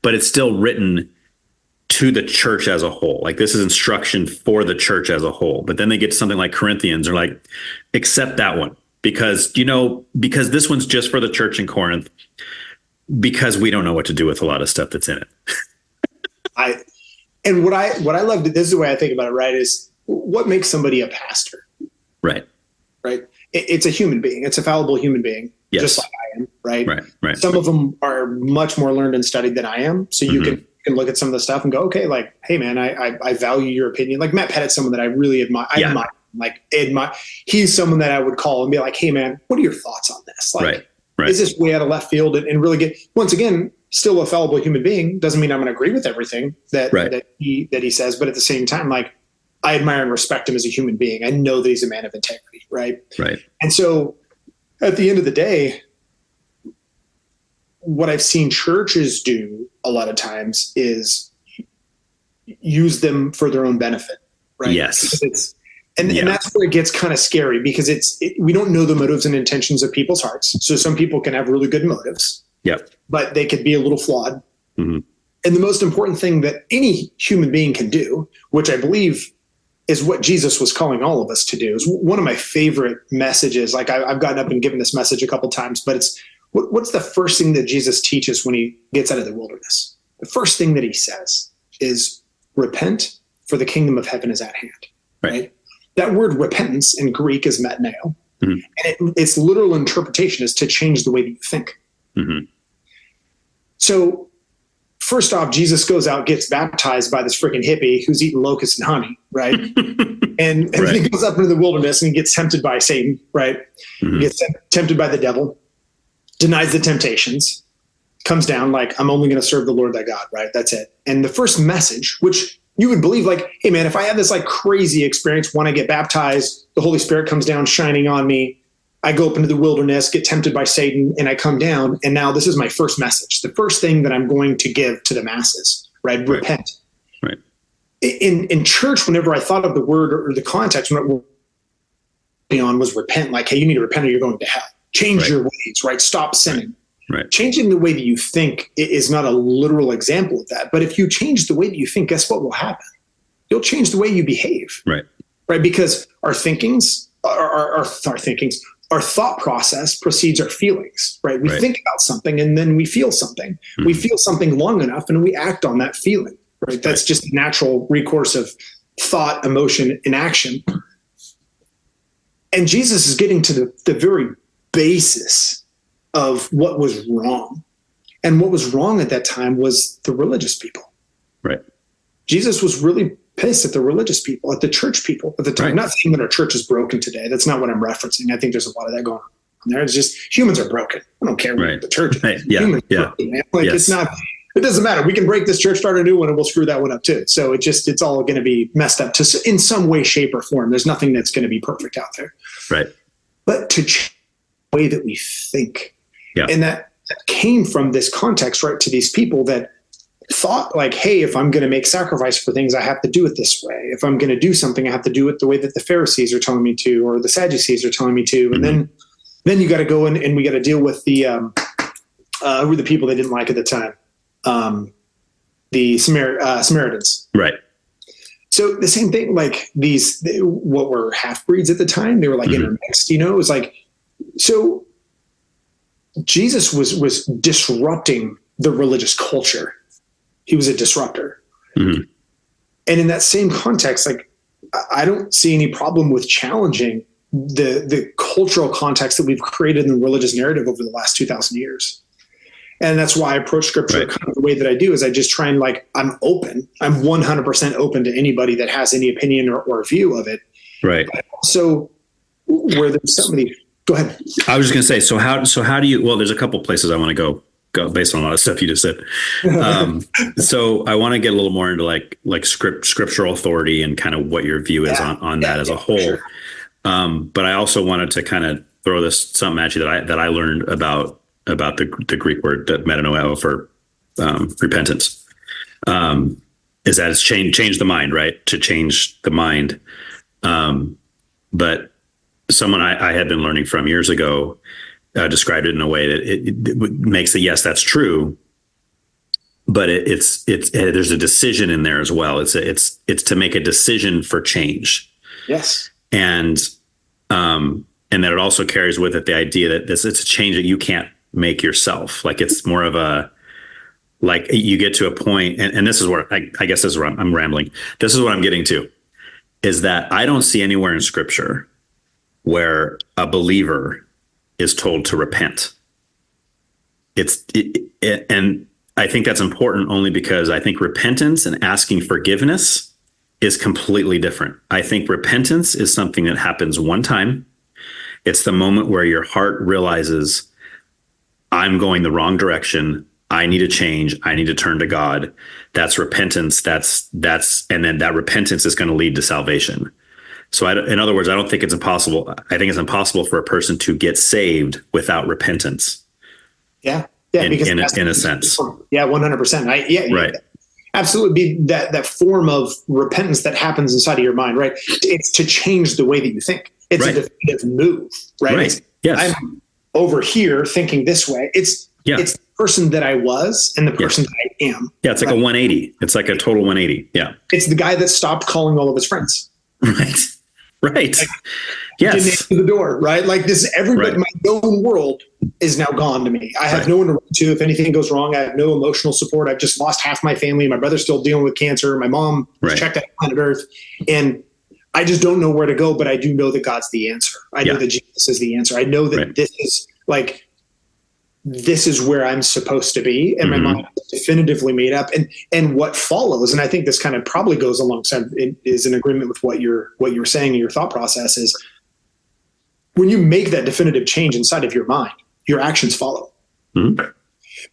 but it's still written to the church as a whole. Like, this is instruction for the church as a whole. But then they get to something like Corinthians, they're like, accept that one because this one's just for the church in Corinth, because we don't know what to do with a lot of stuff that's in it. What I love, this is the way I think about it, right, is what makes somebody a pastor? Right. Right. It's a human being. It's a fallible human being, yes. Just like I am, right? Right. Some of them are much more learned and studied than I am. So you can look at some of the stuff and go, okay, like, hey man, I value your opinion. Like Matt Pettit's someone that I really admire. He's someone that I would call and be like, hey man, what are your thoughts on this? Like, right. Is this way out of left field and really get, once again, still a fallible human being. Doesn't mean I'm going to agree with everything that he says, but at the same time, like, I admire and respect him as a human being. I know that he's a man of integrity. Right. And so at the end of the day, what I've seen churches do a lot of times is use them for their own benefit. Right. Yes. And that's where it gets kind of scary, because we don't know the motives and intentions of people's hearts. So some people can have really good motives, but they could be a little flawed. Mm-hmm. And the most important thing that any human being can do, which I believe is what Jesus was calling all of us to do, is one of my favorite messages. Like I've gotten up and given this message a couple of times, but it's what's the first thing that Jesus teaches when he gets out of the wilderness? The first thing that he says is repent, for the kingdom of heaven is at hand. Right? That word repentance in Greek is metanoeo. Mm-hmm. And its literal interpretation is to change the way that you think. Mm-hmm. So first off, Jesus goes out, gets baptized by this freaking hippie who's eating locusts and honey, right? and then he goes up into the wilderness and he gets tempted by Satan, right? Mm-hmm. He gets tempted by the devil, denies the temptations, comes down like, I'm only going to serve the Lord thy God, right? That's it. And the first message, which you would believe, like, hey man, if I have this like crazy experience when I get baptized, the Holy Spirit comes down shining on me, I go up into the wilderness, get tempted by Satan, and I come down, and now this is my first message. The first thing that I'm going to give to the masses, right? Repent. Right. In church, whenever I thought of the word or the context, when it was repent, like, hey, you need to repent or you're going to hell. Change your ways, right? Stop sinning. Right. Changing the way that you think is not a literal example of that. But if you change the way that you think, guess what will happen? You'll change the way you behave. Right. Because our thinkings, our thought process precedes our feelings, right? We think about something and then we feel something. Mm-hmm. We feel something long enough and we act on that feeling, right? That's just a natural recourse of thought, emotion, and action. And Jesus is getting to the very basis of what was wrong. And what was wrong at that time was the religious people. Right. Jesus was really pissed at the religious people, at the church people at the time. Right. Not saying that our church is broken today. That's not what I'm referencing. I think there's a lot of that going on there. It's just humans are broken. I don't care what the church is. Right. Yeah. Humans are broken, man. Like it's not, it doesn't matter. We can break this church, start a new one, and we'll screw that one up too. So it's all going to be messed up in some way, shape, or form. There's nothing that's going to be perfect out there. Right. But to change the way that we think. Yeah. And that came from this context, right, to these people that thought like, hey, if I'm going to make sacrifice for things, I have to do it this way. If I'm going to do something, I have to do it the way that the Pharisees are telling me to, or the Sadducees are telling me to. And then you got to go in and we got to deal with the, who were the people they didn't like at the time? The Samaritans. Right. So the same thing, like what were half-breeds at the time, they were like intermixed, it was like, so Jesus was disrupting the religious culture. He was a disruptor. Mm-hmm. And in that same context, like, I don't see any problem with challenging the cultural context that we've created in the religious narrative over the last 2,000 years. And that's why I approach scripture kind of the way that I do, is I just try and I'm open. I'm 100% open to anybody that has any opinion or view of it. Right. But also where there's some of these Go ahead. I was just going to say, so how do you, well, there's a couple places I want to go based on a lot of stuff you just said. So I want to get a little more into like scriptural authority and kind of what your view is on that as a whole. Sure. But I also wanted to kind of throw something at you that I learned about the Greek word metanoeo for repentance. Is that it's changed the mind, right? To change the mind. But someone I had been learning from years ago described it in a way that it makes it, yes, that's true. But it's there's a decision in there as well. It's to make a decision for change. Yes. And that it also carries with it the idea that it's a change that you can't make yourself. Like it's more of a, like you get to a point, and this is where I guess this is where I'm rambling. This is what I'm getting to, is that I don't see anywhere in scripture where a believer is told to repent. And I think that's important only because I think repentance and asking forgiveness is completely different. I think repentance is something that happens one time. It's the moment where your heart realizes, I'm going the wrong direction. I need to change. I need to turn to God. That's repentance. And then that repentance is going to lead to salvation. So in other words, I don't think it's impossible. I think it's impossible for a person to get saved without repentance. Yeah. Because in a sense. Yeah. 100%. Right. Absolutely. Be that form of repentance that happens inside of your mind, right? It's to change the way that you think. It's right. A definitive move, right? Right. Yes. I'm over here thinking this way. It's the person that I was and the person that I am. Yeah. It's like a 180. It's like a total 180. Yeah. It's the guy that stopped calling all of his friends. Right. Right. Like, yes. Didn't answer the door, right? Like this, everybody, right. My known world is now gone to me. I have no one to run to. If anything goes wrong, I have no emotional support. I've just lost half my family. My brother's still dealing with cancer. My mom checked out planet Earth. And I just don't know where to go, but I do know that God's the answer. I know that Jesus is the answer. I know that this is where I'm supposed to be. And my mind is definitively made up. And what follows, and I think this kind of probably goes alongside, is in agreement with what you're saying in your thought process, is when you make that definitive change inside of your mind, your actions follow. Mm-hmm.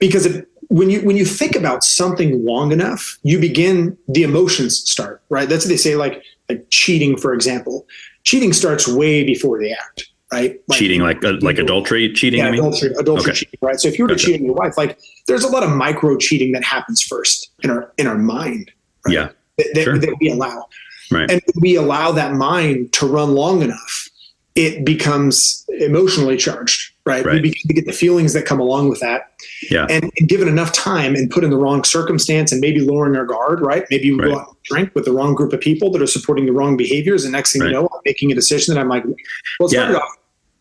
Because when you think about something long enough, the emotions start, right? That's what they say, like cheating, for example. Cheating starts way before the act. Right? Cheating, like adultery cheating? Yeah, adultery cheating, right? So if you were to cheat on your wife, like there's a lot of micro cheating that happens first in our mind, right? Yeah. That we allow. Right. And if we allow that mind to run long enough, it becomes emotionally charged, right? We begin to get the feelings that come along with that. Yeah. And given enough time and put in the wrong circumstance and maybe lowering our guard, right? Maybe we go out and drink with the wrong group of people that are supporting the wrong behaviors. And next thing you know, I'm making a decision that I'm like, well, start it off.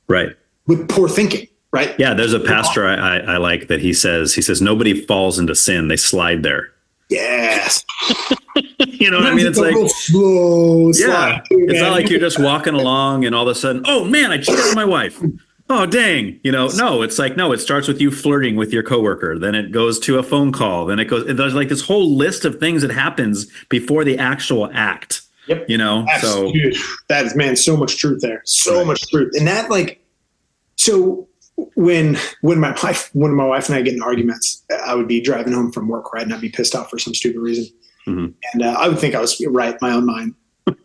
Right. With poor thinking, right? Yeah. There's a pastor I like that he says, nobody falls into sin. They slide there. Yes. You know what I mean? It's like, slow slide, it's not like you're just walking along and all of a sudden, oh man, I cheated on my wife. Oh, dang. No, it's like, no, it starts with you flirting with your coworker. Then it goes to a phone call. Then there's like this whole list of things that happens before the actual act. Yep. So that is, man, so much truth there. So much truth. And that, like, so when my wife and I get in arguments, I would be driving home from work, right? And I'd be pissed off for some stupid reason. Mm-hmm. And I would think I was right in my own mind,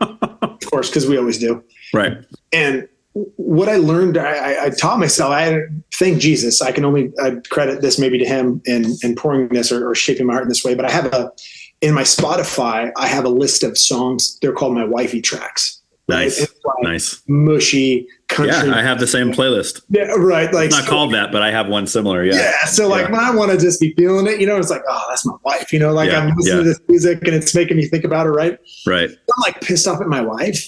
of course, because we always do. Right. And what I learned, I taught myself, I thank Jesus. I can only credit this maybe to him in pouring this or shaping my heart in this way. But I have in my Spotify, I have a list of songs. They're called my wifey tracks. Nice. Right? Like nice. Mushy country. Yeah, I have the same playlist. Yeah, right. Like, it's not called that, but I have one similar. Yeah. Yeah. So when I want to just be feeling it, it's like, oh, that's my wife. Like I'm listening to this music and it's making me think about her. Right. Right. I'm like pissed off at my wife,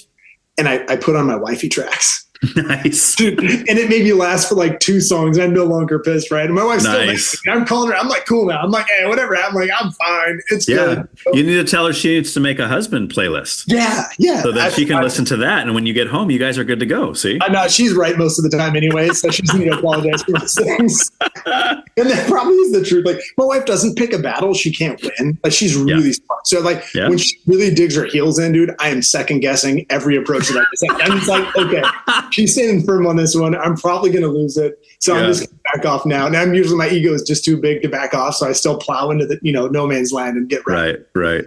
and I put on my wifey tracks. Nice. Dude, and it made me last for like 2 songs. And I'm no longer pissed, right? And my wife's still next to me. I'm calling her. I'm like, cool now. I'm like, hey, whatever. I'm like, I'm fine. It's good. You need to tell her she needs to make a husband playlist. Yeah. So that she can listen to that. And when you get home, you guys are good to go. See? I know. She's right most of the time anyway. So she doesn't need to apologize for those things. And that probably is the truth. Like, my wife doesn't pick a battle she can't win. Like, she's really smart. So when she really digs her heels in, dude, I am second guessing every approach that I take. I'm just like, okay. She's standing firm on this one. I'm probably going to lose it. So I'm just going to back off now. And I'm usually, my ego is just too big to back off. So I still plow into the, no man's land and get ready. Right.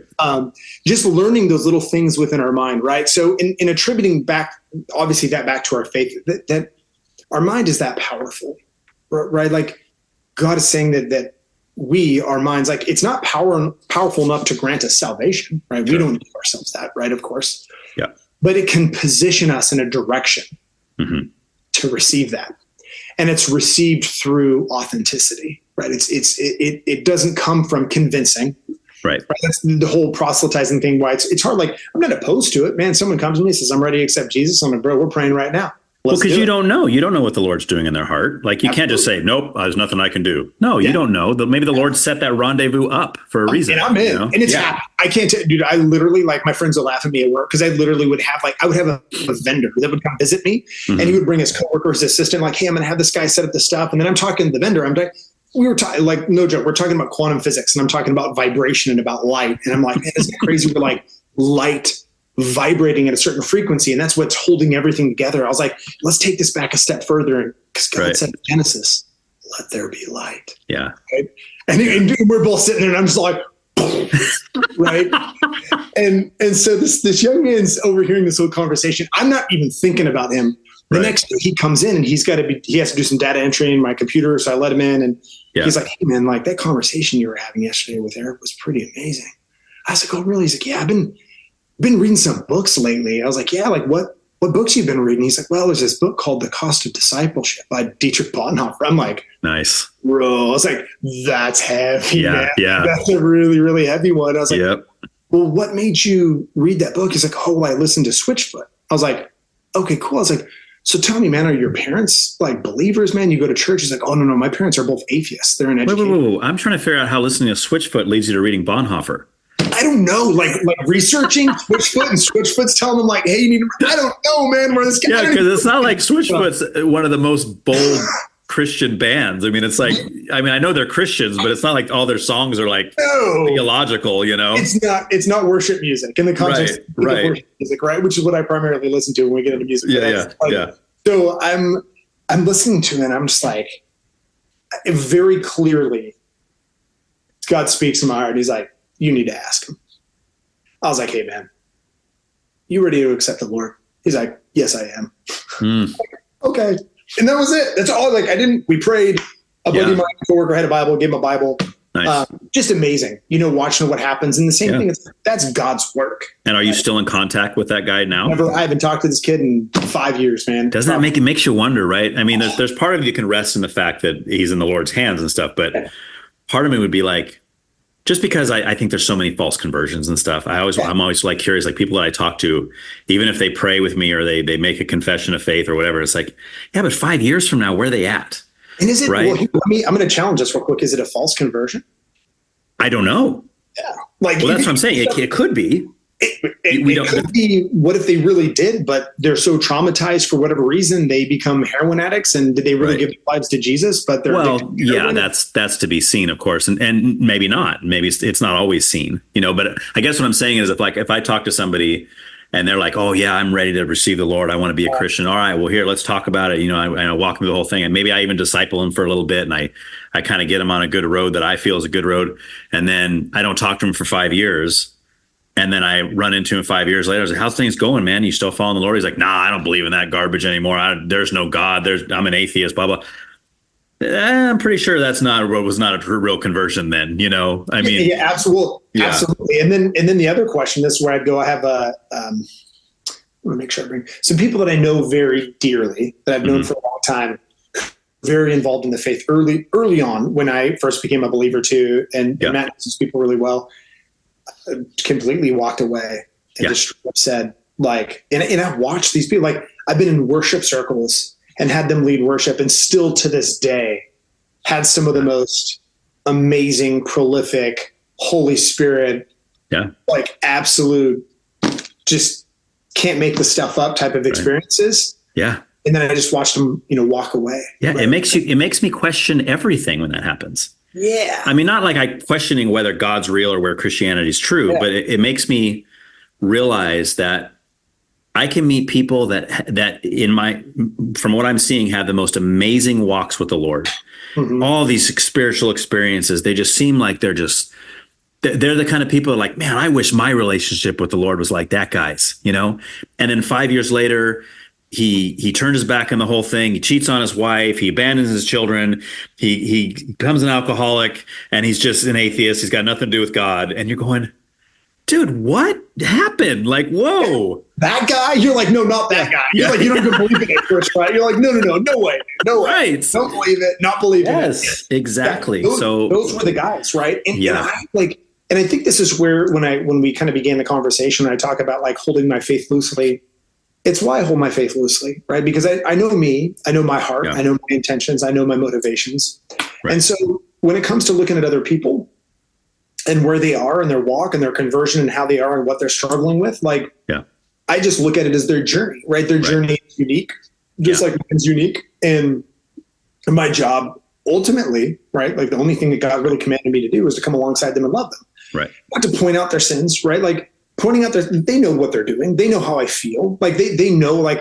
Just learning those little things within our mind, right? So in attributing back, obviously that back to our faith, that our mind is that powerful, right? Like God is saying that our minds, like it's not powerful enough to grant us salvation, right? Sure. We don't give ourselves that, right? Of course. Yeah. But it can position us in a direction to receive that. And it's received through authenticity, right? It doesn't come from convincing. Right. That's the whole proselytizing thing. Why it's hard. Like, I'm not opposed to it, man. Someone comes to me and says, I'm ready to accept Jesus. I'm like, bro, we're praying right now. Because you don't know. You don't know what the Lord's doing in their heart. Like, you can't just say, nope, there's nothing I can do. No, you don't know. Maybe the Lord set that rendezvous up for a reason. And I'm in. And it's happened. I can't dude, I literally, like, my friends will laugh at me at work because I literally would have, like, I would have a vendor that would come visit me and he would bring his coworker, his assistant, like, hey, I'm going to have this guy set up the stuff. And then I'm talking to the vendor. I'm like, we were talking, like, no joke, we're talking about quantum physics and I'm talking about vibration and about light. And I'm like, man, isn't it crazy? We're like light vibrating at a certain frequency, and that's what's holding everything together. I was like, let's take this back a step further, because God said in Genesis, let there be light. Yeah. Right? And we're both sitting there and I'm just like, right. And so this young man's overhearing this whole conversation. I'm not even thinking about him. The next day he comes in and he has to do some data entry in my computer. So I let him in and he's like, hey man, like that conversation you were having yesterday with Eric was pretty amazing. I was like, oh really? He's like, yeah, I've been reading some books lately. I was like, yeah, like what books you've been reading? He's like, well, there's this book called The Cost of Discipleship by Dietrich Bonhoeffer. I'm like, nice. Bro, I was like, that's heavy, man. Yeah. That's a really, really heavy one. I was like, well, what made you read that book? He's like, oh, well, I listened to Switchfoot. I was like, okay, cool. I was like, so tell me, man, are your parents like believers, man? You go to church? He's like, oh, no, my parents are both atheists. They're in education. Wait. I'm trying to figure out how listening to Switchfoot leads you to reading Bonhoeffer. I don't know, like researching Switchfoot and Switchfoot's telling them like, hey, you need to, I don't know, man, where this guy. Yeah, because it's not like Switchfoot's one of the most bold Christian bands. I mean, it's like, I know they're Christians, but it's not like all their songs are like theological, It's not worship music in the context of worship music, right? Which is what I primarily listen to when we get into music. So I'm listening to it and I'm just like, very clearly, God speaks to my heart. He's like, you need to ask him. I was like, hey, man, you ready to accept the Lord? He's like, yes, I am. Okay. And that was it. That's all. Like, we prayed. A buddy of mine, a coworker, had a Bible, gave him a Bible. Nice. Just amazing. Watching what happens. And the same thing, that's God's work. And are you still in contact with that guy now? Never. I haven't talked to this kid in 5 years, man. Doesn't that makes you wonder, right? I mean, there's part of you can rest in the fact that he's in the Lord's hands and stuff, but part of me would be like, just because I think there's so many false conversions and stuff, I'm always like curious, like people that I talk to, even if they pray with me or they make a confession of faith or whatever, it's like, yeah, but 5 years from now, where are they at? And is it, right? Well, I'm going to challenge this real quick. Is it a false conversion? I don't know. Yeah. That's what I'm saying. It could be. It could be, what if they really did, but they're so traumatized for whatever reason, they become heroin addicts, and did they really give their lives to Jesus? But they're that's to be seen, of course, and maybe not. Maybe it's not always seen, But I guess what I'm saying is, if I talk to somebody and they're like, oh yeah, I'm ready to receive the Lord, I want to be a Christian. All right, well here, let's talk about it. I walk through the whole thing, and maybe I even disciple them for a little bit, and I kind of get them on a good road that I feel is a good road, and then I don't talk to them for 5 years. And then I run into him 5 years later. I was like, how's things going, man? You still following the Lord? He's like, nah, I don't believe in that garbage anymore. There's no God. I'm an atheist, blah, blah. I'm pretty sure was not a real conversion then, I mean. Yeah, absolutely. And then the other question, this is where I'd go, I have I want to make sure I bring some people that I know very dearly, that I've known for a long time, very involved in the faith early on when I first became a believer too. And Matt knows these people really well. Completely walked away and just said, like, and I've watched these people, like, I've been in worship circles and had them lead worship, and still to this day had some of the most amazing, prolific, Holy Spirit, like absolute, just can't make the stuff up type of experiences. Yeah. And then I just watched them, walk away. Yeah. It makes me question everything when that happens. Yeah. I mean, not like I questioning whether God's real or where Christianity is true, but it makes me realize that I can meet people that from what I'm seeing, have the most amazing walks with the Lord. Mm-hmm. All these spiritual experiences, they just seem like they're the kind of people like, man, I wish my relationship with the Lord was like that guy's, And then 5 years later, he turned his back on the whole thing. He cheats on his wife. He abandons his children. He becomes an alcoholic, and he's just an atheist. He's got nothing to do with God. And you're going, dude, what happened? Like, whoa. That guy? You're like, no, not that guy. You're like, you don't even believe it at first, right? You're like, no way. Right. Don't believe it, not believe it. Yes, exactly. Those were the guys, right? And I think this is where when we kind of began the conversation, I talk about like holding my faith loosely. It's why I hold my faith loosely, right? Because I know me, I know my heart, I know my intentions, I know my motivations. Right. And so when it comes to looking at other people and where they are in their walk and their conversion and how they are and what they're struggling with, like, I just look at it as their journey, right? Their journey is unique, just like mine's unique. And my job ultimately, right? Like the only thing that God really commanded me to do was to come alongside them and love them. Right. Not to point out their sins, right? Like pointing out they know what they're doing. They know how I feel. Like they know my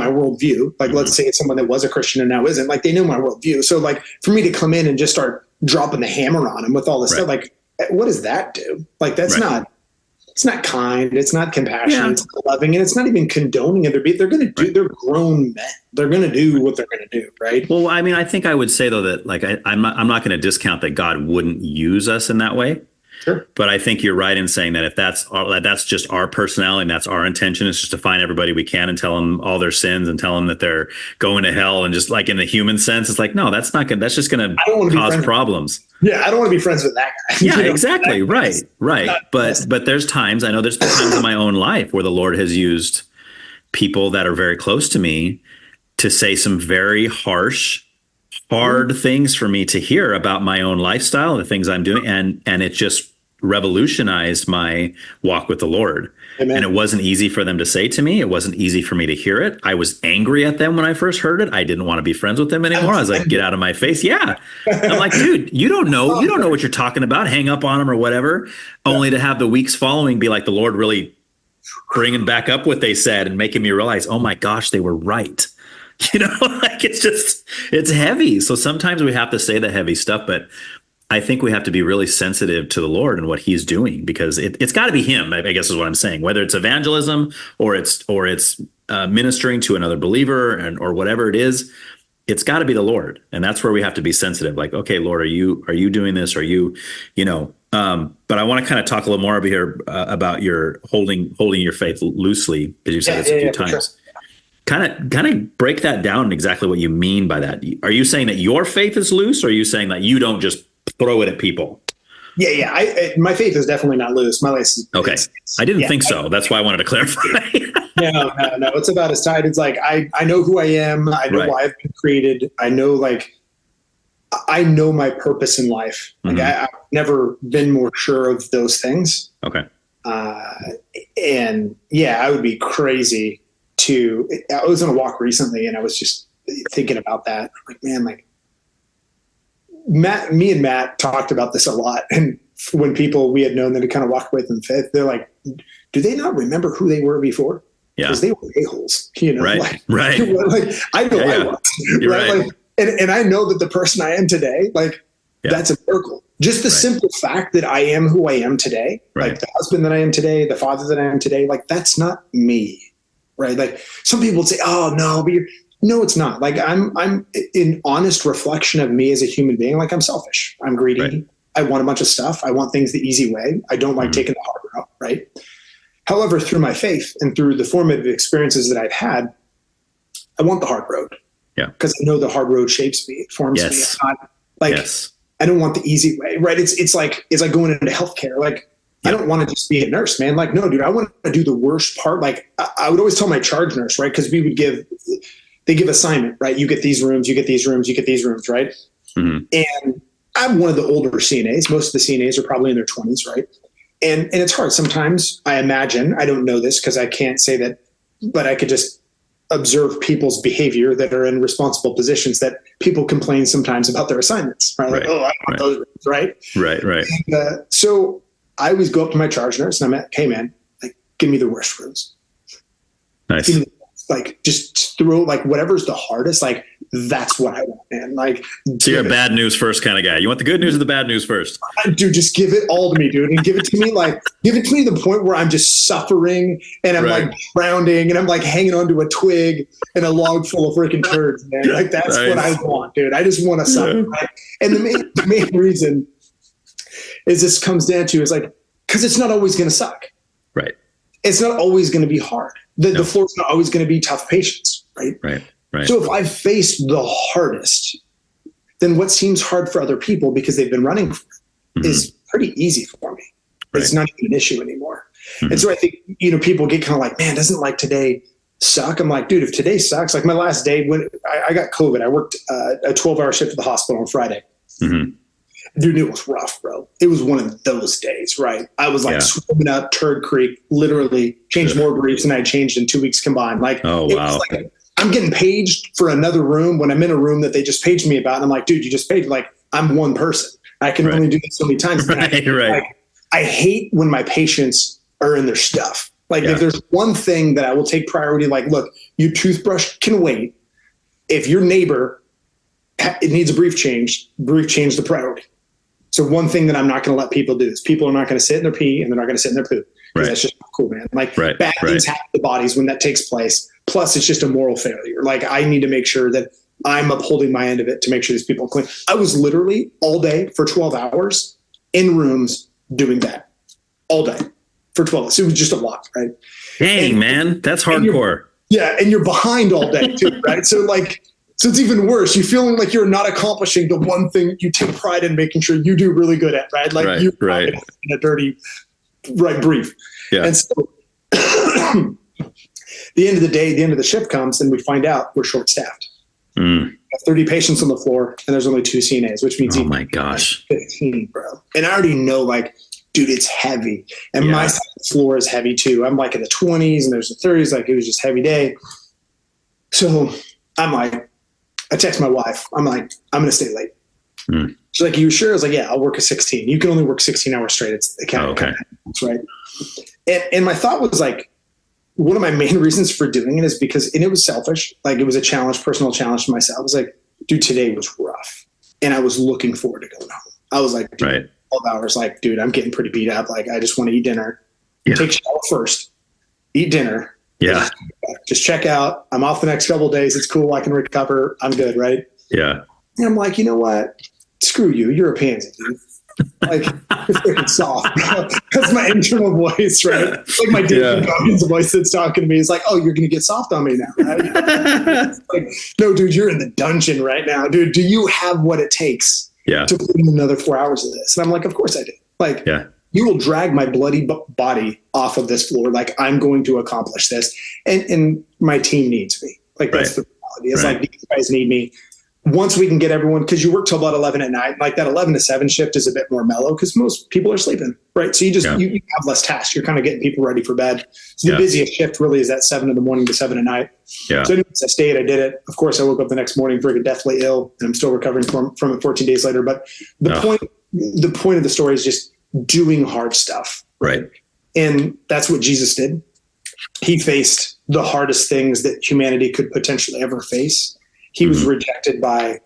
worldview. Like, let's say it's someone that was a Christian and now isn't, like they know my worldview. So like for me to come in and just start dropping the hammer on them with all this stuff, like what does that do? Like that's it's not kind. It's not compassionate. It's not loving, and it's not even condoning it. They're going to do. They're grown men. They're going to do what they're going to do. Right. Well, I mean, I think I would say though that like I'm not going to discount that God wouldn't use us in that way. Sure. But I think you're right in saying that if that's just our personality and that's our intention is just to find everybody we can and tell them all their sins and tell them that they're going to hell, and just like in the human sense, it's like, no, that's not good. That's just going to cause problems. Yeah, I don't want to be friends with that guy. Yeah, exactly. Right. But there's times, I know there's been times in my own life where the Lord has used people that are very close to me to say some very hard things for me to hear about my own lifestyle, the things I'm doing. And it just revolutionized my walk with the Lord. Amen. And it wasn't easy for them to say to me. It wasn't easy for me to hear it. I was angry at them when I first heard it. I didn't want to be friends with them anymore. I was like, get out of my face. Yeah. I'm like, dude, you don't know what you're talking about. Hang up on them or whatever, only to have the weeks following be like the Lord really bringing back up what they said and making me realize, oh my gosh, they were right. Like it's heavy. So sometimes we have to say the heavy stuff, but I think we have to be really sensitive to the Lord and what he's doing, because it's got to be him, I guess is what I'm saying, whether it's evangelism or it's ministering to another believer or whatever it is, it's got to be the Lord. And that's where we have to be sensitive. Like, okay, Lord, are you doing this? Are you, but I want to kind of talk a little more over here about your holding your faith loosely, because you said this a few times. Sure. Kind of break that down and exactly what you mean by that. Are you saying that your faith is loose, or are you saying that you don't just throw it at people? Yeah. My faith is definitely not loose. My faith is, okay. I didn't think so. That's why I wanted to clarify. No. It's about as tight. It's like, I know who I am. I know why I've been created. I know my purpose in life. Like I've never been more sure of those things. Okay. And I would be crazy I was on a walk recently and I was just thinking about that. Like, man, like me and Matt talked about this a lot. And when people we had known that had kind of walked away from faith, they're like, do they not remember who they were before? Yeah. Because they were a-holes, Right. Like, I know I was. You're right. Like, and I know that the person I am today, that's a miracle. Just the simple fact that I am who I am today, like the husband that I am today, the father that I am today, like that's not me. Right. Like some people would say, oh no, but no, it's not. Like I'm an honest reflection of me as a human being. Like I'm selfish. I'm greedy. Right. I want a bunch of stuff. I want things the easy way. I don't like taking the hard route. Right. However, through my faith and through the formative experiences that I've had, I want the hard road. Yeah. Because I know the hard road shapes me. It forms me. I'm not, I don't want the easy way. Right. It's like going into healthcare. Like, I don't want to just be a nurse, man. Like, no, dude, I want to do the worst part. Like I would always tell my charge nurse, right? Because they give assignment, right? You get these rooms, you get these rooms, you get these rooms, right? Mm-hmm. And I'm one of the older CNAs. Most of the CNAs are probably in their 20s, right? And it's hard. Sometimes I imagine, I don't know this because I can't say that, but I could just observe people's behavior that are in responsible positions, that people complain sometimes about their assignments, right? Like, oh, I want those rooms, right? Right. And, so I always go up to my charge nurse and I'm like, hey man, like give me the worst rooms. Nice. Like just throw like whatever's the hardest, like that's what I want, man. Like, so you're a bad news first kind of guy. You want the good news or the bad news first? Dude, just give it all to me, dude. And give it to me to the point where I'm just suffering and I'm like drowning and I'm like hanging onto a twig in a log full of freaking turds, man. Like that's what I want, dude. I just want to suffer. Right? And the main reason is this comes down to is like, because it's not always going to suck. Right. It's not always going to be hard. The floor's not always going to be tough patience, right? Right. So if I faced the hardest, then what seems hard for other people because they've been running for it is pretty easy for me. Right. It's not even an issue anymore. And so I think, people get kind of like, man, doesn't like today suck? I'm like, dude, if today sucks, like my last day when I got COVID, I worked a 12-hour shift at the hospital on Friday. Dude, it was rough, bro. It was one of those days, right? I was like swimming up Turd Creek, literally changed more briefs than I changed in 2 weeks combined. Like, oh, wow. Was like, I'm getting paged for another room when I'm in a room that they just paged me about. And I'm like, dude, you just paged. Like, I'm one person. I can only do this so many times. Like, I hate when my patients are in their stuff. Like, if there's one thing that I will take priority, like, look, your toothbrush can wait. If your neighbor it needs a brief change the priority. So one thing that I'm not going to let people do is people are not going to sit in their pee and they're not going to sit in their poop. Because that's just not cool, man. Like bad things happen to bodies when that takes place. Plus it's just a moral failure. Like I need to make sure that I'm upholding my end of it to make sure these people are clean. I was literally all day for 12 hours in rooms doing that all day for 12 hours. It was just a lot, right? Dang, man, that's hardcore. And you're behind all day too, right? So it's even worse. You're feeling like you're not accomplishing the one thing you take pride in making sure you do really good at, right? Like you're in a dirty, brief. Yeah. And so the end of the day, the end of the shift comes and we find out we're short-staffed. We have 30 patients on the floor and there's only 2 CNAs, which means oh my gosh, 15, bro. And I already know, like, dude, it's heavy. And my side of the floor is heavy too. I'm like in the 20s and there's the 30s. Like it was just heavy day. So I'm like, I text my wife. I'm like, I'm going to stay late. She's like, you sure? I was like, yeah, I'll work a 16. You can only work 16 hours straight. It's the count. Okay. Right. And my thought was like, one of my main reasons for doing it is because, and it was selfish. Like it was a challenge, personal challenge to myself. I was like, dude, today was rough. And I was looking forward to going home. I was like, dude, 12 hours. Like, dude, I'm getting pretty beat up. Like, I just want to eat dinner, take a shower first, eat dinner. Yeah. Just check out. I'm off the next couple of days. It's cool. I can recover. I'm good. Right. Yeah. And I'm like, you know what? Screw you. You're a pansy, dude. Like, you're freaking soft. That's my internal voice, right? Like my David Goggins voice that's talking to me is like, oh, you're going to get soft on me now, right? Like, no, dude, you're in the dungeon right now. Dude, do you have what it takes to put in another 4 hours of this? And I'm like, of course I do. Like, you will drag my bloody body off of this floor. Like, I'm going to accomplish this. And my team needs me. Like, that's the reality. It's like, these guys need me. Once we can get everyone, because you work till about 11 at night, like that 11 to 7 shift is a bit more mellow because most people are sleeping, right? So you just, you have less tasks. You're kind of getting people ready for bed. So the busiest shift really is that 7 in the morning to 7 at night. Yeah. So anyways, I stayed, I did it. Of course, I woke up the next morning freaking deathly ill and I'm still recovering from it 14 days later. But the point of the story is just doing hard stuff. Right. And that's what Jesus did. He faced the hardest things that humanity could potentially ever face. He was rejected by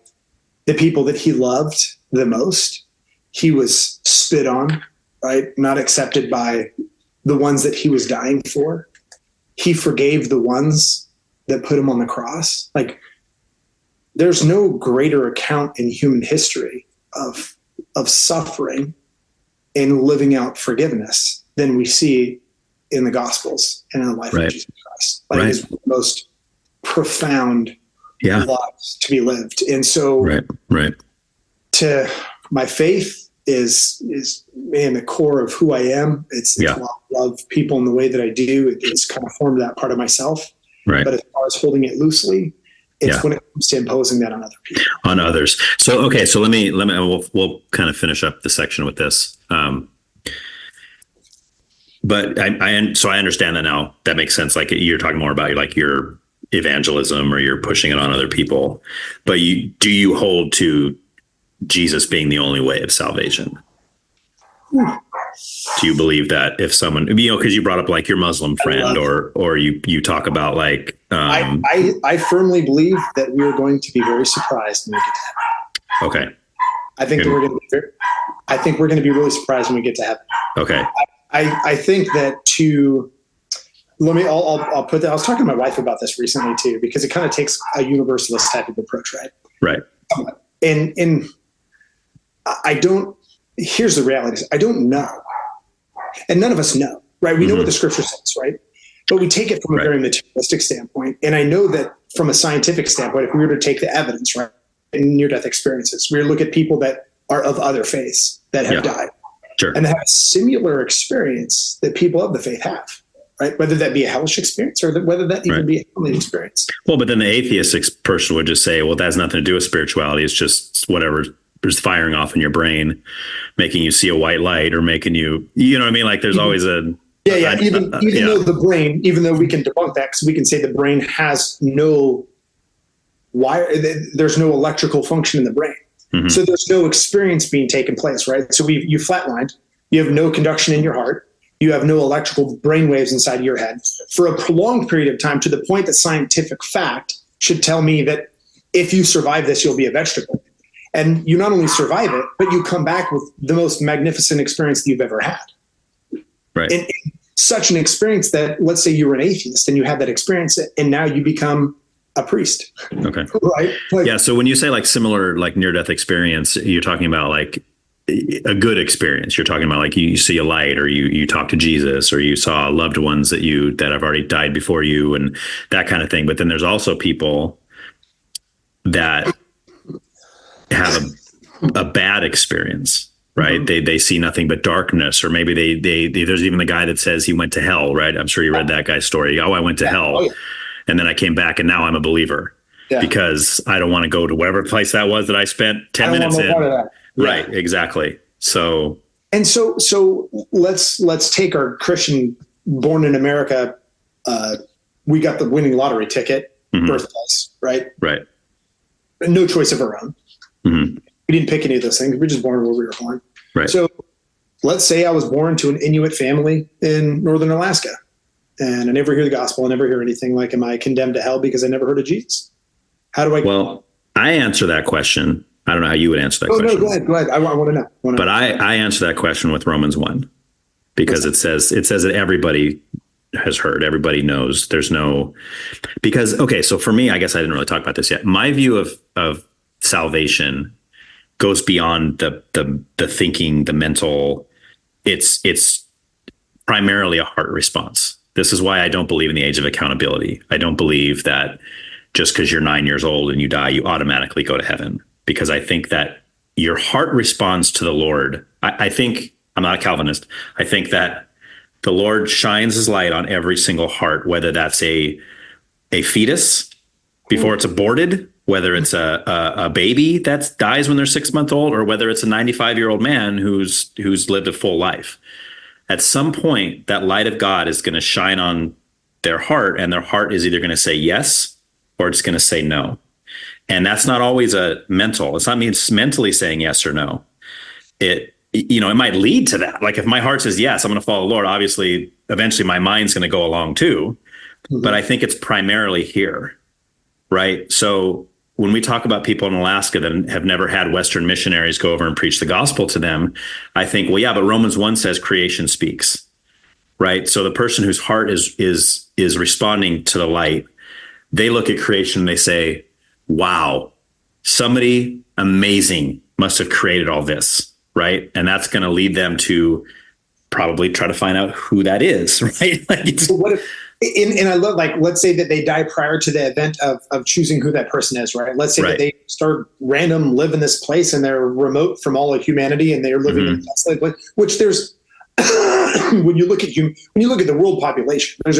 the people that he loved the most. He was spit on, right? Not accepted by the ones that he was dying for. He forgave the ones that put him on the cross. Like, there's no greater account in human history of suffering and living out forgiveness than we see in the Gospels and in the life of Jesus Christ. Like, it's the most profound lives to be lived. And so to my faith is man, the core of who I am. It's I love people in the way that I do. It's kind of formed that part of myself. Right. But as far as holding it loosely, it's when it comes to imposing that on other people. On others. So, okay. So let me, we'll kind of finish up the section with this. But I understand that now. That makes sense. Like you're talking more about like your evangelism or you're pushing it on other people, but do you hold to Jesus being the only way of salvation? Do you believe that if someone, because you brought up like your Muslim friend, or you talk about like, I firmly believe that we are going to be very surprised when we get to heaven. Okay. I think we're going to be really surprised when we get to heaven. Okay. I think that I'll put that. I was talking to my wife about this recently too, because it kind of takes a universalist type of approach, right? Right. And here's the reality. I don't know. And none of us know, right? We know what the scripture says, right? But we take it from a very materialistic standpoint. And I know that from a scientific standpoint, if we were to take the evidence, right, in near-death experiences, we look at people that are of other faiths that have died. Sure. And they have a similar experience that people of the faith have, right? Whether that be a hellish experience or whether that even be a heavenly experience. Well, but then the atheist person would just say, well, that has nothing to do with spirituality. It's just whatever is firing off in your brain, making you see a white light or making you know what I mean? Like there's always a... Even though the brain, even though we can debunk that, because we can say the brain has no wire, there's no electrical function in the brain. Mm-hmm. So there's no experience being taken place, right? So you flatlined, you have no conduction in your heart, you have no electrical brain waves inside your head for a prolonged period of time, to the point that scientific fact should tell me that if you survive this, you'll be a vegetable. And you not only survive it, but you come back with the most magnificent experience that you've ever had. Right. And such an experience that, let's say you were an atheist and you had that experience and now you become a priest. Okay. Right. Yeah. So when you say like similar, like near-death experience, you're talking about like a good experience. You're talking about like you see a light, or you talk to Jesus, or you saw loved ones that have already died before you, and that kind of thing. But then there's also people that have a bad experience, right? Mm-hmm. They see nothing but darkness, or maybe they there's even the guy that says he went to hell, right? I'm sure you read that guy's story. Oh, I went to hell. Oh, yeah. And then I came back and now I'm a believer because I don't want to go to whatever place that was that I spent 10 minutes in. Right. Exactly. So let's take our Christian born in America. We got the winning lottery ticket, birthplace, right? Right. No choice of our own. Mm-hmm. We didn't pick any of those things. We were just born where we were born. Right. So let's say I was born to an Inuit family in Northern Alaska, and I never hear the gospel. I never hear anything like, am I condemned to hell because I never heard of Jesus? How do I? Well, I answer that question. I don't know how you would answer that question. No, go ahead. I want to know. But I answer that question with Romans 1, because it says that everybody has heard, everybody knows. There's no, because, okay, so for me, I guess I didn't really talk about this yet. My view of salvation goes beyond the thinking, the mental. It's primarily a heart response. This is why I don't believe in the age of accountability. I don't believe that just because you're 9 years old and you die, you automatically go to heaven. Because I think that your heart responds to the Lord. I think, I'm not a Calvinist, I think that the Lord shines his light on every single heart, whether that's a fetus before it's aborted, whether it's a baby that dies when they're 6 months old, or whether it's a 95-year-old man who's lived a full life. At some point, that light of God is going to shine on their heart, and their heart is either going to say yes or it's going to say no. And that's not always a mental. It's not mentally saying yes or no. It might lead to that. Like if my heart says yes, I'm going to follow the Lord. Obviously, eventually my mind's going to go along too. Mm-hmm. But I think it's primarily here, right? So when we talk about people in Alaska that have never had Western missionaries go over and preach the gospel to them, I think, well, yeah, but Romans 1 says creation speaks, right? So the person whose heart is responding to the light, they look at creation and they say, wow, somebody amazing must have created all this, right? And that's going to lead them to probably try to find out who that is, right? So what if, and I love, like, let's say that they die prior to the event of choosing who that person is, right? Let's say that they start random, live in this place, and they're remote from all of humanity, and they're living in this, which there's, when you look at the world population, there's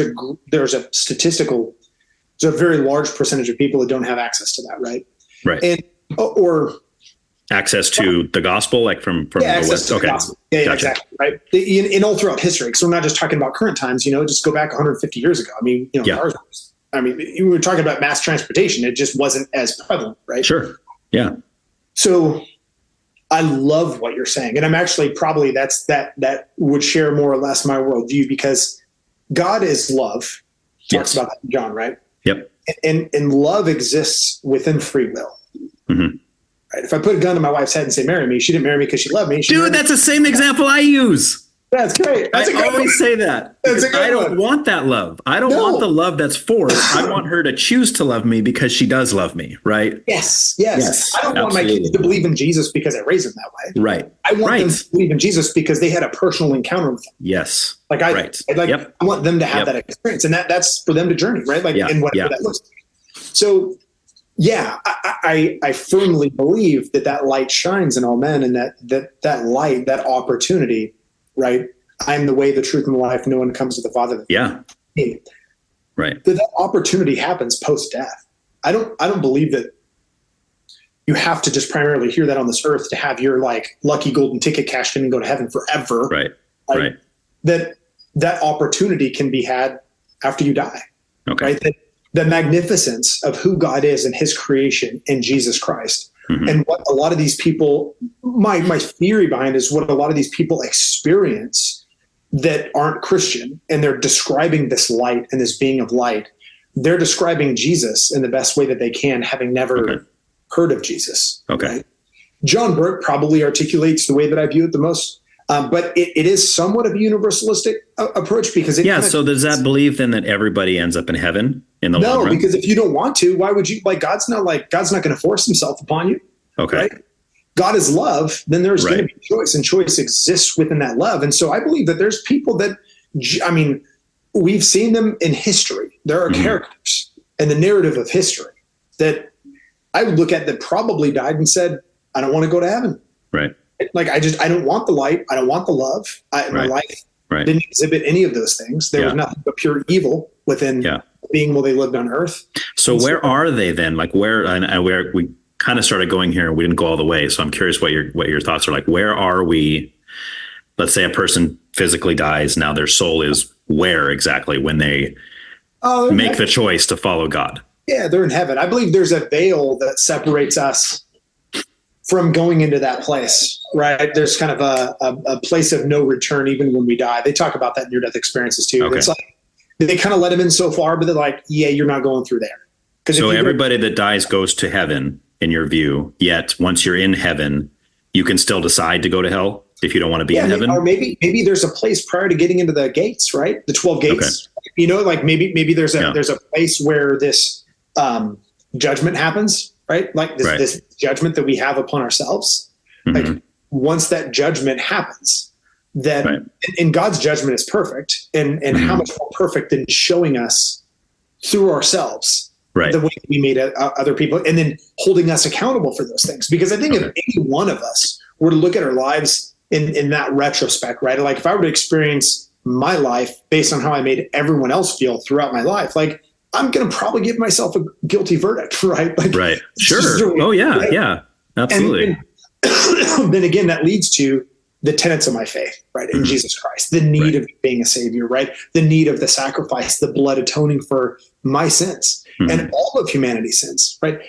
a very large percentage of people that don't have access to that, right? Right. And or access to the gospel, like from the West. Okay. Yeah, gotcha. Exactly. Right. In all throughout history. So we're not just talking about current times, just go back 150 years ago. I mean, we were talking about mass transportation. It just wasn't as prevalent, right? Sure. Yeah. So I love what you're saying. And I'm actually probably that would share more or less my worldview, because God is love. Talks about that in John, right? Yep. And love exists within free will. Mm-hmm. Right? If I put a gun to my wife's head and say, marry me, she didn't marry me because she loved me. Dude, that's the same example I use. That's great. That's I always say that. I don't want that love. I don't want the love that's forced. I want her to choose to love me because she does love me, right? Yes. I don't want my kids to believe in Jesus because I raised them that way. Right. I want them to believe in Jesus because they had a personal encounter with him. Yes. Like I want them to have that experience, and that's for them to journey, right? Like, and whatever that looks like. So, I firmly believe that light shines in all men, and that light, that opportunity, right? I am the way, the truth, and the life. No one comes to the Father. Right. That opportunity happens post-death. I don't believe that you have to just primarily hear that on this earth to have your like lucky golden ticket cashed in and go to heaven forever. Right. Like, that opportunity can be had after you die. Okay. Right. The magnificence of who God is and his creation in Jesus Christ. Mm-hmm. And what a lot of these people, my theory behind is what a lot of these people experience that aren't Christian, and they're describing this light and this being of light. They're describing Jesus in the best way that they can, having never heard of Jesus. Okay. Right? John Burke probably articulates the way that I view it the most, but it is somewhat of a universalistic approach, because so does that believe then that everybody ends up in heaven in the long run? No, because if you don't want to, why would you? God's not going to force himself upon you. Okay. Right? God is love, then there's going to be choice, and choice exists within that love. And so I believe that there's people that, we've seen them in history. There are characters in the narrative of history that I would look at that probably died and said, I don't want to go to heaven. Right. Like, I don't want the light. I don't want the love. My life didn't exhibit any of those things. There was nothing but pure evil within being while they lived on earth. So where are they then? Like where we kind of started going here and we didn't go all the way. So I'm curious what your thoughts are like. Where are we? Let's say a person physically dies. Now their soul is where exactly when they make the choice to follow God? Yeah, they're in heaven. I believe there's a veil that separates us from going into that place, right? There's kind of a place of no return even when we die. They talk about that in near-death experiences too. Okay. It's like they kind of let them in so far, but they're like, you're not going through there. So everybody that dies goes to heaven in your view, yet once you're in heaven, you can still decide to go to hell if you don't want to be in heaven? Or maybe there's a place prior to getting into the gates, right? The 12 gates. Okay. Like maybe there's a place where this judgment happens, right? Like this judgment that we have upon ourselves. Mm-hmm. Like once that judgment happens, and God's judgment is perfect, and how much more perfect than showing us through ourselves the way we made other people, and then holding us accountable for those things. Because I think if any one of us were to look at our lives in that retrospect, right? Like if I were to experience my life based on how I made everyone else feel throughout my life, like I'm going to probably give myself a guilty verdict, right? Like, Sure. Oh yeah. Right? Yeah, absolutely. And then again, that leads to the tenets of my faith, right? In Jesus Christ, the need of being a savior, right? The need of the sacrifice, the blood atoning for my sins and all of humanity's sins, right?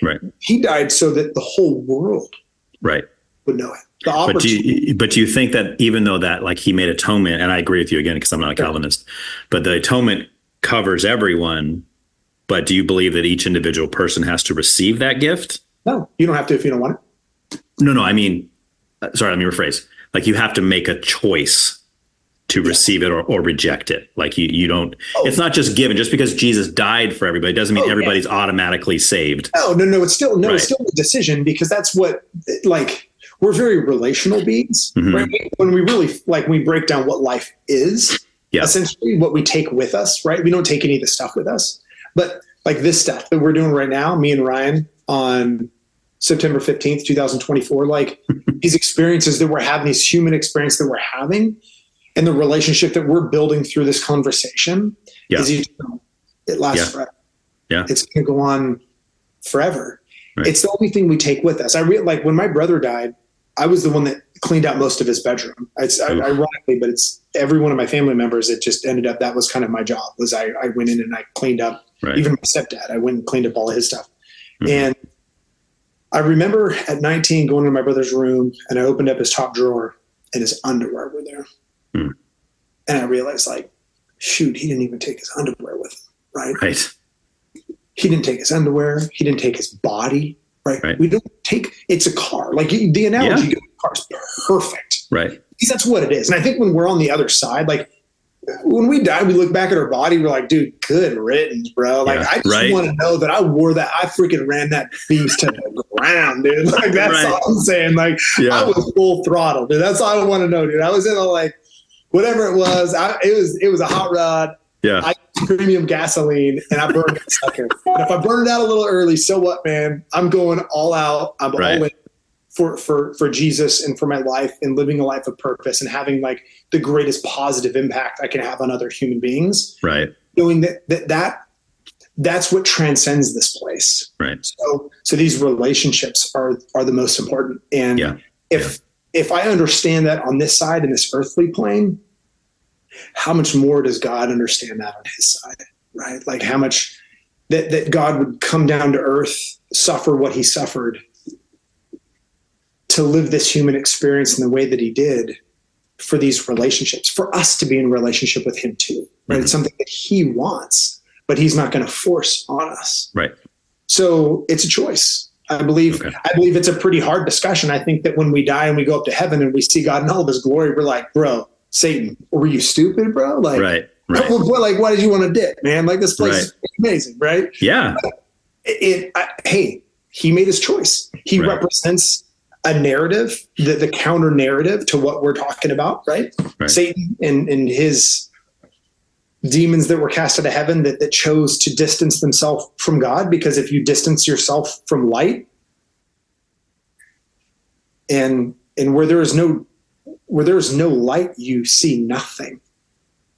He died so that the whole world would know it. But do you think that even though that, like, he made atonement, and I agree with you again, because I'm not a Calvinist, but the atonement covers everyone, but do you believe that each individual person has to receive that gift? No, you don't have to if you don't want it. No, I mean, sorry, let me rephrase. Like, you have to make a choice to receive it or reject it. Like you don't, it's not just given. Just because Jesus died for everybody doesn't mean everybody's automatically saved. No. It's still a decision, because that's what, like, we're very relational beings, right? When we really, like, we break down what life is, essentially what we take with us, right? We don't take any of the stuff with us, but like this stuff that we're doing right now, me and Ryan on September 15th, 2024, like these experiences that we're having, these human experiences that we're having, and the relationship that we're building through this conversation is eternal. It lasts forever. Yeah. It's going to go on forever. Right. It's the only thing we take with us. Like when my brother died, I was the one that cleaned out most of his bedroom. It's ironically, but it's every one of my family members. It just ended up, that was kind of my job, was I went in and I cleaned up, even my stepdad. I went and cleaned up all of his stuff. And I remember at 19 going to my brother's room, and I opened up his top drawer and his underwear were there. And I realized, like, shoot, he didn't even take his underwear with him, right? Right. He didn't take his underwear. He didn't take his body, right? We don't take, it's a car. Like the analogy of the car is perfect. Right. Because that's what it is. And I think when we're on the other side, like when we die, we look back at our body, we're like, dude, good riddance, bro. Like, I just want to know that I wore that. I freaking ran that beast to the ground, dude. Like, that's all I'm saying. Like, I was full throttle, dude. That's all I want to know, dude. I was in a, like, whatever it was. It was a hot rod. Yeah. I used premium gasoline and I burned that sucker. And if I burn it out a little early, so what, man? I'm going all out. I'm all in for Jesus and for my life and living a life of purpose and having like the greatest positive impact I can have on other human beings. Right. Knowing that's what transcends this place. Right. So these relationships are the most important. And if I understand that on this side, in this earthly plane, how much more does God understand that on his side, right? Like how much that God would come down to earth, suffer what he suffered to live this human experience in the way that he did for these relationships, for us to be in relationship with him too, right? Mm-hmm. It's something that he wants, but he's not going to force on us. Right. So it's a choice. I believe it's a pretty hard discussion. I think that when we die and we go up to heaven and we see God in all of his glory, we're like, bro, Satan, were you stupid, bro? Like, like, why did you want to dip, man? Like, this place is amazing, right? Yeah. Hey, he made his choice. He represents a narrative, the counter narrative to what we're talking about, right? Satan and his demons that were cast out of heaven that chose to distance themselves from God, because if you distance yourself from light and where there is no light, you see nothing.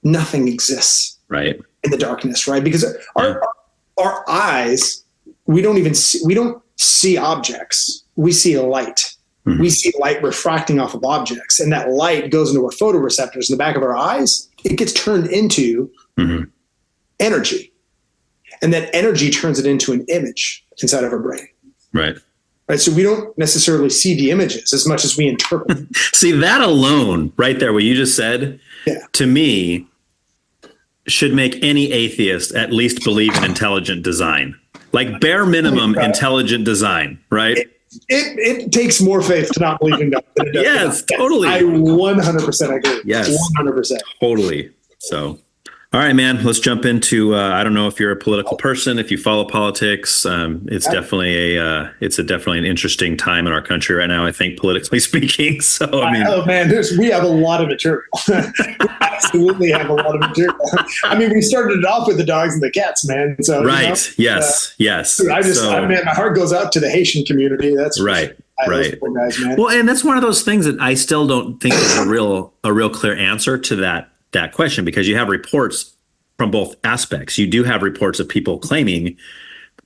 Nothing exists in the darkness, right? Because our eyes, we don't see objects. We see light. Mm-hmm. We see light refracting off of objects, and that light goes into our photoreceptors in the back of our eyes. It gets turned into energy, and that energy turns it into an image inside of our brain. Right. So we don't necessarily see the images as much as we interpret. See, that alone right there, what you just said, to me, should make any atheist at least believe in intelligent design. Like bare minimum intelligent design, right? It takes more faith to not believe in God than it does. Yes, totally. I 100% agree. Yes. 100%. Totally. So, all right, man, let's jump into, I don't know if you're a political person, if you follow politics. It's definitely definitely an interesting time in our country right now, I think, politically speaking. So, I mean, oh man, we have a lot of material. We absolutely have a lot of material. I mean, we started it off with the dogs and the cats, man. So, yes. Dude, man, my heart goes out to the Haitian community. That's right. Those poor guys, man. Well, and that's one of those things that I still don't think there's a real clear answer to that question, because you have reports from both aspects. You do have reports of people claiming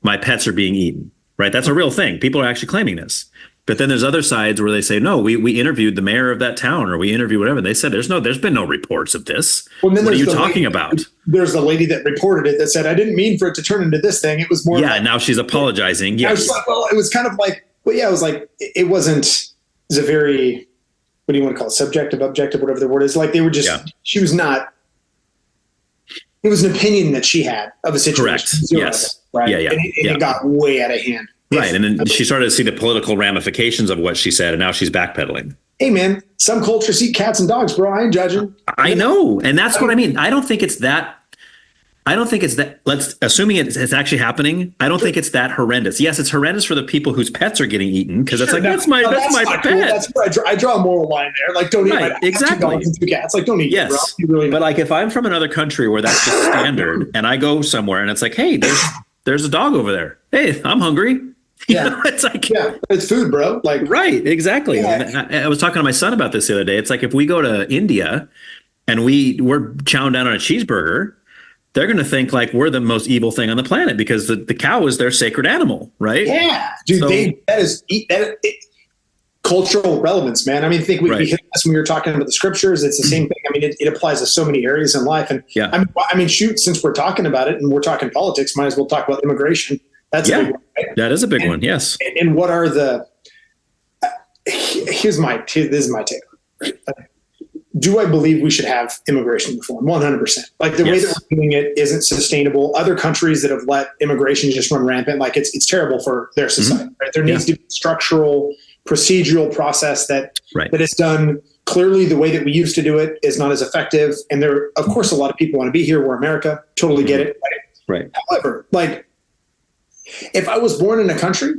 my pets are being eaten, right? That's a real thing. People are actually claiming this. But then there's other sides where they say, no, we interviewed the mayor of that town, or we interviewed whatever. They said there's been no reports of this. Well, what are you talking about? There's a lady that reported it that said, I didn't mean for it to turn into this thing. It was more. Yeah. Now she's apologizing. Yeah. It was kind of like, it was like, it was a very, what do you want to call it? Subjective, objective, whatever the word is. Like they were just, she was not, it was an opinion that she had of a situation. Correct. Yes. Right. Yeah. And it got way out of hand. Right. And then she started to see the political ramifications of what she said, and now she's backpedaling. Hey, man, some cultures eat cats and dogs, bro. I ain't judging. I know. And that's what I mean. I don't think it's that. Assuming it's actually happening, I don't think it's that horrendous. Yes, it's horrendous for the people whose pets are getting eaten, because it's like, that's my pet. Cool. That's where I draw a moral line there. Like, don't eat my two dogs and two cats. Like, don't eat it, bro. But like, if I'm from another country where that's just standard, and I go somewhere and it's like, hey, there's a dog over there. Hey, I'm hungry. It's like, it's food, bro. Like, right, exactly. Yeah. I was talking to my son about this the other day. It's like, if we go to India and we're chowing down on a cheeseburger, they're going to think like we're the most evil thing on the planet, because the cow is their sacred animal, right? Yeah, dude, that is cultural relevance, man. I mean, I think we hit this when we were talking about the scriptures. It's the same thing. I mean, it applies to so many areas in life. And I mean, shoot, since we're talking about it and we're talking politics, might as well talk about immigration. That's a big one, right? That is a big one. Yes. And what are the, this is my take. Do I believe we should have immigration reform? 100%. Like the way that we're doing it isn't sustainable. Other countries that have let immigration just run rampant, like it's terrible for their society. Right? There needs to be structural, procedural process that is done clearly. The way that we used to do it is not as effective. And there, of course, a lot of people want to be here. We're America. Totally get it. Right. However, like if I was born in a country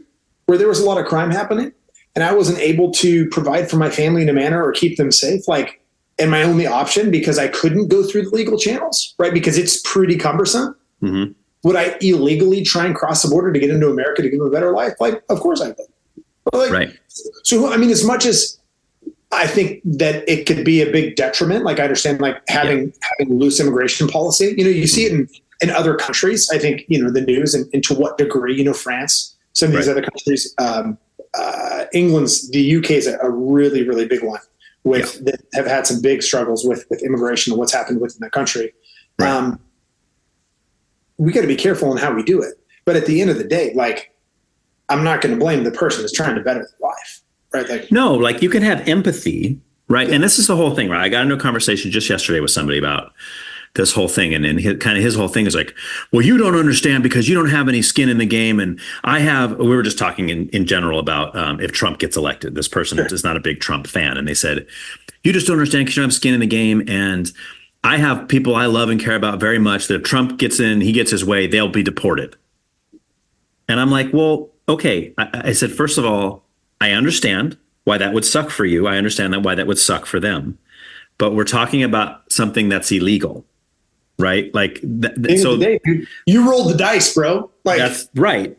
where there was a lot of crime happening and I wasn't able to provide for my family in a manner or keep them safe, like, and my only option, because I couldn't go through the legal channels, right? Because it's pretty cumbersome. Mm-hmm. Would I illegally try and cross the border to get into America to give them a better life? Like, of course I would. But like, so, I mean, as much as I think that it could be a big detriment, like I understand, like having loose immigration policy, you see it in other countries. I think, the news and to what degree, France, some of these other countries, England's, the UK is a really, really big one. That have had some big struggles with immigration and what's happened within the country. Right. We got to be careful in how we do it. But at the end of the day, like, I'm not going to blame the person who's trying to better their life. Right. Like, no, like you can have empathy. Right. And this is the whole thing. Right. I got into a conversation just yesterday with somebody about this whole thing. And then his whole thing is like, well, you don't understand because you don't have any skin in the game. And we were just talking in general about if Trump gets elected. This person is not a big Trump fan. And they said, you just don't understand because you don't have skin in the game. And I have people I love and care about very much that if Trump gets in, he gets his way, they'll be deported. And I'm like, well, okay. I said, first of all, I understand why that would suck for you. I understand why that would suck for them. But we're talking about something that's illegal. Right. Like, so day, you rolled the dice, bro. Like, that's right.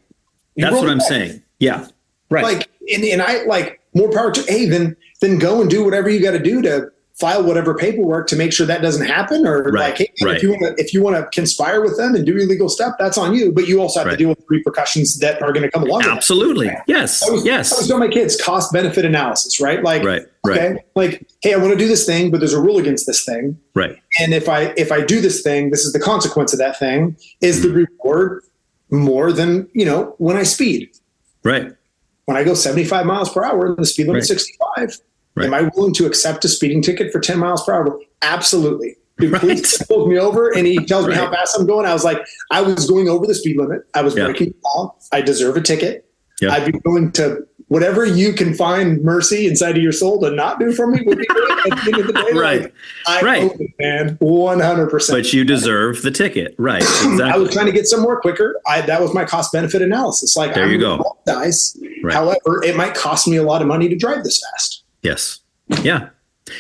That's what I'm saying. Yeah. Right. Like, and I like more power to, hey, then go and do whatever you got to do to file whatever paperwork to make sure that doesn't happen. Or like, hey, if you want to conspire with them and do illegal stuff, that's on you. But you also have to deal with the repercussions that are going to come along. Absolutely. Yes. I was telling my kids cost benefit analysis, right? Like, okay, like, hey, I want to do this thing, but there's a rule against this thing. Right. And if I do this thing, this is the consequence of that thing. Is the reward more than, when I speed? Right. When I go 75 miles per hour, the speed limit is 65. Right. Am I willing to accept a speeding ticket for 10 miles per hour? Absolutely. The police pulls me over and he tells me how fast I'm going. I was like, I was going over the speed limit. I was breaking the law. I deserve a ticket. Yeah. I'd be willing to whatever you can find mercy inside of your soul to not do for me would be great. At the end of the day, like, I own it, man, 100%. But you deserve the ticket, right? Exactly. I was trying to get somewhere quicker. That was my cost benefit analysis. Like, there you go. Dice. Right. However, it might cost me a lot of money to drive this fast. Yes. Yeah.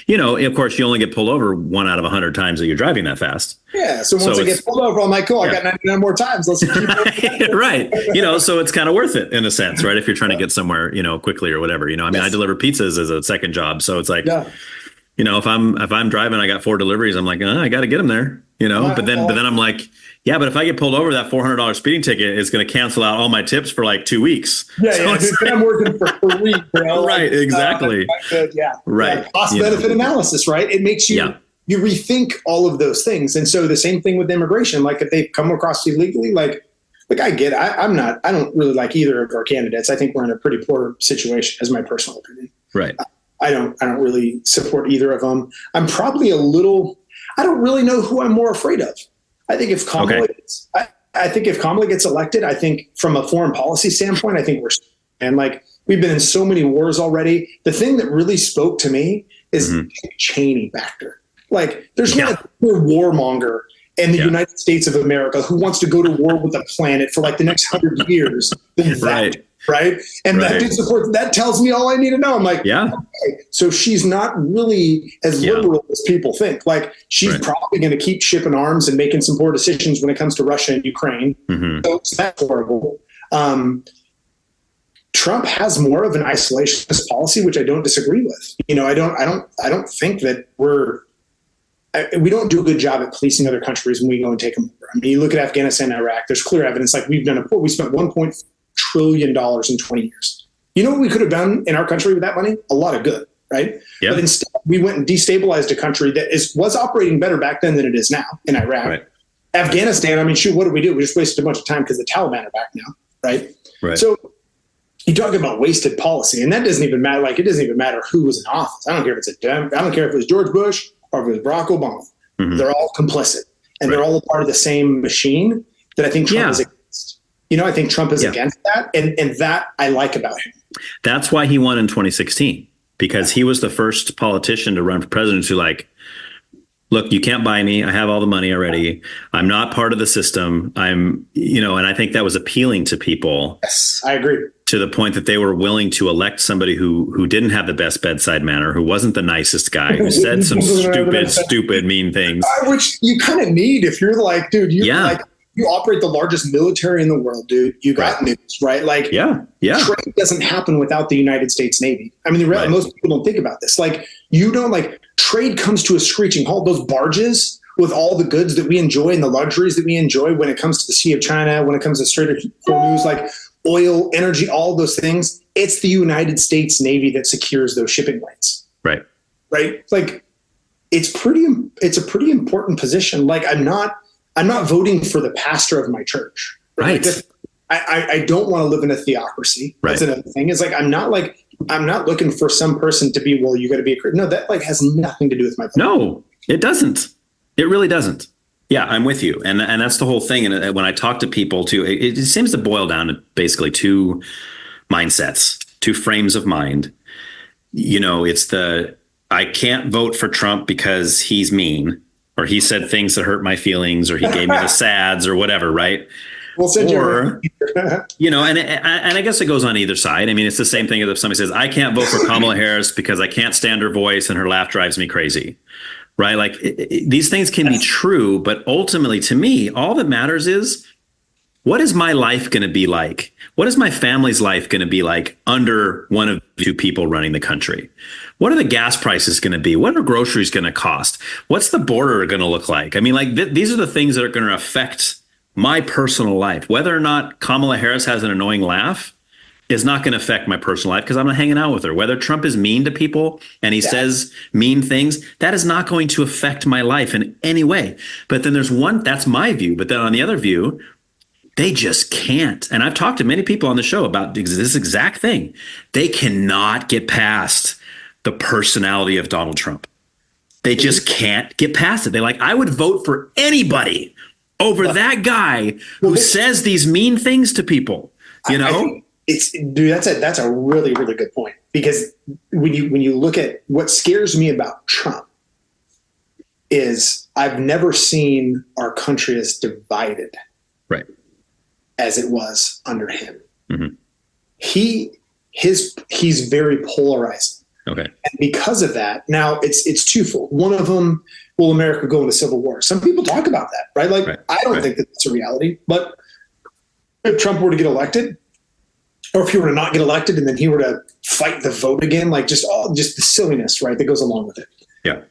Of course, you only get pulled over 1 out of 100 times that you're driving that fast. Yeah. So once I get pulled over, I'm like, cool, I got 99 more times. Let's keep right. So it's kind of worth it in a sense, right? If you're trying to get somewhere, quickly or whatever, I deliver pizzas as a second job. So it's like, if I'm driving, I got 4 deliveries. I'm like, I got to get them there, but then I'm like, yeah, but if I get pulled over, that $400 speeding ticket is going to cancel out all my tips for like 2 weeks. Yeah, so dude, I'm working for a week, bro. Right, exactly. Right. Cost benefit analysis, right? It makes you rethink all of those things. And so the same thing with immigration. Like if they come across illegally, like I get it. I don't really like either of our candidates. I think we're in a pretty poor situation, as my personal opinion. Right. I don't really support either of them. I'm probably I don't really know who I'm more afraid of. I think if Kamala gets elected, I think from a foreign policy standpoint, I think we've been in so many wars already. The thing that really spoke to me is the Cheney factor. Like there's not a warmonger in the United States of America who wants to go to war with the planet for like the next 100 years. Right. And that dude supports, that tells me all I need to know. I'm like, okay. So she's not really as liberal as people think. Like she's probably going to keep shipping arms and making some poor decisions when it comes to Russia and Ukraine. So that's horrible. Trump has more of an isolationist policy, which I don't disagree with. I don't think that we don't do a good job at policing other countries when we go and take them over. I mean, you look at Afghanistan and Iraq, there's clear evidence. Like we've done we spent $1.4 trillion in 20 years. You know what we could have done in our country with that money? A lot of good, right? Yep. But instead, we went and destabilized a country that was operating better back then than it is now in Iraq. Right. Afghanistan, I mean, shoot, what did we do? We just wasted a bunch of time because the Taliban are back now. right? Right. So you talk about wasted policy, and that doesn't even matter. Like, it doesn't even matter who was in office. I don't care if it's I don't care if it was George Bush or if it was Barack Obama. They're all complicit, and they're all a part of the same machine that I think Trump is against. I think Trump is against that, and that I like about him. That's why he won in 2016, because he was the first politician to run for president to look, you can't buy me. I have all the money already. I'm not part of the system. And I think that was appealing to people. Yes, I agree. To the point that they were willing to elect somebody who didn't have the best bedside manner, who wasn't the nicest guy, who said some stupid, mean things. Which you kind of need if you're like, dude, you operate the largest military in the world, dude. You got news, right? Like, trade doesn't happen without the United States Navy. I mean, most people don't think about this. Like, trade comes to a screeching halt. Those barges with all the goods that we enjoy and the luxuries that we enjoy when it comes to the Sea of China, when it comes to Strait of Hormuz, like oil, energy, all those things, it's the United States Navy that secures those shipping lanes. Right. Like, it's a pretty important position. Like, I'm not voting for the pastor of my church. Right. Like, I don't want to live in a theocracy. That's another thing. It's like, I'm not looking for some person to be, well, you got to be a Christian. No, that has nothing to do with my vote. No, it doesn't. It really doesn't. Yeah, I'm with you. And that's the whole thing. And when I talk to people too, it seems to boil down to basically two mindsets, two frames of mind. It's I can't vote for Trump because he's mean, or he said things that hurt my feelings, or he gave me the sads or whatever. Right. We'll send and I guess it goes on either side. I mean, it's the same thing as if somebody says, I can't vote for Kamala Harris because I can't stand her voice and her laugh drives me crazy. Right. Like, these things can be true, but ultimately to me, all that matters is, what is my life going to be like? What is my family's life going to be like under one of two people running the country? What are the gas prices going to be? What are groceries going to cost? What's the border going to look like? I mean, like, these are the things that are going to affect my personal life. Whether or not Kamala Harris has an annoying laugh is not going to affect my personal life because I'm not hanging out with her. Whether Trump is mean to people and he says mean things, that is not going to affect my life in any way. But then there's that's my view. But then on the other view, they just can't. And I've talked to many people on the show about this exact thing. They cannot get past the personality of Donald Trump. They just can't get past it. They're like, I would vote for anybody over that guy who says these mean things to people, that's a really, really good point, because when you look at what scares me about Trump is I've never seen our country as divided as it was under him. Mm-hmm. He's very polarizing. Okay. And because of that, now it's twofold. One of them, will America go into civil war? Some people talk about that, right? Like, I don't think that's a reality. But if Trump were to get elected, or if he were to not get elected and then he were to fight the vote again, like just the silliness, right, that goes along with it. Yeah.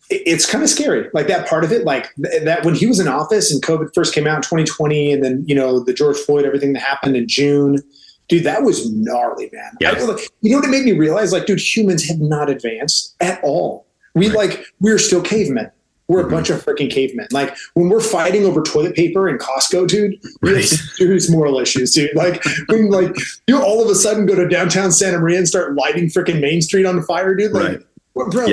It's kind of scary. Like, that part of it, like that when he was in office and COVID first came out in 2020, and then, the George Floyd, everything that happened in June. Dude, that was gnarly, man. Yeah. You know what it made me realize? Like, dude, humans have not advanced at all. We're still cavemen. We're a bunch of freaking cavemen. Like, when we're fighting over toilet paper in Costco, dude, we have some serious moral issues, dude. Like, when you all of a sudden go to downtown Santa Maria and start lighting freaking Main Street on fire, dude. Like, bro,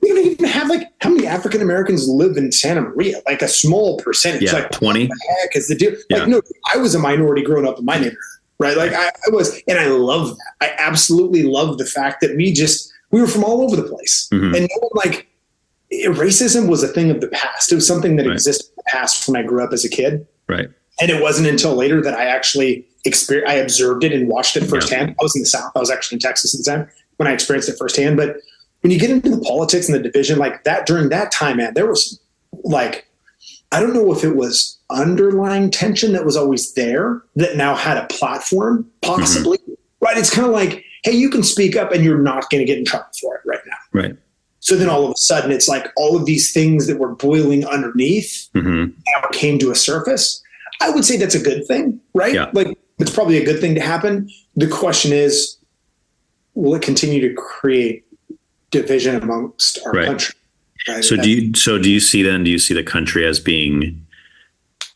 we don't even have, like, how many African Americans live in Santa Maria? Like, a small percentage. Yeah, like, 20. What the heck is the deal? Yeah. Like, no, I was a minority growing up in my neighborhood. Right. Like, I was, and I love that. I absolutely love the fact that we were from all over the place. Mm-hmm. And racism was a thing of the past. It was something that existed in the past when I grew up as a kid. Right. And it wasn't until later that I actually I observed it and watched it firsthand. I was in the South. I was actually in Texas at the time when I experienced it firsthand. But when you get into the politics and the division like that, during that time, man, there was I don't know if it was underlying tension that was always there that now had a platform, possibly. Mm-hmm. Right. It's kind of like, hey, you can speak up and you're not going to get in trouble for it right now. Right. So then all of a sudden it's like all of these things that were boiling underneath now came to a surface. I would say that's a good thing, right? Yeah. Like, it's probably a good thing to happen. The question is, will it continue to create division amongst our country? Right? So do you see the country as being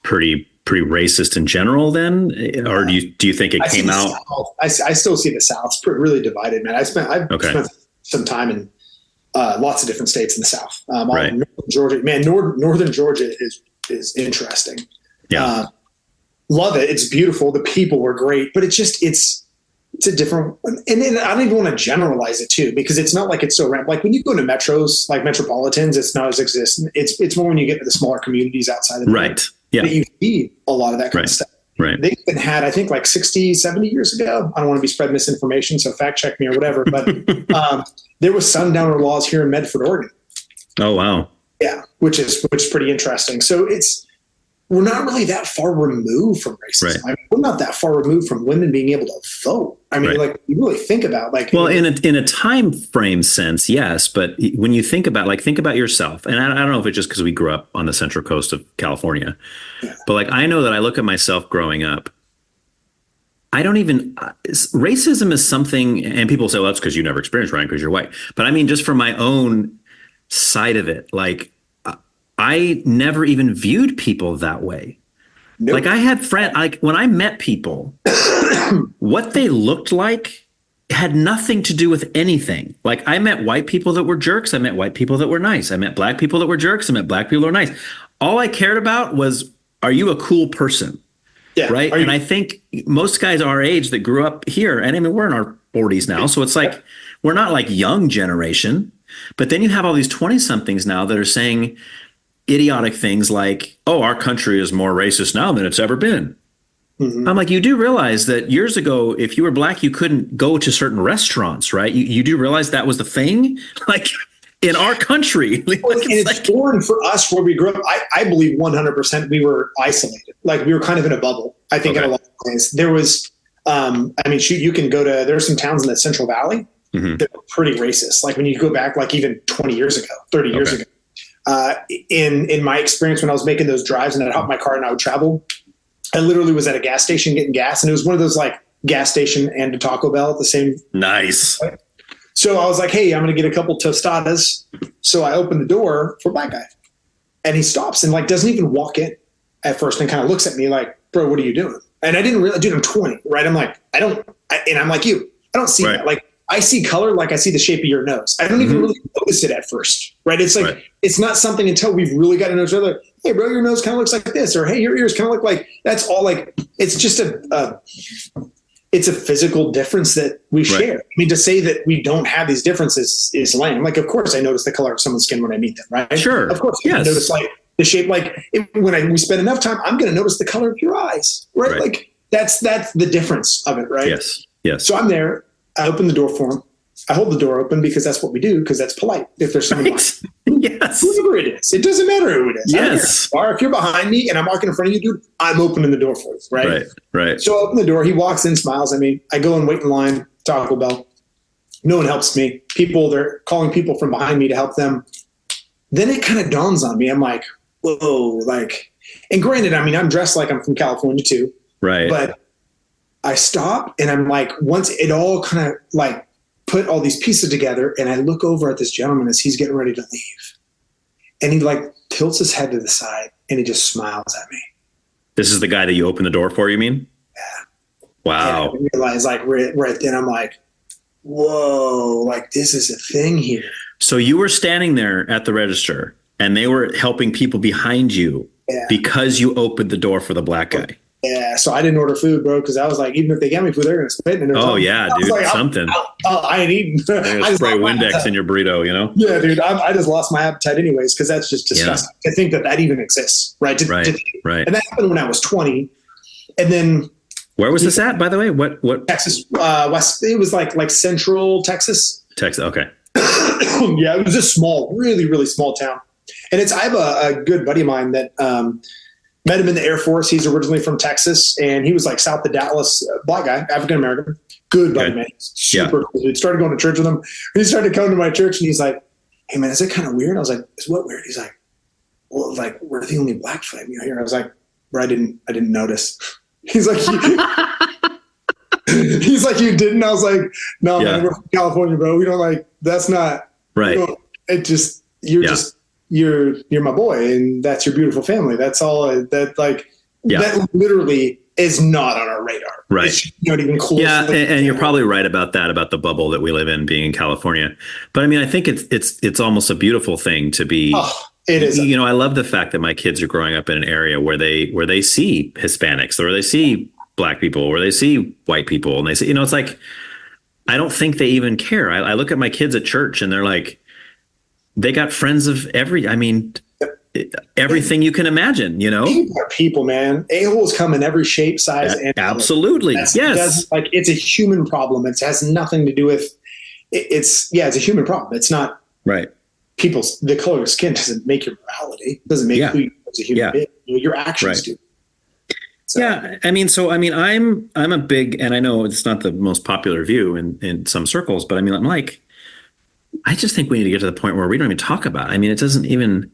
pretty pretty racist in general then? Or do you think it came out? I still see the South. It's really divided, man. I've spent some time in lots of different states in the South. Right. Northern Georgia, man, northern Georgia is interesting. Yeah. Love it. It's beautiful. The people were great, but it's a different, and I don't even want to generalize it too, because it's not like it's so rampant. Like when you go to metros, like metropolitans, it's not as existent. It's more when you get to the smaller communities outside of right. Yeah. that you see a lot of that kind of stuff. Right. They've been had, I think, like 60, 70 years ago. I don't want to be spreading misinformation, so fact check me or whatever. But there was sundowner laws here in Medford, Oregon. Oh, wow. Yeah, which is pretty interesting. So we're not really that far removed from racism. Right. I mean, we're not that far removed from women being able to vote. I mean, like you really think about well, in a time frame sense, yes. But when you think about yourself, and I don't know if it's just because we grew up on the central coast of California, but like I know that I look at myself growing up. I don't even racism is something, and people say, well, that's because you never experienced, Ryan, because you're white. But I mean, just from my own side of it, like I never even viewed people that way. Nope. Like I had friends, like when I met people, what they looked like had nothing to do with anything. Like I met white people that were jerks. I met white people that were nice. I met black people that were jerks. I met black people that were nice. All I cared about was, are you a cool person? Yeah. Right. And I think most guys our age that grew up here, and I mean, we're in our 40s now. So it's like, we're not like young generation, but then you have all these 20 somethings now that are saying idiotic things like, oh, our country is more racist now than it's ever been. Mm-hmm. I'm like, you do realize that years ago, if you were black, you couldn't go to certain restaurants, right? You do realize that was the thing, like in our country. Like, well, and it's foreign for us where we grew up. I believe 100% we were isolated. Like we were kind of in a bubble. I think in a lot of ways there was, I mean, shoot, you can go to, there are some towns in the Central Valley that were pretty racist. Like when you go back, like even 20 years ago, 30 years ago. In my experience when I was making those drives and I'd hop in my car and I would travel, I literally was at a gas station getting gas, and it was one of those like gas station and a Taco Bell at the same. Nice. So I was like, hey, I'm going to get a couple tostadas. So I opened the door for a black guy, and he stops and like doesn't even walk in at first and kind of looks at me like, bro, what are you doing? And I didn't realize, dude, I'm 20, right? I'm like, and I'm like you, I don't see that. Like I see color like I see the shape of your nose. I don't even really notice it at first, right? It's like, it's not something until we've really got to know each other. Hey, bro, your nose kind of looks like this, or hey, your ears kind of look like, that's all like, it's just it's a physical difference that we share. I mean, to say that we don't have these differences is lame. Like, of course I notice the color of someone's skin when I meet them, right? Sure. Of course. I notice like the shape, like when we spend enough time, I'm going to notice the color of your eyes, right? Like that's the difference of it, right? Yes. Yes. So I'm there. I open the door for him. I hold the door open because that's what we do, because that's polite. If there's someone behind, yes, whoever it is, it doesn't matter who it is. Yes. Or if you're behind me and I'm walking in front of you, dude, I'm opening the door for you, right? Right. So I open the door. He walks in, smiles at me. I go and wait in line, Taco Bell. No one helps me. They're calling people from behind me to help them. Then it kind of dawns on me. I'm like, whoa, like, and granted, I mean, I'm dressed like I'm from California too. Right. But I stop and I'm like, once it all kind of like put all these pieces together, and I look over at this gentleman as he's getting ready to leave. And he like tilts his head to the side and he just smiles at me. This is the guy that you opened the door for, you mean? Yeah. Wow. And I realized like right then I'm like, whoa, like this is a thing here. So you were standing there at the register and they were helping people behind you because you opened the door for the black guy. Yeah, so I didn't order food, bro, because I was like, even if they got me food, they're going to spit in it. Oh, yeah, dude, like, something. I ain't eating. They're going to spray Windex in your burrito, you know? Yeah, dude, I just lost my appetite anyways, because that's just disgusting. To think that even exists, right? Right. And that happened when I was 20. And then... Where was this at, by the way? What? Texas, West. It was like central Texas. Texas, okay. Yeah, it was a small, really, really small town. And I have a good buddy of mine that... met him in the Air Force. He's originally from Texas, and he was like south of Dallas, black guy, African-American, good buddy, man. Super cool. He started going to church with him. He started coming to my church, and he's like, hey, man, is it kind of weird? I was like, is what weird? He's like, well, like, we're the only black family here. I was like, bro, I didn't notice. He's like, he's like, you didn't? I was like, no, man, we're from California, bro. We don't like, that's not. Right. It just, you're my boy, and that's your beautiful family. That's all that like, that literally is not on our radar. Right. It's not even close. Yeah, and you're probably right about that, about the bubble that we live in, being in California. But I mean, I think it's almost a beautiful thing to be. Oh, it is. You know, I love the fact that my kids are growing up in an area where they see Hispanics, or they see Black people, or they see white people, and they say, you know, it's like, I don't think they even care. I look at my kids at church, and they're like, they got friends of everything you can imagine, you know? People are people, man. A-holes come in every shape, size, and absolutely. Yes. Like, it's a human problem. It has nothing to do with it's a human problem. It's not right. The color of skin doesn't make your morality. It doesn't make who you are as a human being. Your actions do. So. Yeah, I'm a big, and I know it's not the most popular view in some circles, but I mean, I'm like, I just think we need to get to the point where we don't even talk about it. I mean, it doesn't even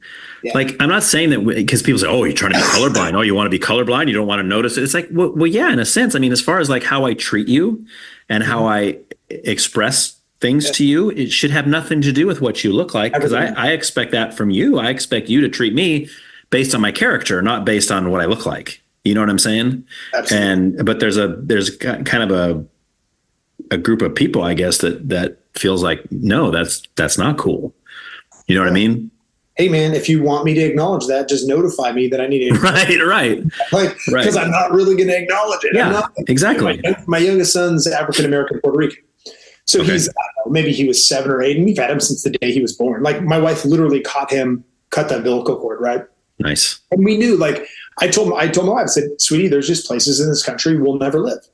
like, I'm not saying that because people say, oh, you're trying to be colorblind. Oh, you want to be colorblind. You don't want to notice it. It's like, well, yeah, in a sense. I mean, as far as like how I treat you and how I express things to you, it should have nothing to do with what you look like. Because I expect that from you. I expect you to treat me based on my character, not based on what I look like. You know what I'm saying? Absolutely. But there's kind of a group of people, I guess, that feels like, no, that's not cool. You know what I mean? Hey man, if you want me to acknowledge that, just notify me that I need to. Right. Like, because I'm not really going to acknowledge it. Yeah, exactly. My youngest son's African-American, Puerto Rican. So he's, maybe he was 7 or 8, and we've had him since the day he was born. Like, my wife literally cut the umbilical cord, right? Nice. And we knew, like, I told my wife, I said, sweetie, there's just places in this country we'll never live.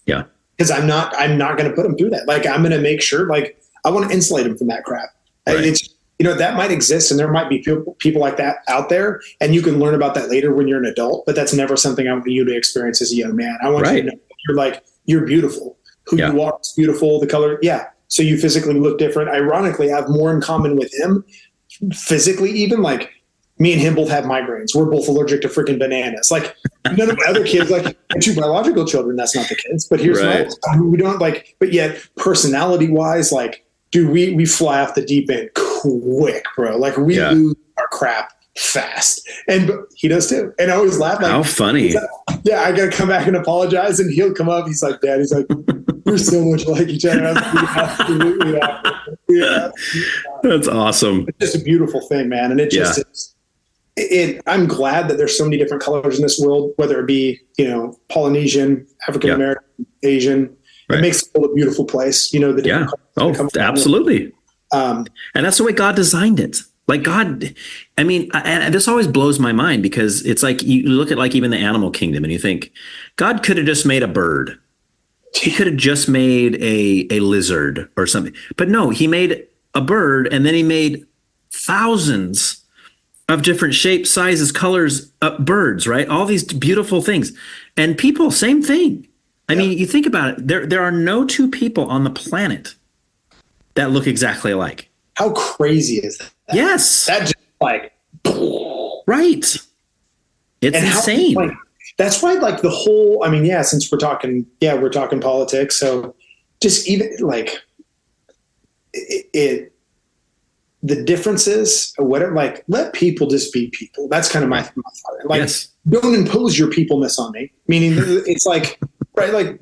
Yeah. Because I'm not going to put him through that. Like, I'm going to make sure, like, I want to insulate him from that crap. Right. It's, you know, that might exist, and there might be people like that out there, and you can learn about that later when you're an adult, but that's never something I want you to experience as a young man. I want you to know you're beautiful. Who you are is beautiful. The color. Yeah. So you physically look different. Ironically, I have more in common with him physically, even like me and him both have migraines. We're both allergic to freaking bananas. Like, none of my other kids, like my 2 biological children, that's not the case. But here's we don't like, but yet personality wise, like, dude, we fly off the deep end quick, bro. Like, we lose our crap fast. And he does too. And I always laugh. Like, how funny. Like, yeah, I got to come back and apologize. And he'll come up. He's like, Dad, he's like, we're so much like each other. Absolutely. That's awesome. It's just a beautiful thing, man. And it just is. I'm glad that there's so many different colors in this world, whether it be, you know, Polynesian, African American, Asian. It makes the world a beautiful place. You know, the different colors absolutely. And that's the way God designed it. Like, God, I mean, and this always blows my mind, because it's like you look at like even the animal kingdom and you think God could have just made a bird. He could have just made a lizard or something. But no, he made a bird, and then he made thousands of different shapes, sizes, colors, birds, right? All these beautiful things. And people, same thing. I mean, you think about it, there are no 2 people on the planet that look exactly alike. How crazy is that? Yes. That just like, right. It's insane. That's why, like, the whole, I mean, since we're talking politics. So just even like the differences or whatever, like, let people just be people. That's kind of my thought. Like, don't impose your peopleness on me. Meaning it's like, right. Like,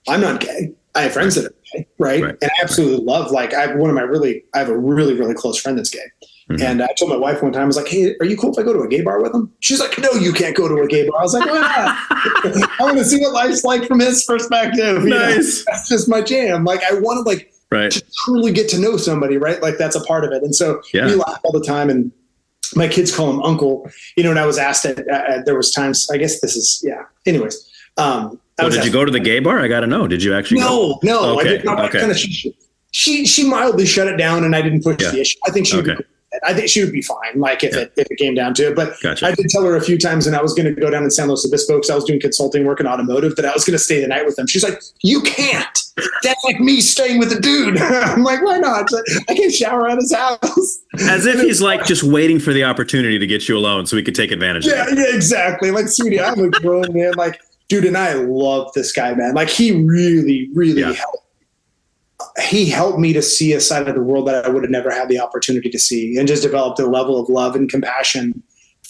I'm not gay. I have friends that are gay, right? And I absolutely love, like, I have a really, really close friend that's gay. Mm-hmm. And I told my wife one time, I was like, hey, are you cool if I go to a gay bar with him? She's like, no, you can't go to a gay bar. I was like, why not? I want to see what life's like from his perspective. Nice. That's just my jam. Like, I want to, like, to truly get to know somebody, right? Like, that's a part of it. And so we laugh all the time, and my kids call him uncle, you know, and I was asked there was times, I guess this is, anyways. Did you go to the gay bar? I got to know. Did you actually go? No. Okay. I did not. She mildly shut it down, and I didn't push the issue. I think she would be cool. I think she would be fine, like, if it came down to it. But I did tell her a few times, and I was going to go down in San Luis Obispo because I was doing consulting work in automotive, that I was going to stay the night with them. She's like, you can't. That's like me staying with a dude. I'm like, why not? I can't shower at his house. As if he's like just waiting for the opportunity to get you alone so we could take advantage of it. Yeah, exactly. Like, sweetie, I'm a grown man. Like, dude, and I love this guy, man. Like, he really, really helped. He helped me to see a side of the world that I would have never had the opportunity to see, and just developed a level of love and compassion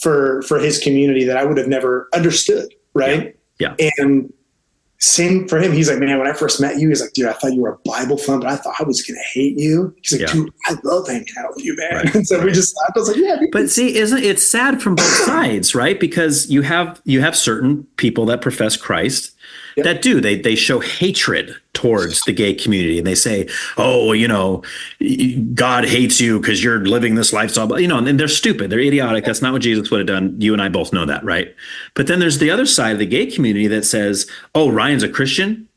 for his community that I would have never understood. Right. Yeah. And same for him. He's like, man, when I first met you, he's like, dude, I thought you were a Bible fan, but I thought I was going to hate you. He's like, dude, I love hanging out with you, man. Right. And so we just laughed. I was like, yeah. But see, it's sad from both sides, right? Because you have certain people that profess Christ that they show hatred towards the gay community, and they say, oh, you know, God hates you because you're living this lifestyle, you know, and they're stupid, they're idiotic. That's not what Jesus would have done. You and I both know that, right? But then there's the other side of the gay community that says, oh, Ryan's a Christian,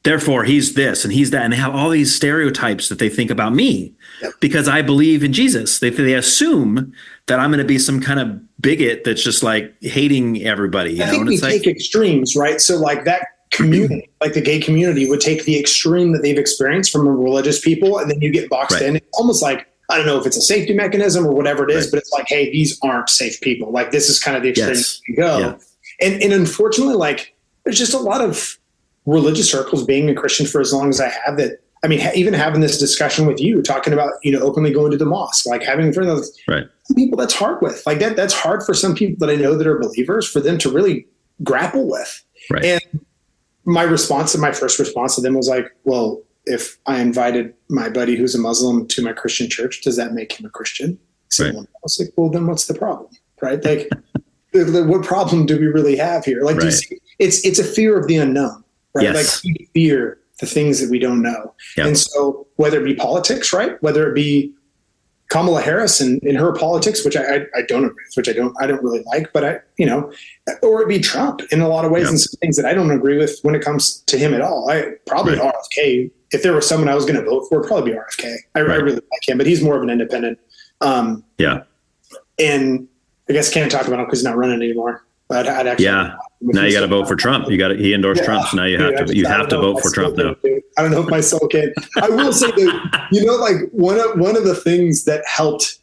therefore he's this and he's that, and they have all these stereotypes that they think about me because I believe in Jesus. They assume that I'm going to be some kind of bigot that's just like hating everybody. I think we take extremes, right? So like that community, like the gay community, would take the extreme that they've experienced from a religious people, and then you get boxed in. It's almost like, I don't know if it's a safety mechanism or whatever it is, but it's like, hey, these aren't safe people. Like this is kind of the extreme you go. And unfortunately, like there's just a lot of religious circles, being a Christian for as long as I have, that, I mean, even having this discussion with you, talking about, you know, openly going to the mosque, like having friends with people that's hard with, like that's hard for some people that I know that are believers, for them to really grapple with. And my first response to them was like, well, if I invited my buddy who's a Muslim to my Christian church, does that make him a Christian? I was like, well, then what's the problem? Right? Like, what problem do we really have here? Like, do you see, it's a fear of the unknown, right? Like we fear the things that we don't know. And so whether it be politics, right? Whether it be Kamala Harris and in her politics, which I don't agree with, which I don't really like, but or it be Trump in a lot of ways and some things that I don't agree with when it comes to him at all. I probably RFK, if there was someone I was going to vote for, it'd probably be RFK. I really like him, but he's more of an independent. And I guess can't talk about him because he's not running anymore. But I'd actually. Now you got to vote for Trump. He endorsed Trump, so now you have to vote for Trump now. I don't know if my soul can. I will say that, you know, like one of the things that helped,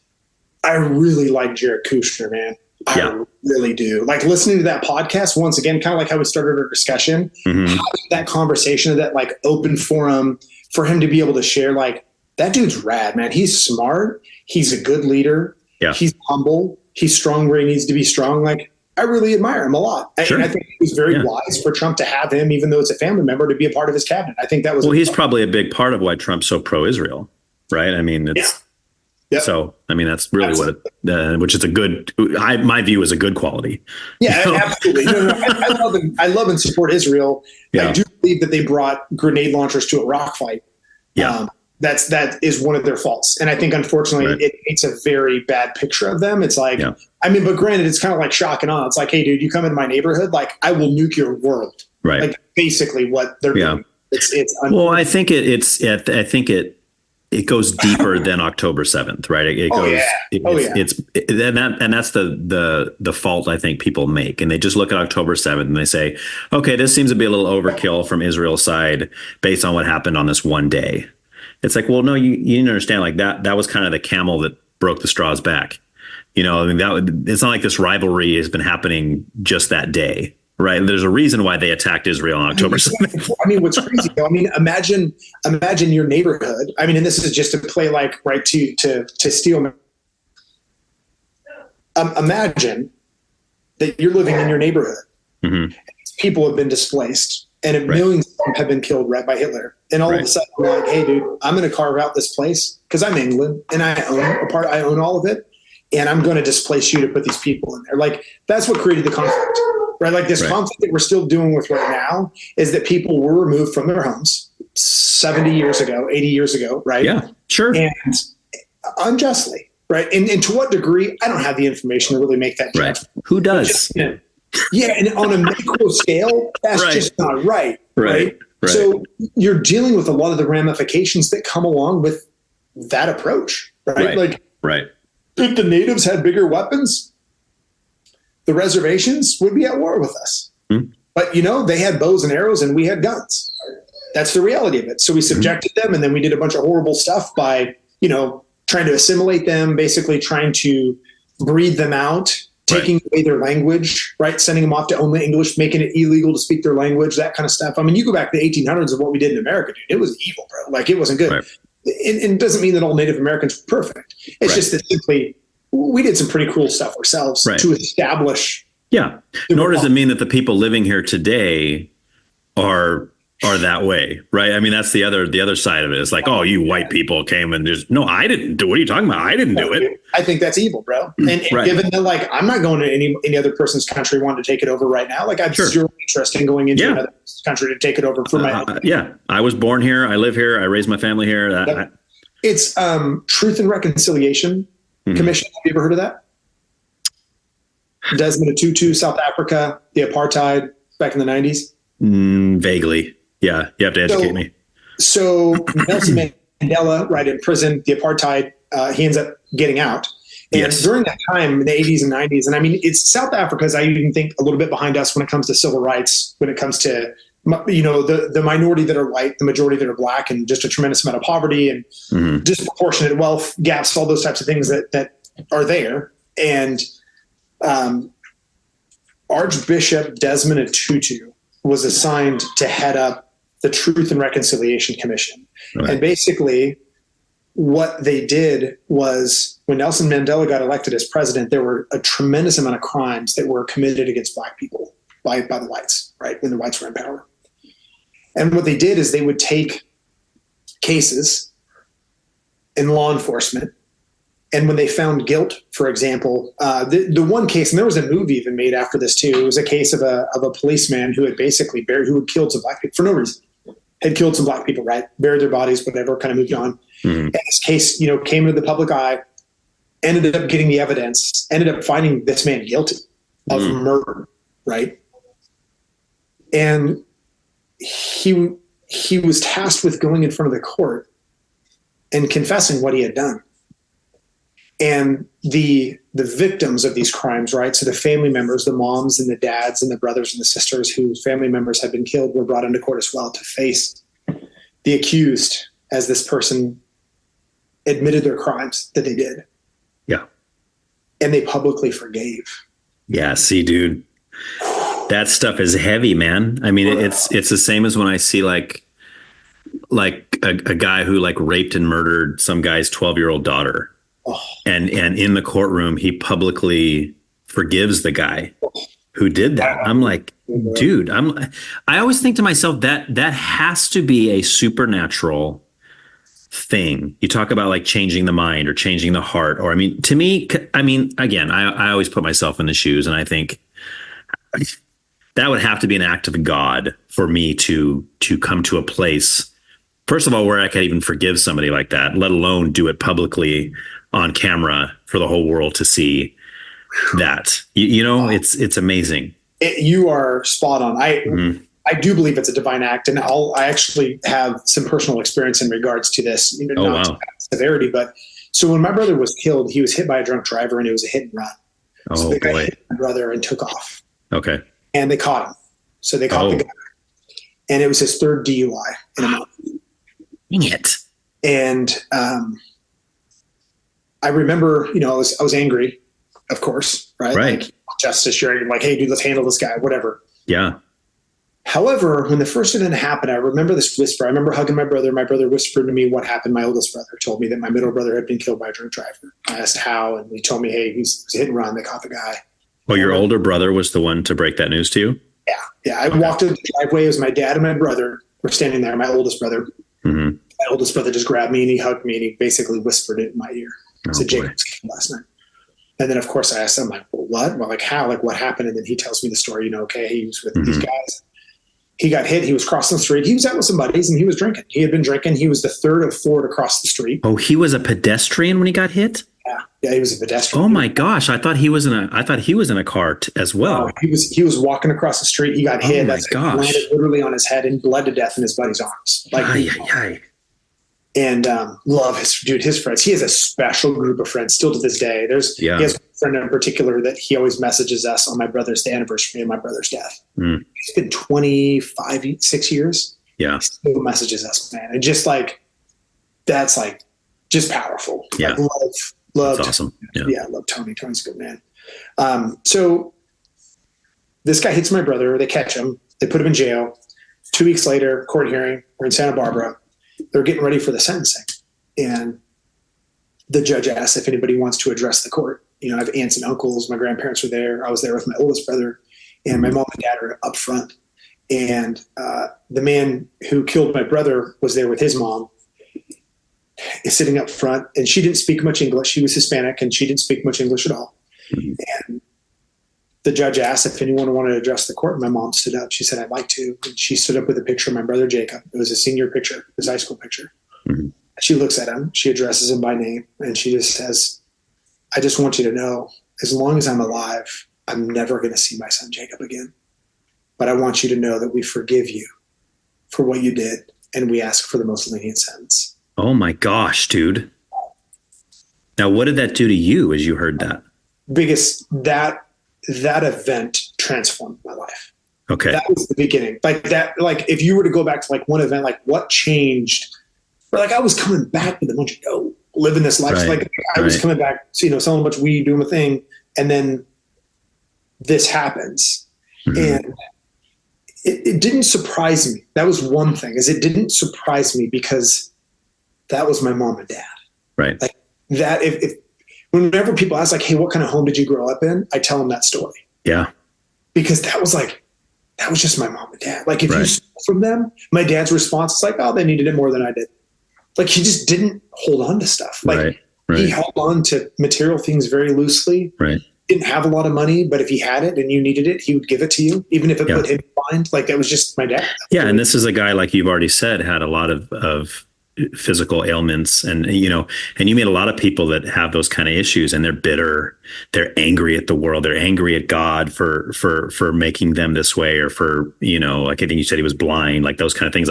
I really like Jerod Kushner, man. I really do. Like listening to that podcast once again, kind of like how we started our discussion, having that conversation, that like open forum for him to be able to share, like, that dude's rad, man. He's smart. He's a good leader. He's humble. He's strong where he needs to be strong. Like, I really admire him a lot. And I think it was very wise for Trump to have him, even though it's a family member, to be a part of his cabinet. I think that was. Well, he's probably a big part of why Trump's so pro-Israel, right? I mean, it's so. I mean, that's really which is a good. My view is a good quality. Yeah, absolutely. I love and support Israel. I do believe that they brought grenade launchers to a rock fight. That is one of their faults. And I think, unfortunately, it paints a very bad picture of them. It's like, I mean, but granted, it's kind of like shock and awe. It's like, hey, dude, you come into my neighborhood, like, I will nuke your world. Right. Like, basically what they're doing. It's well, I think it goes deeper than October 7th, right? That's the fault I think people make. And they just look at October 7th and they say, okay, this seems to be a little overkill from Israel's side based on what happened on this one day. It's like, well, no, you didn't understand. Like that was kind of the camel that broke the straw's back. You know, I mean, it's not like this rivalry has been happening just that day, right? There's a reason why they attacked Israel on October 7th. I mean, what's crazy though? I mean, imagine your neighborhood. I mean, and this is just to play like, right, to steal. Imagine that you're living in your neighborhood. People have been displaced. And millions of them have been killed by Hitler. And all of a sudden, we're like, hey, dude, I'm going to carve out this place because I'm England and I own all of it. And I'm going to displace you to put these people in there. Like, that's what created the conflict, right? Like this conflict that we're still dealing with right now is that people were removed from their homes 70 years ago, 80 years ago, right? Yeah, sure. And unjustly, right? And to what degree, I don't have the information to really make that judgment. Who does? And on a macro scale, that's just not right. Right. So you're dealing with a lot of the ramifications that come along with that approach, right? If the natives had bigger weapons, the reservations would be at war with us. But, you know, they had bows and arrows and we had guns. That's the reality of it. So we subjected them, and then we did a bunch of horrible stuff by, you know, trying to assimilate them, basically trying to breed them out, taking away their language, right? Sending them off to only English, making it illegal to speak their language, that kind of stuff. I mean, you go back to the 1800s of what we did in America, dude. It was evil, bro. Like, it wasn't good. And it doesn't mean that all Native Americans were perfect. It's just that simply we did some pretty cool stuff ourselves to establish. Yeah. Nor does it mean that the people living here today are that way, right? I mean, that's the other side of it. It's like, oh, you white people came and just, no, I didn't do. What are you talking about? I didn't do it. I think that's evil, bro. And given that, like, I'm not going to any other person's country wanting to take it over right now. Like, I have zero interest in going into another country to take it over for my own. Yeah. I was born here. I live here. I raised my family here. It's Truth and Reconciliation Commission. Have you ever heard of that? Desmond Tutu, South Africa, the apartheid back in the 90s. Vaguely. Yeah. You have to educate me. So Nelson Mandela, right, in prison, the apartheid, he ends up getting out. And during that time in the 80s and 90s, and I mean, it's South Africa's, I even think, a little bit behind us when it comes to civil rights, when it comes to, you know, the minority that are white, the majority that are black, and just a tremendous amount of poverty and disproportionate wealth gaps, all those types of things that are there. And Archbishop Desmond Tutu was assigned to head up the Truth and Reconciliation Commission. Right. And basically what they did was, when Nelson Mandela got elected as president, there were a tremendous amount of crimes that were committed against black people by the whites, right, when the whites were in power. And what they did is they would take cases in law enforcement, and when they found guilt, for example, the one case, and there was a movie even made after this too, it was a case of a policeman who had basically who had killed some black people for no reason. Had killed some black people, right? Buried their bodies, whatever, kind of moved on. And this case, you know, came into the public eye, ended up getting the evidence, ended up finding this man guilty of murder, right? And he was tasked with going in front of the court and confessing what he had done. And the victims of these crimes, right? So the family members, the moms and the dads and the brothers and the sisters whose family members had been killed were brought into court as well to face the accused as this person admitted their crimes that they did. Yeah. And they publicly forgave. Yeah. See, dude, that stuff is heavy, man. I mean, it's the same as when I see like a guy who like raped and murdered some guy's 12-year-old daughter. Oh. And in the courtroom, he publicly forgives the guy who did that. I'm like, dude, I always think to myself that has to be a supernatural thing. You talk about like changing the mind or changing the heart, or, I mean, to me, I mean, again, I always put myself in the shoes, and I think that would have to be an act of God for me to come to a place, first of all, where I could even forgive somebody like that, let alone do it publicly on camera for the whole world to see. That, you know, it's amazing. You are spot on. I do believe it's a divine act, and I actually have some personal experience in regards to this. You know, not to severity, but so when my brother was killed, he was hit by a drunk driver, and it was a hit and run. So the guy hit my brother and took off. Okay. And they caught him. So they caught the guy, and it was his third DUI in a month. Dang it. And I remember, you know, I was angry, of course, right? Like, justice, you're like, hey, dude, let's handle this guy, whatever. Yeah. However, when the first incident happened, I remember this whisper. I remember hugging my brother. My brother whispered to me what happened. My oldest brother told me that my middle brother had been killed by a drunk driver. I asked how, and he told me, hey, he's hit and run. They caught the guy. Well, your older brother was the one to break that news to you? Yeah. Yeah. I walked into the driveway. It was my dad and my brother were standing there, my oldest brother. My oldest brother just grabbed me and he hugged me and he basically whispered it in my ear. He said, Jake was killed last night. And then, of course, I asked him, like, well, what? Well, like, how? Like, what happened? And then he tells me the story, you know, okay, he was with these guys. He got hit. He was crossing the street. He was out with some buddies and he was drinking. He had been drinking. He was the third of four to cross the street. Oh, he was a pedestrian when he got hit? Yeah, he was a pedestrian. Oh my gosh. I thought he was in a car as well. He was walking across the street. He got hit. Oh my gosh. Landed literally on his head and bled to death in his buddy's arms. Like, and love his friends. He has a special group of friends still to this day. He has one friend in particular that he always messages us on the anniversary of my brother's death. It's been 6 years. Yeah. He still messages us, man. And just like, that's like just powerful. Yeah. Like, love. That's awesome. Yeah. I love Tony. Tony's a good man. So this guy hits my brother. They catch him. They put him in jail. 2 weeks later, court hearing. We're in Santa Barbara. They're getting ready for the sentencing. And the judge asked if anybody wants to address the court. I have aunts and uncles. My grandparents were there. I was there with my oldest brother, and my mom and dad are up front. And the man who killed my brother was there with his mom, is sitting up front, and she didn't speak much English. She was Hispanic, and she didn't speak much English at all. And the judge asked if anyone wanted to address the court. And my mom stood up. She said, "I'd like to." And she stood up with a picture of my brother, Jacob. It was a senior picture, his high school picture. She looks at him. She addresses him by name. And she just says, "I just want you to know, as long as I'm alive, I'm never going to see my son Jacob again. But I want you to know that we forgive you for what you did. And we ask for the most lenient sentence." Oh my gosh, dude. Now, what did that do to you as you heard that? That event transformed my life. Okay. That was the beginning. If you were to go back to one event, what changed? Or I was coming back with a bunch of living this life. Right. I was coming back, selling a bunch of weed, doing a thing. And then this happens. And it didn't surprise me. That was one thing, is it didn't surprise me because that was my mom and dad. Right. Whenever people ask hey, what kind of home did you grow up in? I tell them that story. Yeah. Because that was just my mom and dad. If you stole from them, my dad's response is oh, they needed it more than I did. He just didn't hold on to stuff. He held on to material things very loosely. Right. Didn't have a lot of money, but if he had it and you needed it, he would give it to you, even if it put him behind. That was just my dad. Yeah. And this is a guy, like you've already said, had a lot of physical ailments, and you meet a lot of people that have those kind of issues, and they're bitter, they're angry at the world, they're angry at God for making them this way, or for, I think you said he was blind, those kind of things.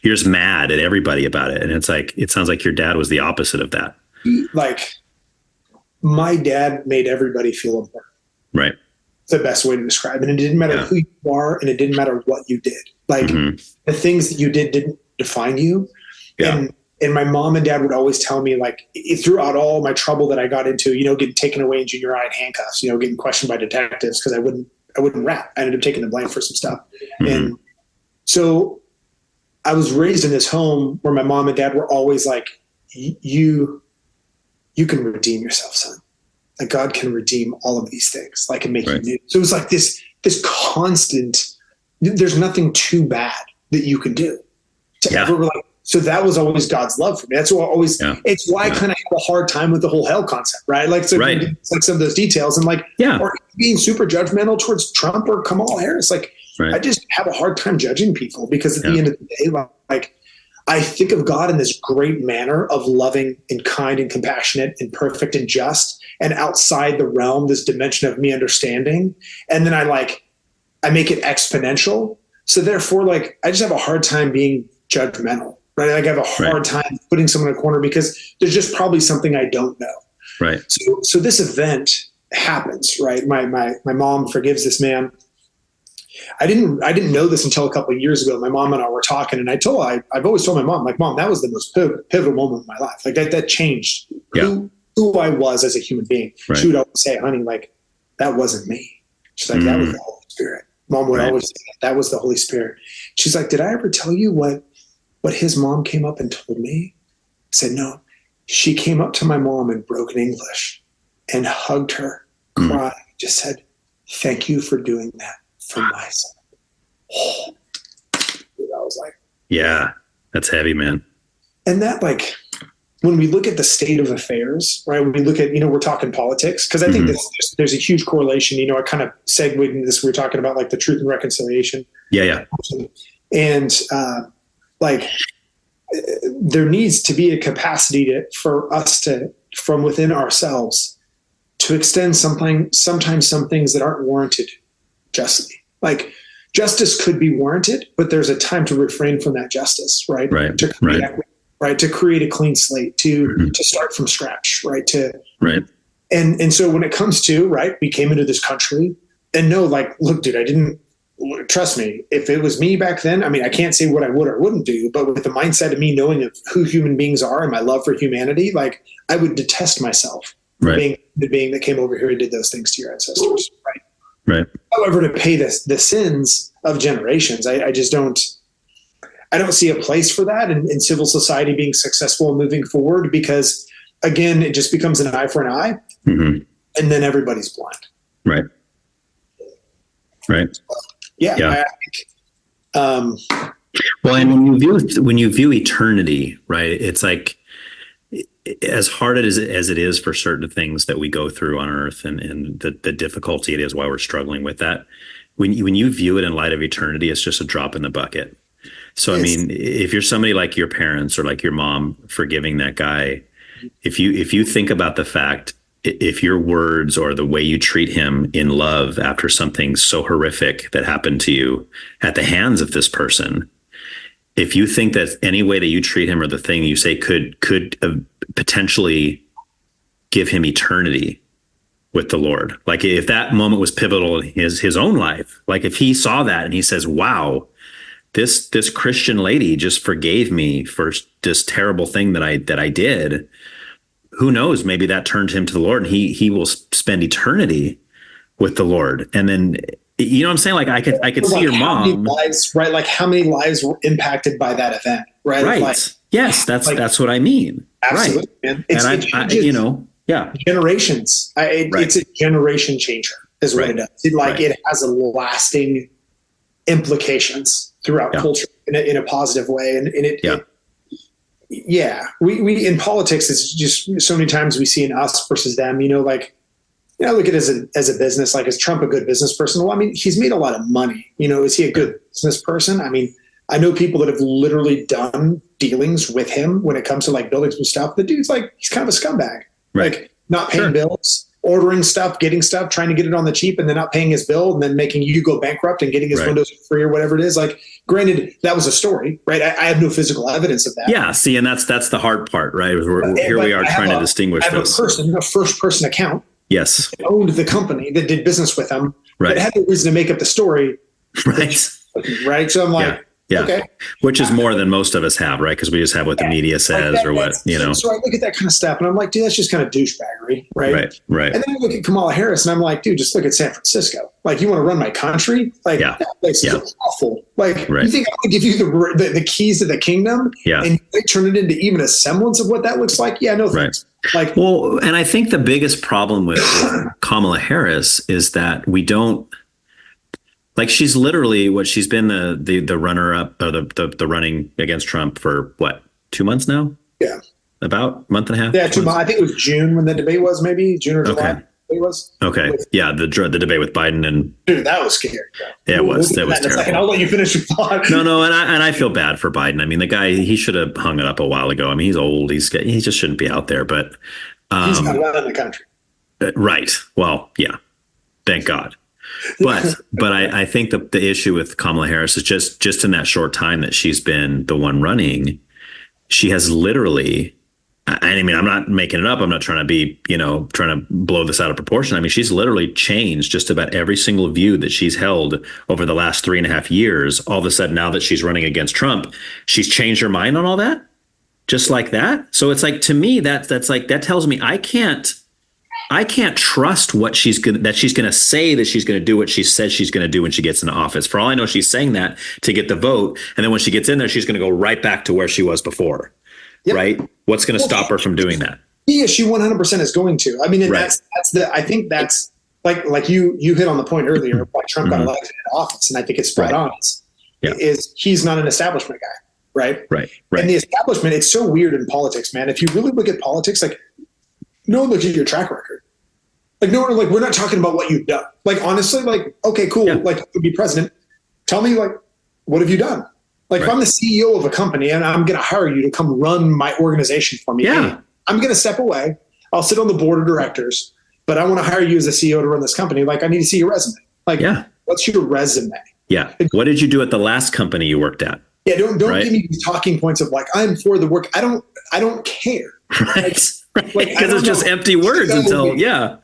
You're just mad at everybody about it. And it's it sounds like your dad was the opposite of that. My dad made everybody feel important. Right. It's the best way to describe it. And it didn't matter who you are, and it didn't matter what you did. The things that you did didn't define you. Yeah. And my mom and dad would always tell me, throughout all my trouble that I got into, getting taken away in junior high in handcuffs, getting questioned by detectives because I wouldn't rap. I ended up taking the blame for some stuff. And so I was raised in this home where my mom and dad were always you can redeem yourself, son. God can redeem all of these things, and make you new. So it was this constant, there's nothing too bad that you can do to ever so that was always God's love for me. That's what it's why I kind of have a hard time with the whole hell concept, right? Some of those details and or being super judgmental towards Trump or Kamala Harris. I just have a hard time judging people because at the end of the day, I think of God in this great manner of loving and kind and compassionate and perfect and just, and outside the realm, this dimension of me understanding. And then I make it exponential. So therefore, I just have a hard time being judgmental. Right. I have a hard time putting someone in a corner because there's just probably something I don't know. Right. So this event happens, right? My mom forgives this man. I didn't know this until a couple of years ago. My mom and I were talking, and I've always told my mom, Mom, that was the most pivotal moment of my life. That changed who I was as a human being. Right. She would always say, honey, that wasn't me. She's that was the Holy Spirit. Mom would always say that was the Holy Spirit. She's did I ever tell you what his mom came up and told me? I said, no. She came up to my mom in broken English and hugged her, cried, just said, thank you for doing that for my son. Oh. I was yeah, that's heavy, man. And that when we look at the state of affairs, right? When we look at, we're talking politics, because I think there's a huge correlation. I kind of segued into this. We were talking about the truth and reconciliation. Yeah. And, there needs to be a capacity for us to, from within ourselves, to extend sometimes some things that aren't warranted justly. Justice could be warranted, but there's a time to refrain from that justice, right? To create equity, right? To create a clean slate, to start from scratch, right? And so when it comes to, we came into this country and look, dude, trust me, if it was me back then, I can't say what I would or wouldn't do, but with the mindset of me knowing of who human beings are and my love for humanity, I would detest myself for being the being that came over here and did those things to your ancestors, right? However, to pay the sins of generations, I just don't see a place for that in civil society being successful and moving forward, because again, it just becomes an eye for an eye, and then everybody's blind. Right. Right. Yeah. Well, and when you view eternity, right, it's like, as hard as it is for certain things that we go through on earth, and the difficulty it is why we're struggling with that, when you view it in light of eternity, it's just a drop in the bucket. So, I mean, if you're somebody like your parents or like your mom forgiving that guy, if you think about the fact, if your words or the way you treat him in love after something so horrific that happened to you at the hands of this person, if you think that any way that you treat him or the thing you say could potentially give him eternity with the Lord, like if that moment was pivotal in his own life, like if he saw that and he says, wow, this Christian lady just forgave me for this terrible thing that I did, who knows, maybe that turned him to the Lord, and he will spend eternity with the Lord. And then, you know what I'm saying? Like I could see your mom, lives, right? Like how many lives were impacted by that event, right? Right. Like, yes, that's what I mean. Absolutely, right. Man. And generations. It's a generation changer, is what it does. It has a lasting implications throughout culture in a positive way, and we in politics, it's just so many times we see an us versus them. Look at it as a business. Like, is Trump a good business person? Well, I mean, he's made a lot of money. Is he a good business person? I mean, I know people that have literally done dealings with him when it comes to like building some stuff. The dude's like, he's kind of a scumbag, like not paying bills, ordering stuff, getting stuff, trying to get it on the cheap, and then not paying his bill, and then making you go bankrupt and getting his windows free or whatever it is. Like, granted, that was a story, right? I have no physical evidence of that. Yeah. See, and that's the hard part, right? We are trying to distinguish this. A first person account. Yes. That owned the company that did business with him. Right. That had no reason to make up the story. Right. Right. So I'm like, okay. Which is more than most of us have, right? Because we just have what the media says or what, So I look at that kind of stuff and I'm like, dude, that's just kind of douchebaggery. Right. Right. And then I look at Kamala Harris and I'm like, dude, just look at San Francisco. Like, you want to run my country? Like, that place is awful. Like, you think I would give you the keys to the kingdom? Yeah. And they turn it into even a semblance of what that looks like? Yeah, no thanks. Like, well, and I think the biggest problem with Kamala Harris is that we don't, like, she's literally she's been the runner up or the running against Trump for what, 2 months now? Yeah. About a month and a half? Yeah, 2 months. I think it was June when the debate was, maybe June or July. It was. Okay. Yeah. The debate with Biden and. Dude, that was scary. Yeah, it was. That was terrible. I'll let you finish your thought. No. And I feel bad for Biden. I mean, the guy, he should have hung it up a while ago. I mean, he's old. He just shouldn't be out there, but. He's not running the country. Right. Well, yeah. Thank God. But I think the issue with Kamala Harris is just in that short time that she's been the one running, she has literally, I mean, I'm not making it up. I'm not trying to be, trying to blow this out of proportion. I mean, she's literally changed just about every single view that she's held over the last 3.5 years. All of a sudden, now that she's running against Trump, she's changed her mind on all that, just like that. So it's like, to me, that tells me I can't trust what she's going to say, that she's going to do what she says she's going to do when she gets into office. For all I know, she's saying that to get the vote. And then when she gets in there, she's going to go right back to where she was before. Yep. Right. What's going to stop her from doing that? Yeah, she 100% is going to. I mean, and I think that's like you hit on the point earlier, why Trump got elected into office. And I think it's spot on. Is he's not an establishment guy. Right. And the establishment, it's so weird in politics, man. If you really look at politics, like, no one looks at your track record. Like, no one, like, we're not talking about what you've done. Like, honestly, like, okay, cool. Yeah. Like, to be president, tell me, like, what have you done? Like, if I'm the CEO of a company and I'm going to hire you to come run my organization for me, I'm going to step away. I'll sit on the board of directors, but I want to hire you as a CEO to run this company. Like, I need to see your resume. Like, what's your resume? Yeah. What did you do at the last company you worked at? Yeah. Don't give me these talking points of like, I'm for the work. I don't care. Right. Because it's just empty words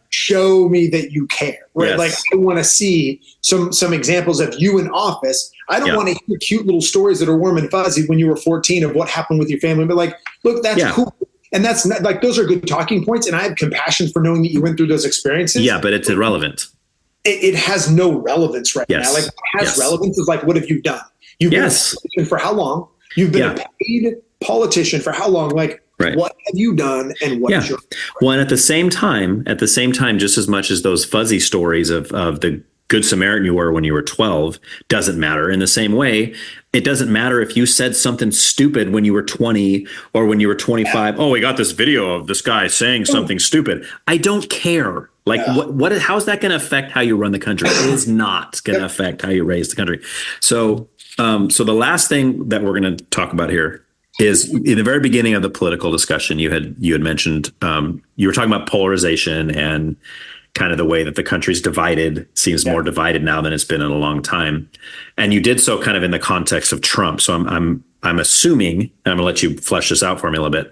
show me that you care, right? Yes. Like, I want to see some examples of you in office. I don't want to hear cute little stories that are warm and fuzzy when you were 14 of what happened with your family, but like, look, that's cool. And that's not, like, those are good talking points. And I have compassion for knowing that you went through those experiences. Yeah, but it's irrelevant. It has no relevance right now. Like, what has relevance is like, what have you done? You've been a politician for how long? You've been a paid politician for how long? Like, Right. What have you done, and what is your Well, and at the same time, just as much as those fuzzy stories of the Good Samaritan you were when you were 12 doesn't matter. In the same way, it doesn't matter if you said something stupid when you were 20 or when you were 25. Oh, we got this video of this guy saying something stupid. I don't care. Like how's that going to affect how you run the country? It is not going to affect how you raise the country. So, so the last thing that we're going to talk about here is in the very beginning of the political discussion, you had mentioned, you were talking about polarization and kind of the way that the country's divided, seems more divided now than it's been in a long time. And you did so kind of in the context of Trump. So I'm assuming, and I'm gonna let you flesh this out for me a little bit,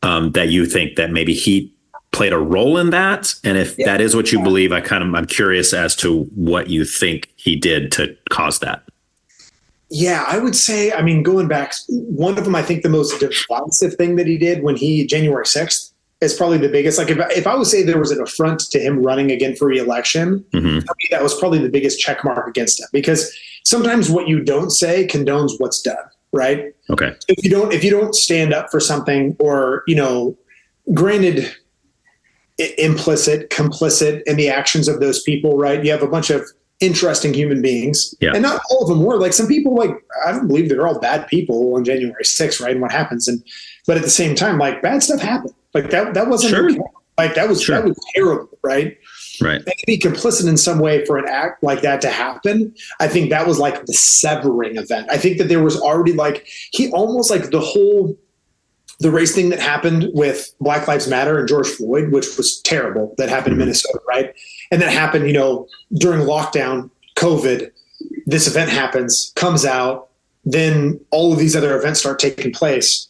that you think that maybe he played a role in that. And if that is what you believe, I'm curious as to what you think he did to cause that. Yeah, I would say, I mean, going back, one of them, I think the most divisive thing that he did when January 6th, is probably the biggest. Like if I would say there was an affront to him running again for re-election, that was probably the biggest check mark against him, because sometimes what you don't say condones what's done, right? Okay. If you don't stand up for something, or, granted, implicit, complicit in the actions of those people, right? You have a bunch of interesting human beings, and not all of them were. Like some people, like I don't believe they're all bad people on January 6th, right? And what happens, but at the same time, like bad stuff happened. Like that wasn't okay. Like that was terrible, right? Right. And to be complicit in some way for an act like that to happen, I think that was like the severing event. I think that there was already he almost like the race thing that happened with Black Lives Matter and George Floyd, which was terrible, that happened in Minnesota, right? And that happened, during lockdown, COVID. This event happens, comes out, then all of these other events start taking place.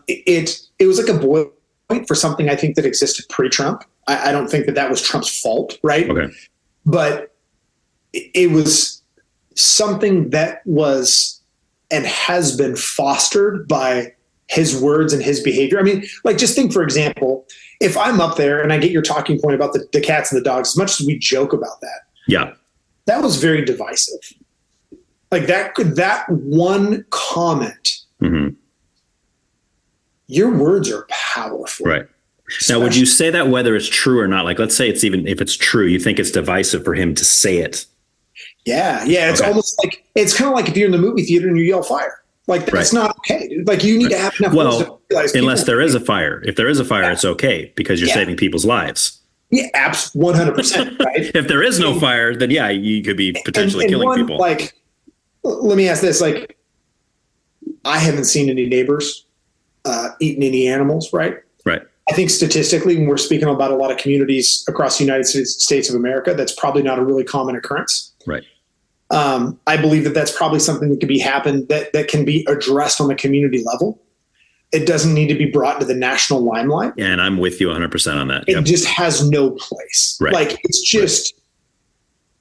It was like a boiling point for something I think that existed pre-Trump. I don't think that was Trump's fault, right? Okay. But it was something that was and has been fostered by his words and his behavior. I mean, like, just think, for example, if I'm up there and I get your talking point about the cats and the dogs, as much as we joke about that, that was very divisive. Like that one comment, your words are powerful. Right. Now, would you say that whether it's true or not? Like, let's say if it's true, you think it's divisive for him to say it? Yeah. It's almost like, it's kind of like if you're in the movie theater and you yell fire. Like, that's not okay, dude. Like, you need to have enough. Well, unless there is a fire. If there is a fire, it's okay because you're saving people's lives. Yeah, 100%. Right. If there is no fire, then you could be potentially killing people. Like, let me ask this: like, I haven't seen any neighbors eating any animals, right? Right. I think statistically, when we're speaking about a lot of communities across the United States of America, that's probably not a really common occurrence. Right. I believe that that's probably something that that can be addressed on the community level. It doesn't need to be brought to the national limelight. Yeah, and I'm with you 100% on that. It just has no place. Right. Like, it's just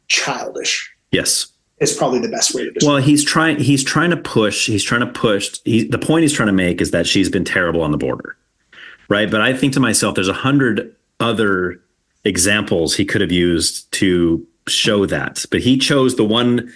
childish. Yes. Is probably the best way to describe it. Well, he's trying to push. The point he's trying to make is that she's been terrible on the border. Right. But I think to myself, there's 100 other examples he could have used to show that. But he chose the one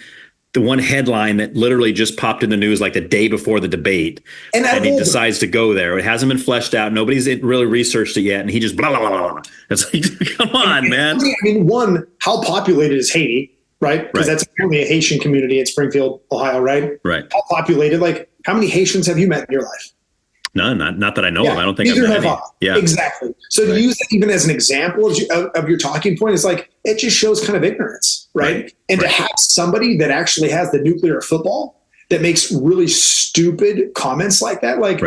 headline that literally just popped in the news like the day before the debate. And he decides to go there. It hasn't been fleshed out. Nobody's really researched it yet. And he just blah, blah, blah, blah. It's like, come on, man. I mean, one, how populated is Haiti? Right. Because that's apparently a Haitian community in Springfield, Ohio. Right. Right. How populated? Like, how many Haitians have you met in your life? No, not that I know of. I don't think I've met any. Yeah, exactly. So to use that even as an example of your talking point, is like, it just shows kind of ignorance, right? And to have somebody that actually has the nuclear football that makes really stupid comments like that, like,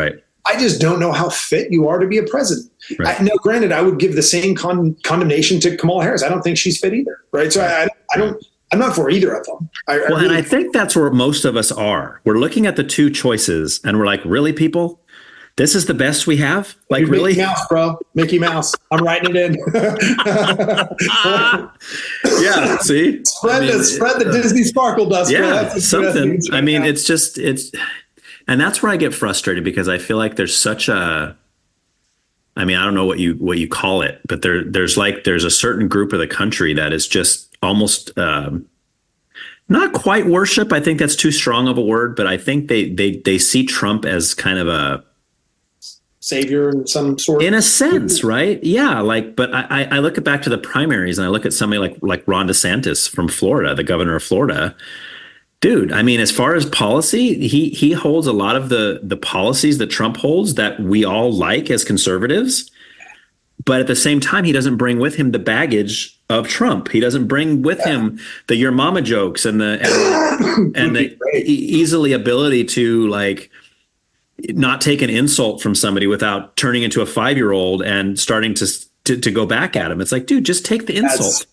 I just don't know how fit you are to be a president. Right. Now, granted, I would give the same condemnation to Kamala Harris. I don't think she's fit either, right? So I don't. I'm not for either of them. And I think that's where most of us are. We're looking at the two choices, and we're like, really, people? This is the best we have? Like, You're really? Mickey Mouse, bro. Mickey Mouse. I'm writing it in. Yeah, see? Spread the Disney sparkle dust. Yeah, bro. That's something. I mean, it's and that's where I get frustrated, because I feel like there's such a, I mean, I don't know what you call it, but there's a certain group of the country that is just almost not quite worship. I think that's too strong of a word, but I think they see Trump as kind of savior in some sort. In a sense, right? Yeah. But I look back to the primaries and I look at somebody like Ron DeSantis from Florida, the governor of Florida. Dude, I mean, as far as policy, he holds a lot of the policies that Trump holds that we all like as conservatives. But at the same time, he doesn't bring with him the baggage of Trump. He doesn't bring with him the your mama jokes and the easily ability to like not take an insult from somebody without turning into a 5-year-old and starting to go back at him. It's like, dude, just take the insult.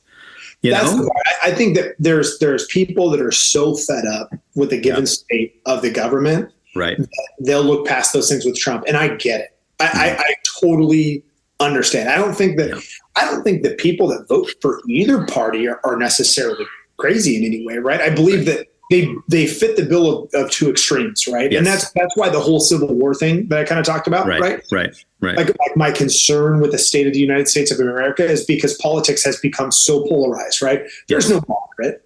I think that there's people that are so fed up with the given state of the government, right? They'll look past those things with Trump, and I get it. I totally understand. I don't think that people that vote for either party are necessarily crazy in any way, right? I believe that they fit the bill of two extremes, right? Yes. And that's why the whole Civil War thing that I kind of talked about, right? Like my concern with the state of the United States of America is because politics has become so polarized, right? There's no moderate.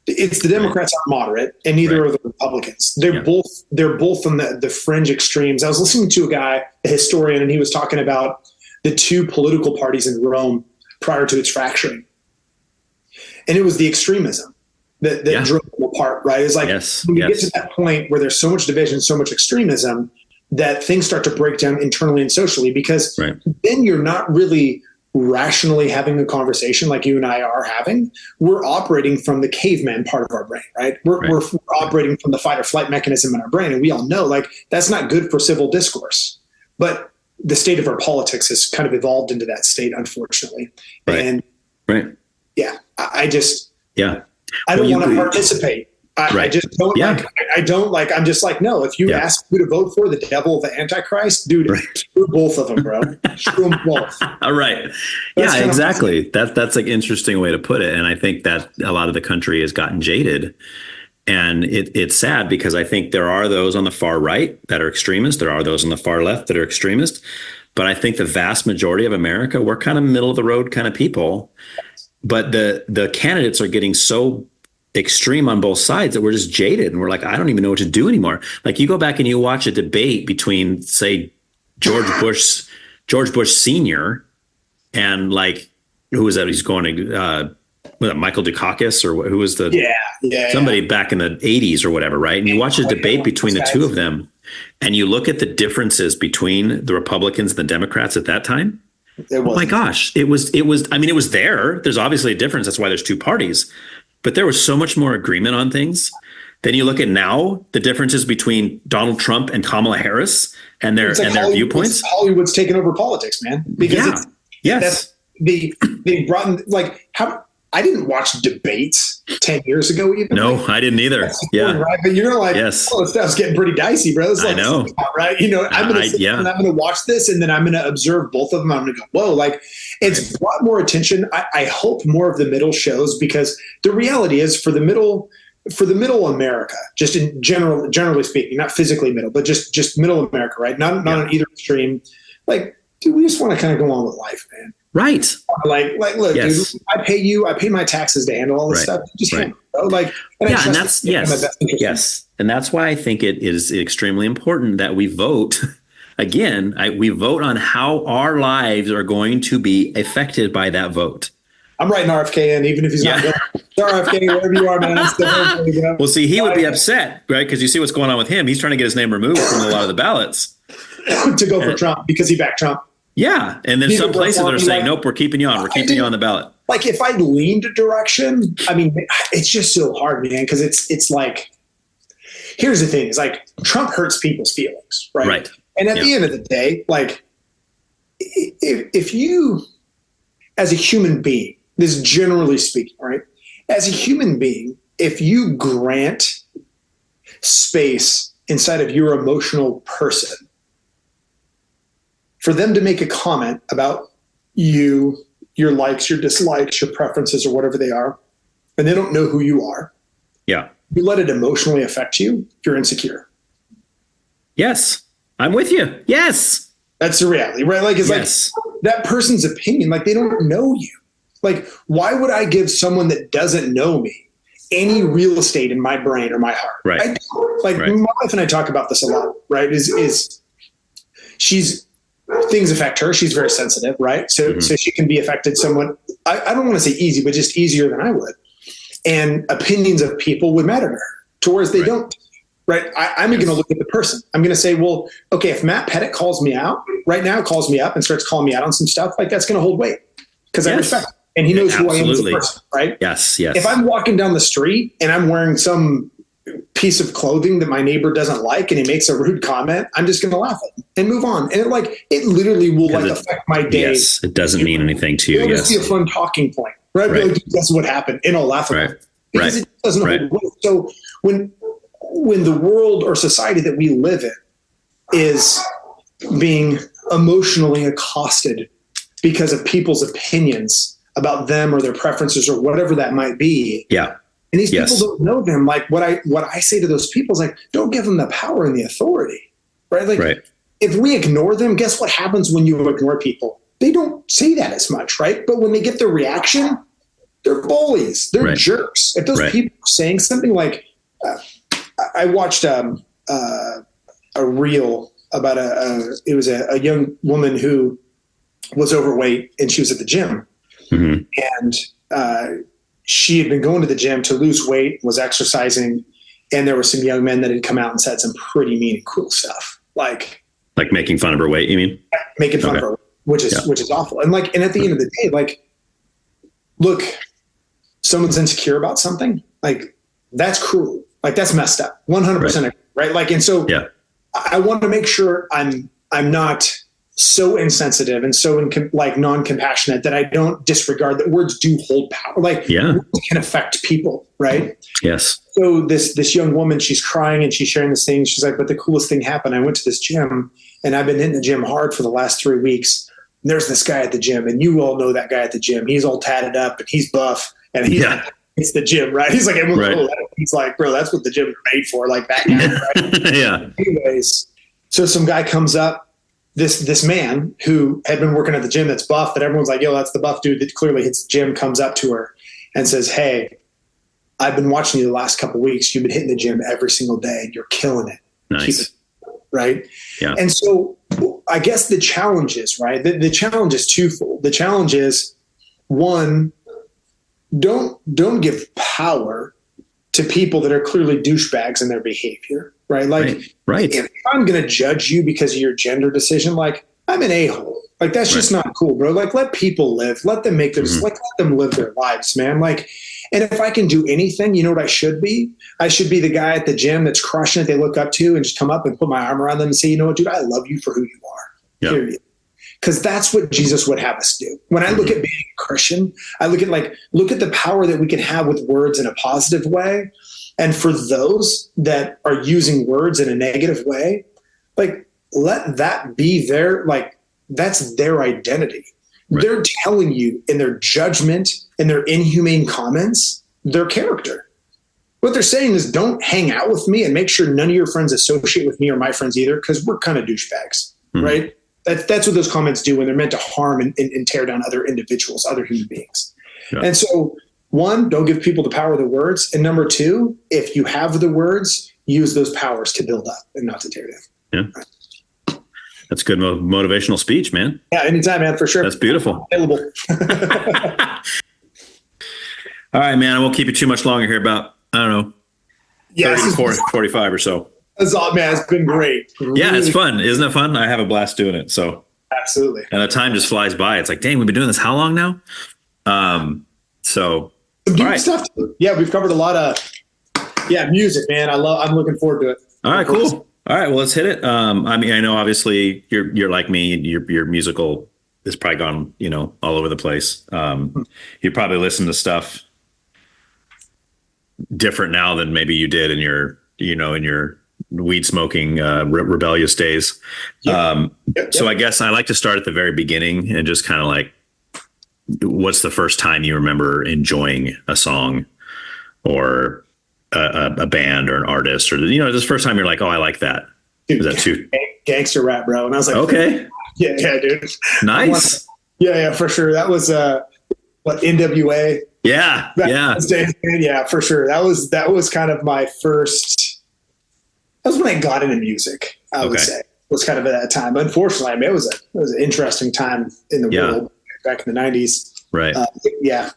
It's the Democrats are moderate, and neither are the Republicans. They're both on the fringe extremes. I was listening to a guy, a historian, and he was talking about the two political parties in Rome prior to its fracturing, and it was the extremism that drove them apart, right? It's like when you get to that point where there's so much division, so much extremism, that things start to break down internally and socially, because then you're not really rationally having a conversation like you and I are having. We're operating from the caveman part of our brain, right? We're operating from the fight or flight mechanism in our brain. And we all know like that's not good for civil discourse. But the state of our politics has kind of evolved into that state, unfortunately. And I don't want to participate. I just don't I'm just like, no, if you ask who to vote for, the devil of the Antichrist, dude, screw both of them, bro. Screw them both. All right. That's exactly. That's like interesting way to put it. And I think that a lot of the country has gotten jaded, and it's sad because I think there are those on the far right that are extremists. There are those on the far left that are extremists. But I think the vast majority of America, we're kind of middle of the road kind of people. But the candidates are getting so extreme on both sides that we're just jaded, and we're like, I don't even know what to do anymore. Like you go back and you watch a debate between, say, George Bush Sr. and like, who was that? He's going to Michael Dukakis, or who was somebody back in the 80s or whatever, right? And you watch a debate between the two of them, and you look at the differences between the Republicans and the Democrats at that time. Oh my gosh, it was. I mean, it was there. There's obviously a difference. That's why there's two parties. But there was so much more agreement on things. Then you look at now the differences between Donald Trump and Kamala Harris and their viewpoints. Hollywood's taken over politics, man. Because they brought in, like, how I didn't watch debates 10 years ago even. No, like, I didn't either. Right? But you're like, this stuff's getting pretty dicey, bro. It's like, I know. Right? You know, I'm going to watch this, and then I'm going to observe both of them. I'm going to go, whoa, like it's brought more attention. I hope more of the middle shows, because the reality is for the middle America, just in generally speaking, not physically middle, but just middle America, right? Not on either extreme. Like, dude, we just want to kind of go on with life, man. Right. Like, look, dude, I pay my taxes to handle all this stuff. Just handle it, like, and and that's why I think it is extremely important that we vote. Again, we vote on how our lives are going to be affected by that vote. I'm writing RFK in, even if he's not going. RFK, wherever you are, man. Well, see, he would be upset, right? Because you see what's going on with him. He's trying to get his name removed from a lot of the ballots. To go for Trump, because he backed Trump. Yeah. And then some places that are saying, nope, we're keeping you on. We're keeping you on the ballot. Like, if I leaned a direction, I mean, it's just so hard, man, because it's like, here's the thing. It's like Trump hurts people's feelings, right? Right. And at the end of the day, like, if you, as a human being, this generally speaking, right? As a human being, if you grant space inside of your emotional person for them to make a comment about you, your likes, your dislikes, your preferences, or whatever they are, and they don't know who you are. Yeah. You let it emotionally affect you, you're insecure. Yes. I'm with you. Yes. That's the reality, right? Like, it's like that person's opinion, like, they don't know you. Like, why would I give someone that doesn't know me any real estate in my brain or my heart? Right. My wife and I talk about this a lot, right? Is she's things affect her. She's very sensitive, right? So she can be affected somewhat. I don't want to say easy, but just easier than I would. And opinions of people would matter to her, to whereas they don't. Right. I'm going to look at the person. I'm going to say, well, okay, if Matt Pettit calls me out right now, calls me up and starts calling me out on some stuff, like that's going to hold weight because I respect him and he knows who I am as a person. Right. Yes. If I'm walking down the street and I'm wearing some piece of clothing that my neighbor doesn't like and he makes a rude comment, I'm just going to laugh at him and move on. And it literally will affect my day. Yes. It doesn't mean anything to you. It'll just be a fun talking point. Right. Like, that's what happened. And I'll laugh at it because it doesn't hold weight. So when the world or society that we live in is being emotionally accosted because of people's opinions about them or their preferences or whatever that might be. Yeah. And these people don't know them. Like what I say to those people is like, don't give them the power and the authority, right? Like if we ignore them, guess what happens when you ignore people? They don't say that as much, right? But when they get the reaction, they're bullies, they're jerks. If those people are saying something like, I watched a reel about it was a young woman who was overweight and she was at the gym and she had been going to the gym to lose weight, was exercising. And there were some young men that had come out and said some pretty mean and cruel stuff. Like making fun of her weight, you mean? Making fun of her, which is awful. And and at the end of the day, look, someone's insecure about something, that's cruel. That's messed up. 100%. Right. And so I want to make sure I'm not so insensitive and so non-compassionate that I don't disregard that words do hold power. Words can affect people. Right. Yes. So this young woman, she's crying and she's sharing this thing. She's like, but the coolest thing happened. I went to this gym and I've been hitting the gym hard for the last 3 weeks. And there's this guy at the gym and you all know that guy at the gym. He's all tatted up and he's buff and it's the gym, right? He's like, he's like, bro, that's what the gym is made for, like that guy, right? Yeah. Anyways, so some guy comes up, this man who had been working at the gym that's buff, that everyone's like, yo, that's the buff dude that clearly hits the gym, comes up to her and says, hey, I've been watching you the last couple of weeks. You've been hitting the gym every single day and you're killing it. Nice. Right. Yeah. And so I guess the challenge is, right? The challenge is twofold. The challenge is, one, don't give power to people that are clearly douchebags in their behavior, right? If I'm going to judge you because of your gender decision, I'm an a-hole. That's just not cool, bro. Let people live. Let them make their, let them live their lives, man. And if I can do anything, you know what I should be? I should be the guy at the gym that's crushing it, they look up to, and just come up and put my arm around them and say, you know what, dude, I love you for who you are. Period. Because that's what Jesus would have us do. When I look at being a Christian, I look at the power that we can have with words in a positive way. And for those that are using words in a negative way, let that be that's their identity. Right. They're telling you in their judgment and their inhumane comments, their character. What they're saying is don't hang out with me and make sure none of your friends associate with me or my friends either, because we're kind of douchebags, right? That's what those comments do when they're meant to harm and tear down other individuals, other human beings. Yeah. And so, one, don't give people the power of the words. And number two, if you have the words, use those powers to build up and not to tear down. Yeah. Right. That's good motivational speech, man. Yeah, anytime, man, for sure. That's beautiful. Available. All right, man. I won't keep you too much longer here. About, 45 or so. That's all, man. It's been great. Yeah, it's fun. Isn't it fun? I have a blast doing it. So absolutely. And the time just flies by. It's like, dang, we've been doing this how long now? So some good stuff. Yeah, we've covered a lot of music, man. I'm looking forward to it. All right, cool. All right, well, let's hit it. I know obviously you're like me. Your musical has probably gone, all over the place. You probably listen to stuff different now than maybe you did in your weed smoking, rebellious days. So I guess I like to start at the very beginning and just kind of what's the first time you remember enjoying a song or a band or an artist, or, this first time you're like, oh, I like that. Dude, was that too gangster rap, bro? And I was like, okay. Yeah, dude. Nice. Yeah, for sure. That was NWA. Yeah. Yeah, for sure. That was kind of my first. That was when I got into music, I would say. was kind of at that time. Unfortunately, I mean, it was an interesting time in the world back in the 90s. Right.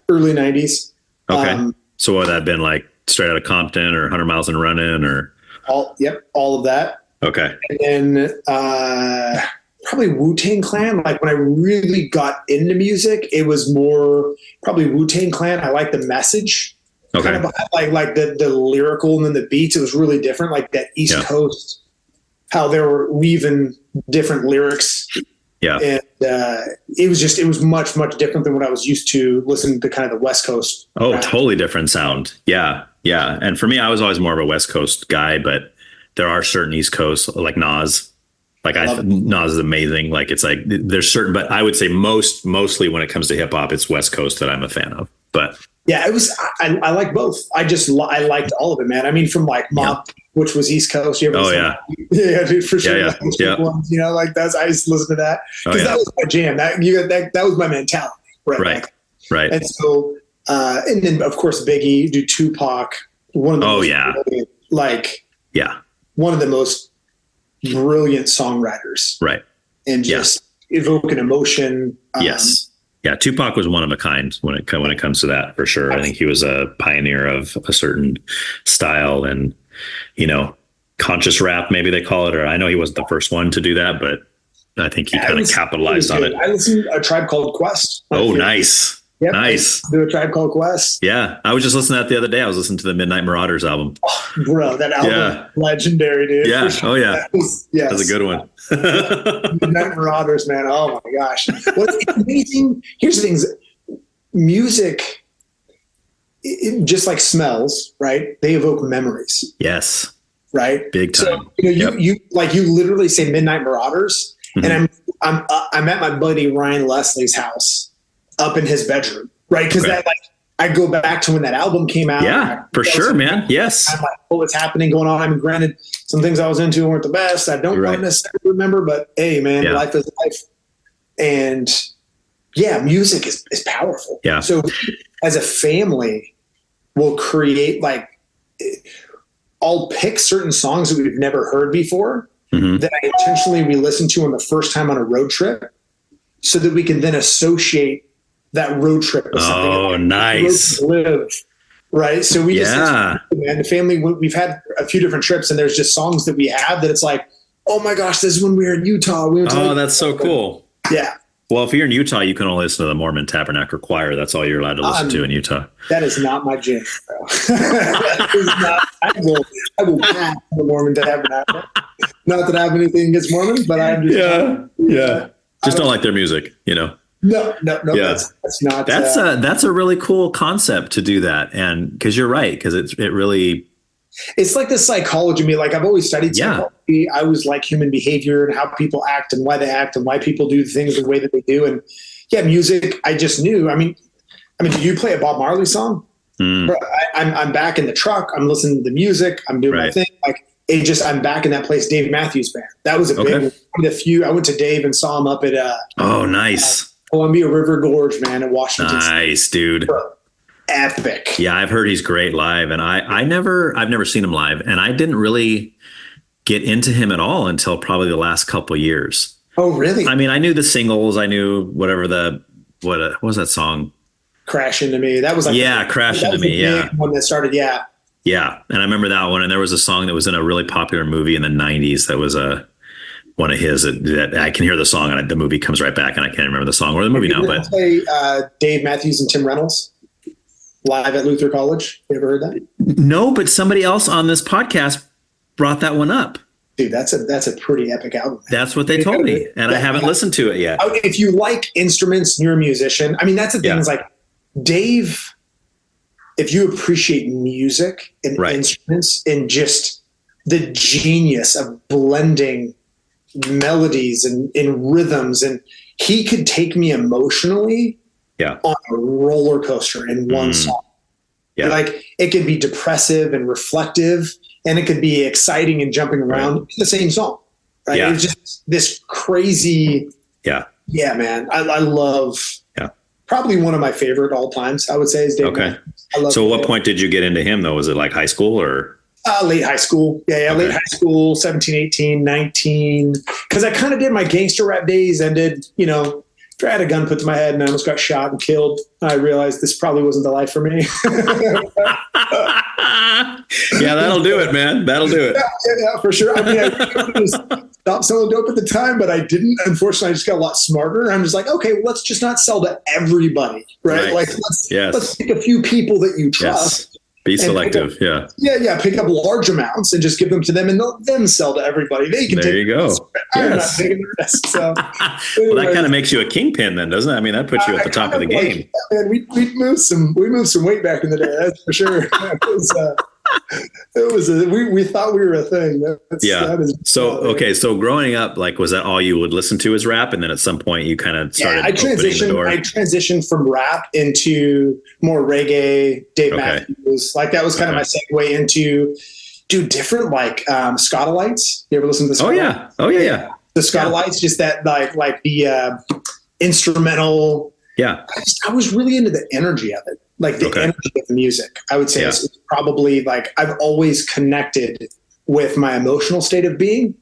Early 90s. Okay. So what would that have been like straight out of Compton or 100 Miles and Running or? All of that. Okay. And then probably Wu-Tang Clan. Like when I really got into music, it was more probably Wu-Tang Clan. I like the message. Okay. Kind of like the lyrical and then the beats. It was really different. Like that East Coast, how they were weaving different lyrics. Yeah. And it was much, much different than what I was used to listening to kind of the West Coast. Oh, totally different sound. Yeah. Yeah. And for me, I was always more of a West Coast guy, but there are certain East Coast like Nas. Like Nas is amazing. Like it's like there's certain, but I would say mostly when it comes to hip hop, it's West Coast that I'm a fan of. But yeah, it was. I like both. I liked all of it, man. I mean, from like Mob, which was East Coast. You ever yeah, dude, for sure. Yeah. Ones, you know, like that's. I used to listen to that because that was my jam. That was my mentality. Right. And so, and then of course Biggie, do Tupac. One of the one of the most brilliant songwriters. Right. And just evoking emotion. Yes. Yeah, Tupac was one of a kind when it comes to that, for sure. I think he was a pioneer of a certain style and, conscious rap, maybe they call it. Or I know he wasn't the first one to do that, but I think he kind of capitalized on it. I listened to A Tribe Called Quest. Oh, nice. Yep, nice. Do A Tribe Called Quest. Yeah, I was just listening to that the other day. I was listening to the Midnight Marauders album. Oh, bro, that album, legendary, dude. Yeah. Sure. Oh, yeah. That's a good one. Midnight Marauders, man. Oh my gosh. What's amazing? Here's the things. Music, it just like smells, right? They evoke memories. Yes. Right. Big time. So, you literally say Midnight Marauders, and I'm at my buddy Ryan Leslie's house, up in his bedroom, right? Because I go back to when that album came out. Yeah, for sure, man. Yes. I'm like, what's happening, going on? I mean, granted, some things I was into weren't the best. I don't necessarily remember, but hey, man, life is life. And music is powerful. Yeah. So as a family, we'll create I'll pick certain songs that we've never heard before that I intentionally re-listen to on the first time on a road trip so that we can then associate that road trip with something. Oh, nice. Live, right. So we man, the family, we've had a few different trips and there's just songs that we have that it's like, oh my gosh, this is when we were in Utah. That's so cool. Yeah. Well, if you're in Utah, you can only listen to the Mormon Tabernacle Choir. That's all you're allowed to listen to in Utah. That is not my jam, bro. That is not, I will pass the Mormon Tabernacle. Not that I have anything against Mormons, but I'm just just don't like their music, No. Yeah. That's not. That's a really cool concept to do that, and because you're right, because it really. It's like the psychology of me. Like I've always studied psychology. I was like human behavior and how people act and why they act and why people do things the way that they do. And music, I just knew. I mean, do you play a Bob Marley song? Bro, I'm back in the truck. I'm listening to the music. I'm doing my thing. Like I'm back in that place. Dave Matthews Band. That was a big one. I went to Dave and saw him up at. Nice. Columbia River Gorge, man, in Washington. Nice, dude. Bro, epic. Yeah, I've heard he's great live, and I've never seen him live, and I didn't really get into him at all until probably the last couple of years. Oh, really? I mean, I knew the singles, I knew whatever what was that song? Crash Into Me. That was like Crash Into Me. Yeah, one that started. Yeah, and I remember that one, and there was a song that was in a really popular movie in the '90s that was one of his that I can hear the song and the movie comes right back and I can't remember the song or the movie now. But play Dave Matthews and Tim Reynolds live at Luther College. You ever heard that? No, but somebody else on this podcast brought that one up. Dude, that's a pretty epic album. That's what they told me, and I haven't listened to it yet. If you like instruments and you're a musician, I mean, that's the thing is like Dave, if you appreciate music and instruments and just the genius of blending melodies and rhythms, and he could take me emotionally on a roller coaster in one song. Like it could be depressive and reflective, and it could be exciting and jumping around in the same song. Right? It's just this crazy. Yeah, man. I love. Probably one of my favorite all times. I would say is Dave. Okay. So, what point did you get into him though? Was it like high school or? Late high school. Yeah. Okay. Late high school, 17, 18, 19. Because I kind of did my gangster rap days and did, I had a gun put to my head and I almost got shot and killed. I realized this probably wasn't the life for me. Yeah, that'll do it, man. That'll do it. Yeah, for sure. I mean, I stopped selling dope at the time, but I didn't. Unfortunately, I just got a lot smarter. I'm just like, okay, well, let's just not sell to everybody, right? Like, let's pick a few people that you trust. Yes. Be selective. Pick up large amounts and just give them to them and let them sell to everybody. They can there you go. I'm not taking the risk. So, well, that kind of makes you a kingpin then, doesn't it? I mean, that puts you at the top of the game. Man, we moved some weight back in the day. That's for sure. We thought we were a thing. So growing up, like, was that all you would listen to as rap? And then at some point you kind of started opening the door? I transitioned from rap into more reggae, Dave Matthews. Like that was kind of my segue into different like Scotalites. You ever listen to the Scotalites? Oh yeah. The Scotalites, just that like the instrumental. Yeah. I was really into the energy of it. Like the energy of the music, I would say it's probably like I've always connected with my emotional state of being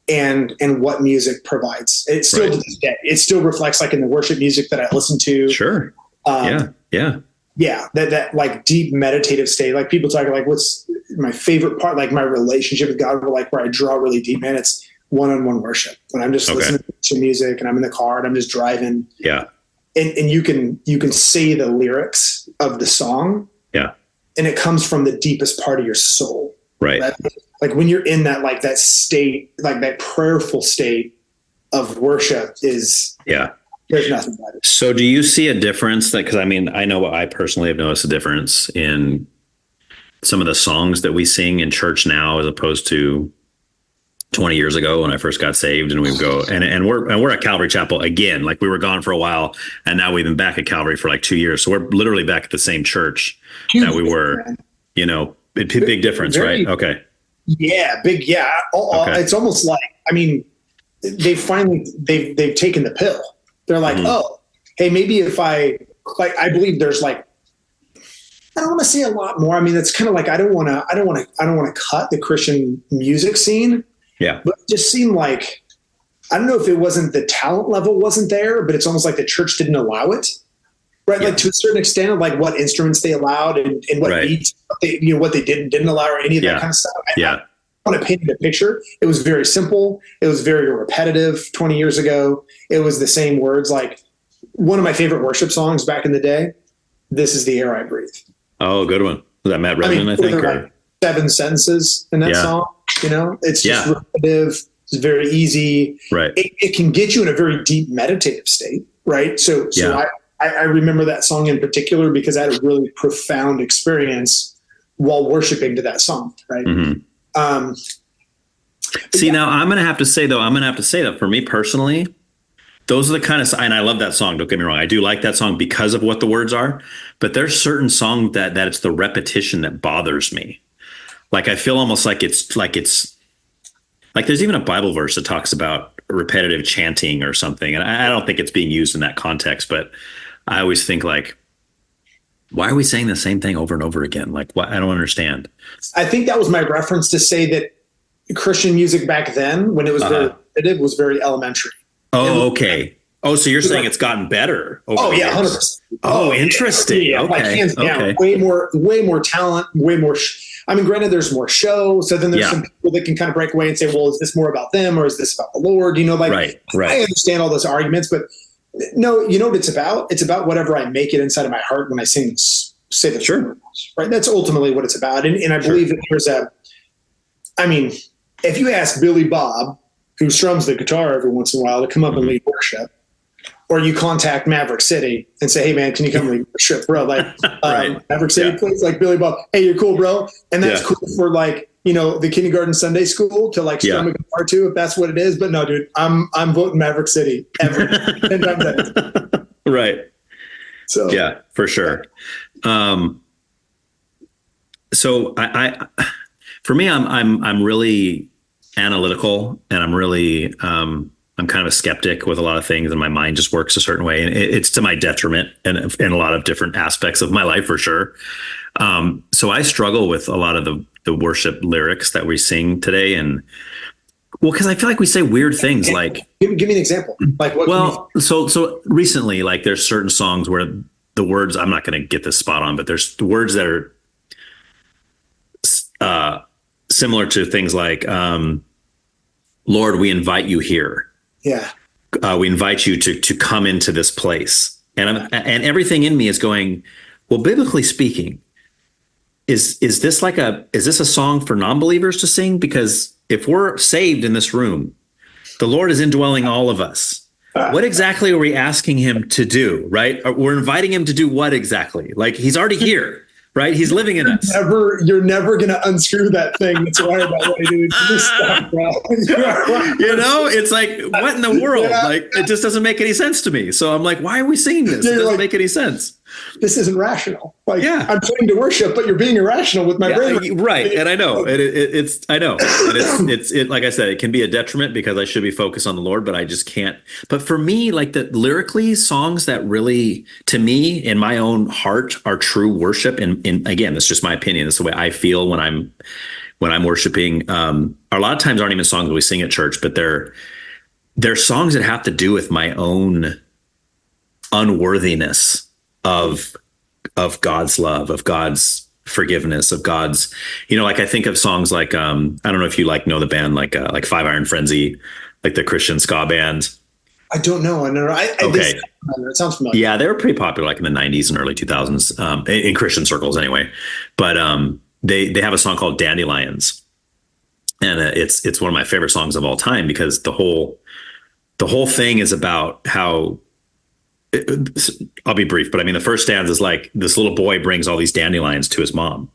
and what music provides. It's still to this day, it still reflects like in the worship music that I listen to. Sure. Yeah. That like deep meditative state. Like people talk like, what's my favorite part? Like my relationship with God, like where I draw really deep, man. It's one-on-one worship when I'm just listening to music and I'm in the car and I'm just driving. Yeah. And you can say the lyrics of the song. Yeah. And it comes from the deepest part of your soul. Right. Like when you're in that, like that state, like that prayerful state of worship there's nothing about it. So do you see a difference because I mean, I know I personally have noticed a difference in some of the songs that we sing in church now, as opposed to 20 years ago when I first got saved, and we go and we're at Calvary Chapel again. Like we were gone for a while and now we've been back at Calvary for like 2 years. So we're literally back at the same church that we were, big difference, right? Okay. Yeah. Big. Yeah. It's almost like, I mean, they've taken the pill. They're like, oh, hey, maybe if I believe there's like, I don't want to say a lot more. I mean, it's kind of like, I don't want to cut the Christian music scene. Yeah. But it just seemed like, I don't know if it wasn't the talent level wasn't there, but it's almost like the church didn't allow it. Right. Yeah. Like to a certain extent of like what instruments they allowed and what beats, what they didn't allow or any of that kind of stuff. I want to paint a picture. It was very simple. It was very repetitive 20 years ago. It was the same words. Like one of my favorite worship songs back in the day, This Is the Air I Breathe. Oh, good one. Was that Matt Redman, I think? Or? Like 7 sentences in that song. It's just repetitive. It's very easy. Right. It can get you in a very deep meditative state. Right. So I remember that song in particular because I had a really profound experience while worshiping to that song. Right. Mm-hmm. Now I'm going to have to say that for me personally, those are the kind of, and I love that song. Don't get me wrong. I do like that song because of what the words are, but there's certain songs that it's the repetition that bothers me. Like, I feel almost like it's there's even a Bible verse that talks about repetitive chanting or something. And I don't think it's being used in that context, but I always think like, why are we saying the same thing over and over again? Like, what? I don't understand. I think that was my reference to say that Christian music back then, when it was very repetitive, was very elementary. Oh, okay. Oh, so you're saying it's gotten better? Oh, yeah, 100%. Oh, interesting. Yeah, okay. Like hands down, way more talent, way more. I mean, granted, there's more show. So then there's some people that can kind of break away and say, well, is this more about them or is this about the Lord? Right. I understand all those arguments, but no, you know what it's about? It's about whatever I make it inside of my heart when I say the truth. Right. That's ultimately what it's about. And I believe that there's if you ask Billy Bob, who strums the guitar every once in a while, to come up and lead worship, or you contact Maverick City and say, hey man, can you come lead worship, bro? Like Maverick City plays like Billy Bob. Hey, you're cool, bro. And that's cool for like, the kindergarten Sunday school to like strum a guitar too, if that's what it is. But no, dude, I'm voting Maverick City ever. And I'm done. Right. So yeah, for sure. So for me, I'm really analytical, and I'm really I'm kind of a skeptic with a lot of things, and my mind just works a certain way, and it's to my detriment in a lot of different aspects of my life, for sure. So I struggle with a lot of the worship lyrics that we sing today. And well, because I feel like we say weird things like, give me an example. Like what? Well, so recently, like there's certain songs where the words, I'm not going to get this spot on, but there's words that are similar to things like, Lord, we invite you here. Yeah. We invite you to come into this place. And everything in me is going, well, biblically speaking, is this a song for non-believers to sing? Because if we're saved in this room, the Lord is indwelling all of us. What exactly are we asking him to do, right? We're inviting him to do what exactly? Like he's already here, right? He's living in us. You're never going to unscrew that thing that's wired that way, dude. Just stop, bro. You know, it's like, what in the world? Yeah. Like, it just doesn't make any sense to me. So I'm like, why are we singing this? It doesn't make any sense. This isn't rational. Like, I'm trying to worship, but you're being irrational with my brain. Right. And I know I know. And it's like I said, it can be a detriment because I should be focused on the Lord, but I just can't. But for me, like the lyrically songs that really, to me, in my own heart, are true worship. And again, that's just my opinion. It's the way I feel when I'm worshiping. A lot of times aren't even songs that we sing at church, but they're songs that have to do with my own unworthiness of God's love, of God's forgiveness, of God's, like I think of songs like, I don't know if you know the band, like Five Iron Frenzy, like the Christian ska band. I don't know. Okay. It sounds familiar. Yeah. They were pretty popular like in the 90s and early 2000s, in Christian circles anyway. But they have a song called Dandelions. And it's one of my favorite songs of all time because the whole thing is about how, I'll be brief, but I mean, the first stanza is like this little boy brings all these dandelions to his mom.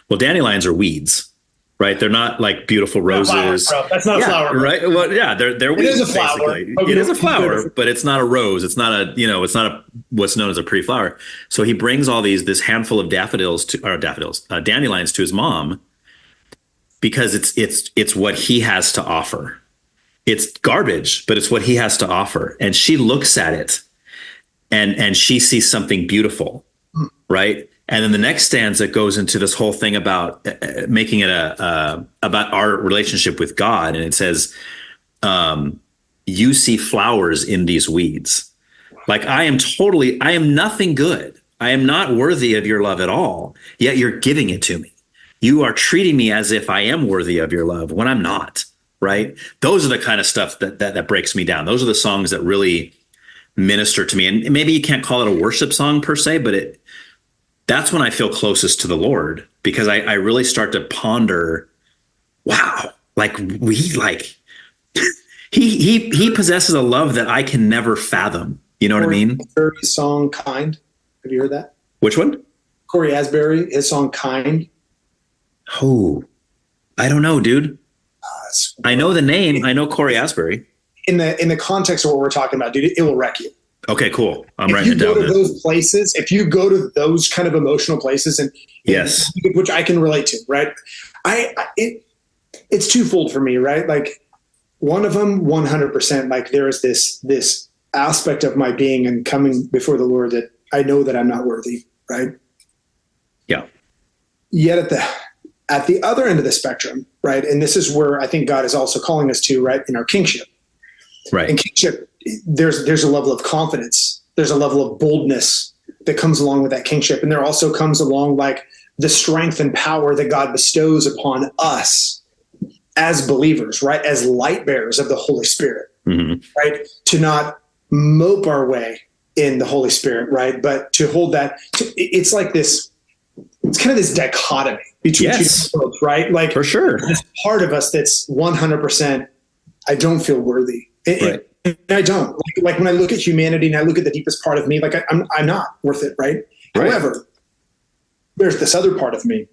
Well, dandelions are weeds, right? They're not like beautiful roses. Flower, that's not a flower, right? Well, yeah, they're weeds. It is a flower. It is a flower, but it's not a rose. It's not a what's known as a pretty flower. So he brings all this handful of dandelions to his mom because it's what he has to offer. It's garbage, but it's what he has to offer, and she looks at it. And she sees something beautiful, right? And then the next stanza goes into this whole thing about making it about our relationship with God. And it says, you see flowers in these weeds. Like I am nothing good. I am not worthy of your love at all. Yet you're giving it to me. You are treating me as if I am worthy of your love when I'm not, right? Those are the kind of stuff that breaks me down. Those are the songs that really minister to me. And maybe you can't call it a worship song per se, but that's when I feel closest to the Lord because I really start to ponder, wow, he possesses a love that I can never fathom. You know what I mean? Asbury's song Kind. Have you heard that? Which one? Corey Asbury, his song Kind. Oh, I don't know, dude. I know the name. I know Corey Asbury. In the context of what we're talking about, dude, it will wreck you. Okay, cool. I'm writing it down. If you go to those places, if you go to those kind of emotional places, and yes, which I can relate to, right? It's twofold for me, right? Like one of them, 100%. Like there is this aspect of my being and coming before the Lord that I know that I'm not worthy, right? Yeah. Yet at the other end of the spectrum, right? And this is where I think God is also calling us to, right? In our kingship. Right. In kingship, there's a level of confidence. There's a level of boldness that comes along with that kingship. And there also comes along like the strength and power that God bestows upon us as believers, right? As light bearers of the Holy Spirit, right? To not mope our way in the Holy Spirit, right? But to hold that, it's like this, it's kind of this dichotomy between two worlds, right? Like for sure. This part of us that's 100%, I don't feel worthy. Right. I don't like when I look at humanity and I look at the deepest part of me, like I'm not worth it. Right. However, there's this other part of me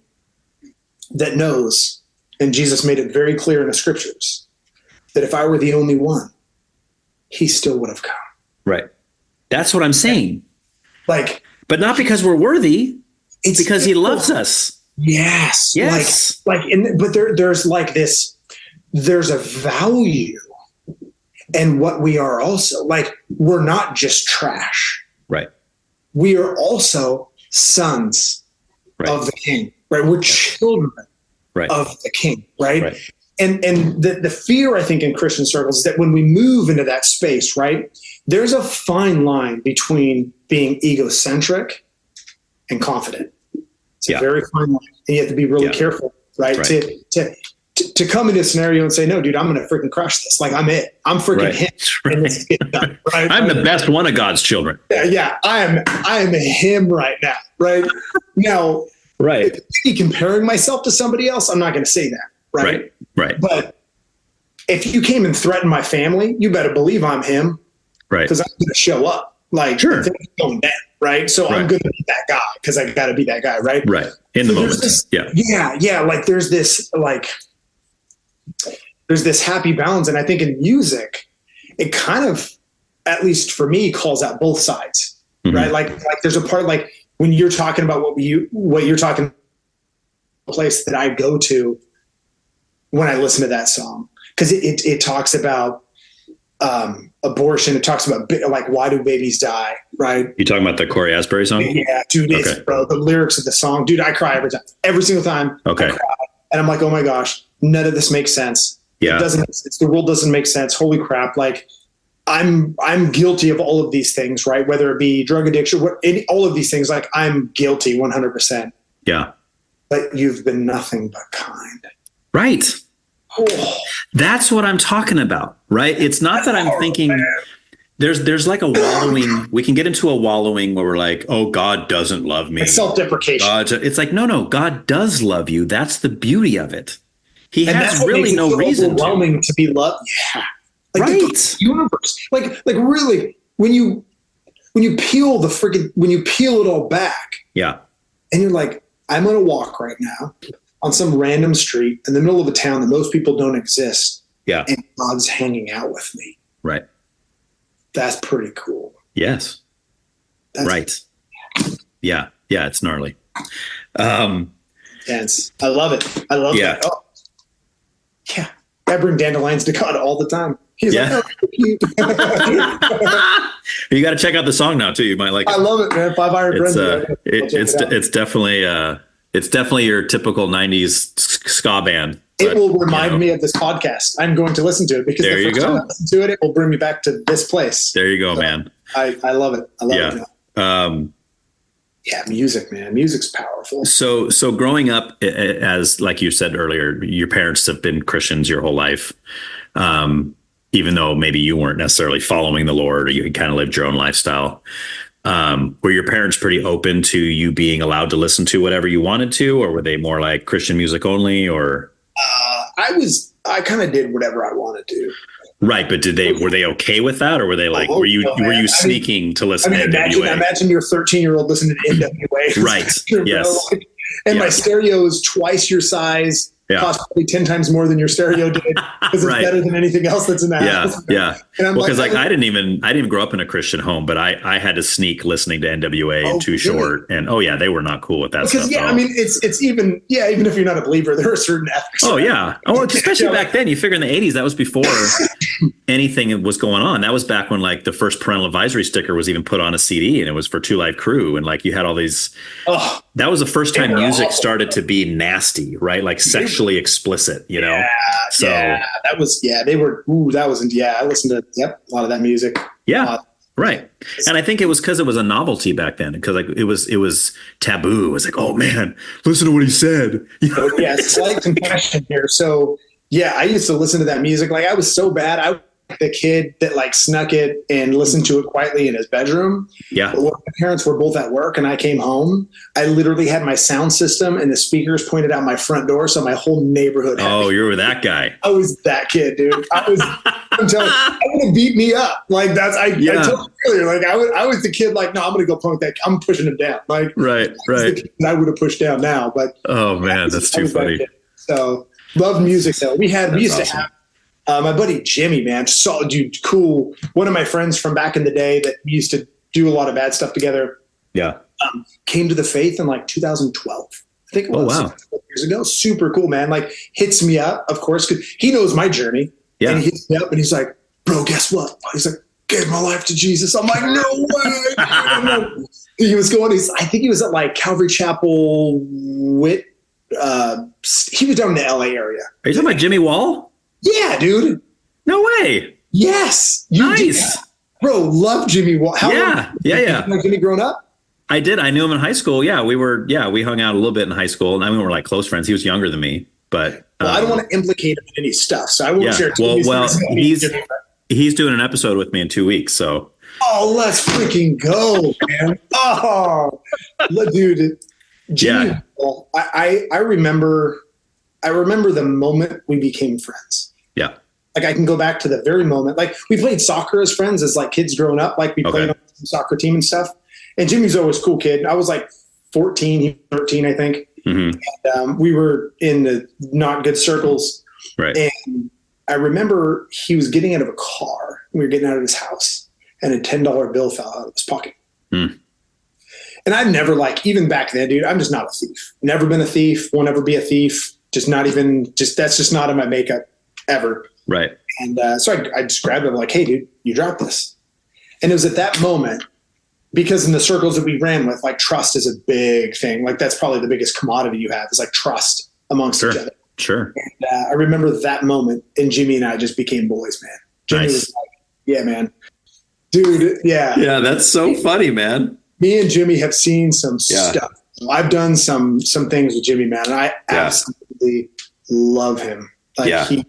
that knows, and Jesus made it very clear in the scriptures that if I were the only one, he still would have come. Right. That's what I'm saying. Like, but not because we're worthy. It's because he loves us. Yes. Yes. But there's like this, there's a value. And what we are also, like, we're not just trash. Right. We are also sons of the King, right? We're children of the king, right? And the fear, I think, in Christian circles is that when we move into that space, right, there's a fine line between being egocentric and confident. It's a very fine line. And you have to be really careful, right? To come into a scenario and say, no, dude, I'm going to freaking crush this. Like, I'm it. I'm freaking him. And let's get done, right? I'm the best one of God's children. Yeah, I am him right now, right? Now, if I'm comparing myself to somebody else, I'm not going to say that, right? But if you came and threatened my family, you better believe I'm him, right? Because I'm going to show up. Like, things going down, right? So I'm going to be that guy because I got to be that guy, right? Right. In the moment. Like, there's this happy balance. And I think in music, it kind of, at least for me, calls out both sides, right? Like there's a part, like when you're talking about what you're talking, a place that I go to when I listen to that song, because it talks about abortion. It talks about, like, why do babies die, right? You talking about the Corey Asbury song? Yeah, dude, bro, the lyrics of the song, dude, I cry every time, every single time. Okay. I cry. And I'm like, oh my gosh, none of this makes sense. Yeah. It doesn't make sense. The world doesn't make sense. Holy crap. Like, I'm guilty of all of these things, right? Whether it be drug addiction, all of these things, like, I'm guilty 100%. Yeah. But you've been nothing but kind. Right. Oh. That's what I'm talking about, right? It's not that I'm thinking there's like a wallowing. We can get into a wallowing where we're like, oh, God doesn't love me. It's self-deprecation. It's like, no, God does love you. That's the beauty of it. He has really no reason overwhelming to be loved. Yeah. Like, right. The universe. Like really, when you peel it all back. Yeah. And you're like, I'm going to walk right now on some random street in the middle of a town that most people don't exist. Yeah. And God's hanging out with me. Right. That's pretty cool. Yes. Right. Yeah. Yeah. It's gnarly. Dense. I love it. I love that. Oh. Yeah. I bring dandelions to God all the time. He's like, oh, cute. You got to check out the song now too. You might like it. I love it, man. 5 Iron Friends. It's definitely your typical 90s ska band. It will remind me of this podcast. I'm going to listen to it because there the first time I listen to it, it will bring me back to this place. There you go, man. I love it. I love it. Yeah, music, man. Music's powerful. So growing up, as like you said earlier, your parents have been Christians your whole life, even though maybe you weren't necessarily following the Lord, or you kind of lived your own lifestyle. Were your parents pretty open to you being allowed to listen to whatever you wanted to, or were they more like Christian music only? Or I kind of did whatever I wanted to. Right, but were they okay with that, or were they like, were you sneaking to listen to NWA? Imagine your 13-year-old listening to NWA. Right. Yes. My stereo is twice your size. Cost probably 10 times more than your stereo did because it's better than anything else that's in the house. Yeah. Well, because I didn't even grow up in a Christian home, but I had to sneak listening to NWA and Too Short, and they were not cool with that stuff. Because I mean, it's even if you're not a believer, there are certain ethics. Oh yeah. Oh, especially back then. You figure in the 80s, that was before anything was going on. That was back when like the first parental advisory sticker was even put on a CD, and it was for Two Live Crew, and like you had all these. Oh, that was the first time music started to be nasty, right? Like sexually explicit, you know? That was, they were, I listened to, a lot of that music. Yeah. Right. And I think it was because it was a novelty back then, because like it was taboo. It was like, oh man, listen to what he said. Slight compassion here. So I used to listen to that music. Like I was so bad. I was the kid that like snuck it and listened to it quietly in his bedroom. Yeah. But when my parents were both at work and I came home, I literally had my sound system and the speakers pointed out my front door. So my whole neighborhood. Oh, you were that guy. I was that kid, dude. I'm telling you, I would have beat me up. Like I told you earlier, like I was the kid like, no, I'm going to go punk that. I'm pushing him down. Like, right. I would have pushed down now, but. Oh man, that's too funny. So love music though. We used to have, my buddy Jimmy, man, solid dude, cool. One of my friends from back in the day that used to do a lot of bad stuff together. Yeah. Came to the faith in like 2012. I think it was 12 years ago. Super cool, man. Like hits me up, of course, because he knows my journey. Yeah. And he hits me up and he's like, bro, guess what? He's like, gave my life to Jesus. I'm like, no way. He was going, I think he was at like Calvary Chapel he was down in the LA area. Are you talking about Jimmy Wall? Yeah, dude. No way. Yes. Nice. Bro, love Jimmy Wall. Yeah. Did you know Jimmy growing up? I did. I knew him in high school. Yeah, we hung out a little bit in high school, and I mean, we were like close friends. He was younger than me, but I don't want to implicate him in any stuff, so I won't share. Well, he's doing an episode with me in 2 weeks, so. Oh, let's freaking go, man! Oh, dude, Jimmy. Yeah. Wall, I remember the moment we became friends. Yeah. Like I can go back to the very moment. Like we played soccer as friends, as like kids growing up. Like we played on the soccer team and stuff. And Jimmy's always a cool kid. I was like 14, he was 13, I think. Mm-hmm. And we were in the not good circles. Right. And I remember he was getting out of a car. We were getting out of his house, and a $10 bill fell out of his pocket. Mm. And I've never, like, even back then, dude, I'm just not a thief. Never been a thief. Won't ever be a thief. That's just not in my makeup ever. Right. And so I just grabbed him like, hey, dude, you dropped this. And it was at that moment, because in the circles that we ran with, like trust is a big thing. Like that's probably the biggest commodity you have is like trust amongst each other. Sure. And I remember that moment, and Jimmy and I just became boys, man. Jimmy was like, yeah, man. Dude, yeah. Yeah, that's so funny, man. Me and Jimmy have seen some stuff. I've done some things with Jimmy, man, and I absolutely love him. Like he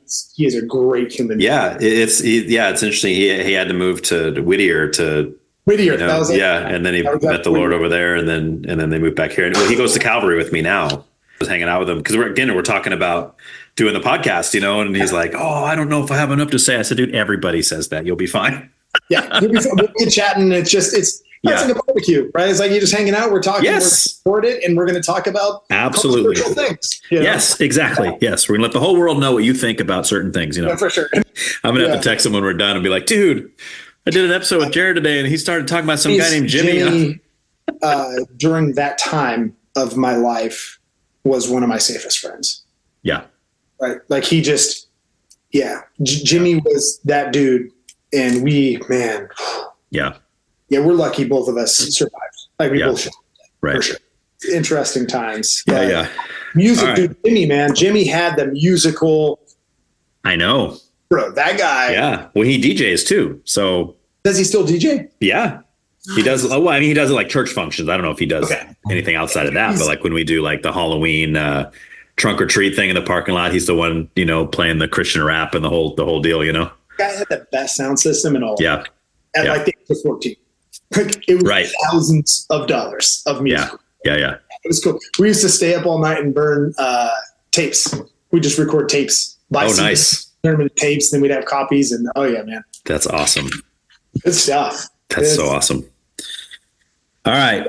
is a great human being. Yeah, it's interesting. He had to move to Whittier. That was and then he met the Lord over there, and then they moved back here. And he goes to Calvary with me now. I was hanging out with him because we're talking about doing the podcast, and he's like, "Oh, I don't know if I have enough to say." I said, "Dude, everybody says that. You'll be fine." Yeah, we'll be chatting. It's like a barbecue, right? It's like you're just hanging out. We're talking. Yes. We're recorded, and we're going to talk about absolutely things. Yes, exactly. Yeah. Yes, we're going to let the whole world know what you think about certain things. Yeah, for sure. I'm going to have to text him when we're done and be like, "Dude, I did an episode with Jerod today, and he started talking about some guy named Jimmy." During that time of my life, was one of my safest friends. Yeah. Right. Like he just, Jimmy was that dude, and Yeah, we're lucky both of us survived. Like we both should. Right. For sure. Interesting times. Yeah. Music, dude. Jimmy, man. Jimmy had the musical. I know. Bro, that guy. Yeah. Well, he DJs too. So. Does he still DJ? Yeah. He does. Well, I mean, he does it like church functions. I don't know if he does anything outside of that, but like when we do like the Halloween trunk or treat thing in the parking lot, he's the one, playing the Christian rap and the whole deal, The guy had the best sound system and all. Yeah. At like the age of 14. Like it was thousands of dollars of music. Yeah. It was cool. We used to stay up all night and burn tapes. We just record tapes. Nice. Turn them into tapes, then we'd have copies, and man. That's awesome. Good stuff. That's so awesome. All right.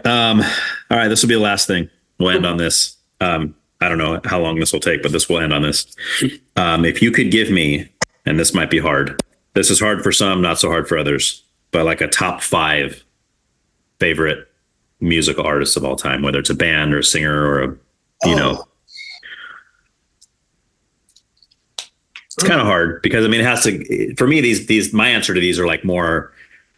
This will be the last thing. We'll end on this. I don't know how long this will take, but this will end on this. If you could give me, and this might be hard. This is hard for some, not so hard for others, but like a top 5 favorite musical artists of all time, whether it's a band or a singer or it's kind of hard because it has to, for me, these, my answer to these are like more,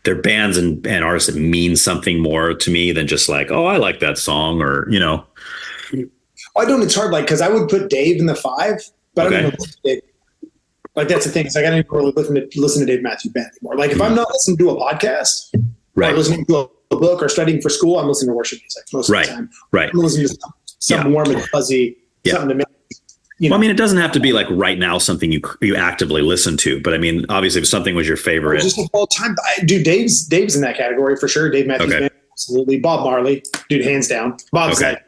they're bands and artists that mean something more to me than just like, oh, I like that song or, I don't, it's hard. Like, cause I would put Dave in the 5, but I don't know. Like, that's the thing. It's like, I don't even really listen to Dave Matthews Band anymore. Like if I'm not listening to a podcast or listening to a book or studying for school, I'm listening to worship music most of the time. Right. I'm listening to something warm and fuzzy, something to make. Well, it doesn't have to be like right now something you actively listen to, but obviously if something was your favorite, just of all time, dude, Dave's in that category for sure. Dave Matthews Band, absolutely. Bob Marley, dude, hands down. Bob's a legend,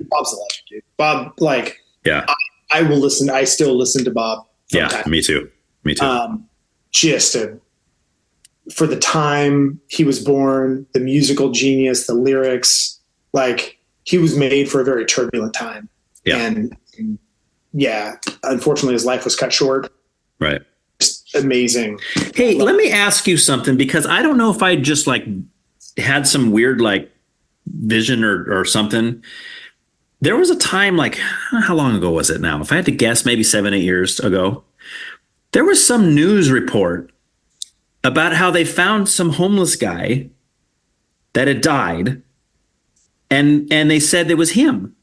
dude. Bob, I will listen. I still listen to Bob. Yeah, me too. Just for the time he was born, the musical genius, the lyrics, like he was made for a very turbulent time. Yeah. And unfortunately his life was cut short. Right. Just amazing. Hey, let me ask you something, because I don't know if I just like had some weird like vision or something. There was a time, like, how long ago was it now? If I had to guess, maybe 7-8 years ago, there was some news report about how they found some homeless guy that had died, and they said it was him.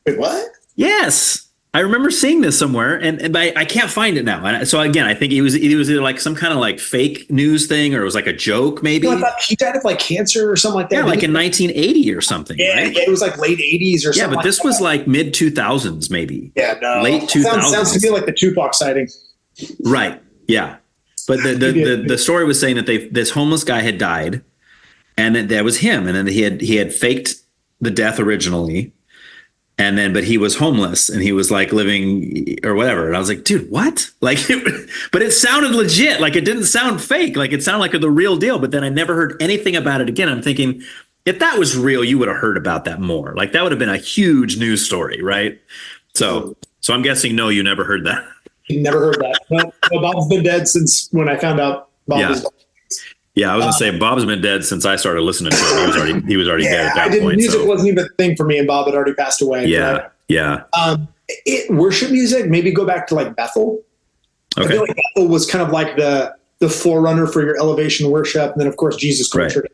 Wait, what? Yes. I remember seeing this somewhere, and I can't find it now. And so again, I think it was either like some kind of like fake news thing, or it was like a joke, maybe. I thought he died of like cancer or something like that. Yeah, like in 1980 or something. Yeah, right? yeah, it was like late 80s or something. Yeah, but this was like mid 2000s, maybe. Yeah, no, late 2000s. Sounds to me like the Tupac sighting. Right. Yeah, but the story was saying that this homeless guy had died, and that was him, and then he had faked the death originally. And then, but he was homeless and he was like living or whatever. And I was like, dude, what? Like, but it sounded legit. Like it didn't sound fake. Like it sounded like the real deal. But then I never heard anything about it again. I'm thinking, if that was real, you would have heard about that more. Like that would have been a huge news story, right? So I'm guessing, no, you never heard that. Never heard that. No, Bob's been dead since when I found out Bob was dead. Yeah, I was gonna say Bob's been dead since I started listening to him. He was already dead at that point. Music wasn't even a thing for me, and Bob had already passed away. Yeah, yeah. Worship music, maybe go back to like Bethel. Okay. I feel like Bethel was kind of like the forerunner for your elevation worship, and then of course Jesus culture,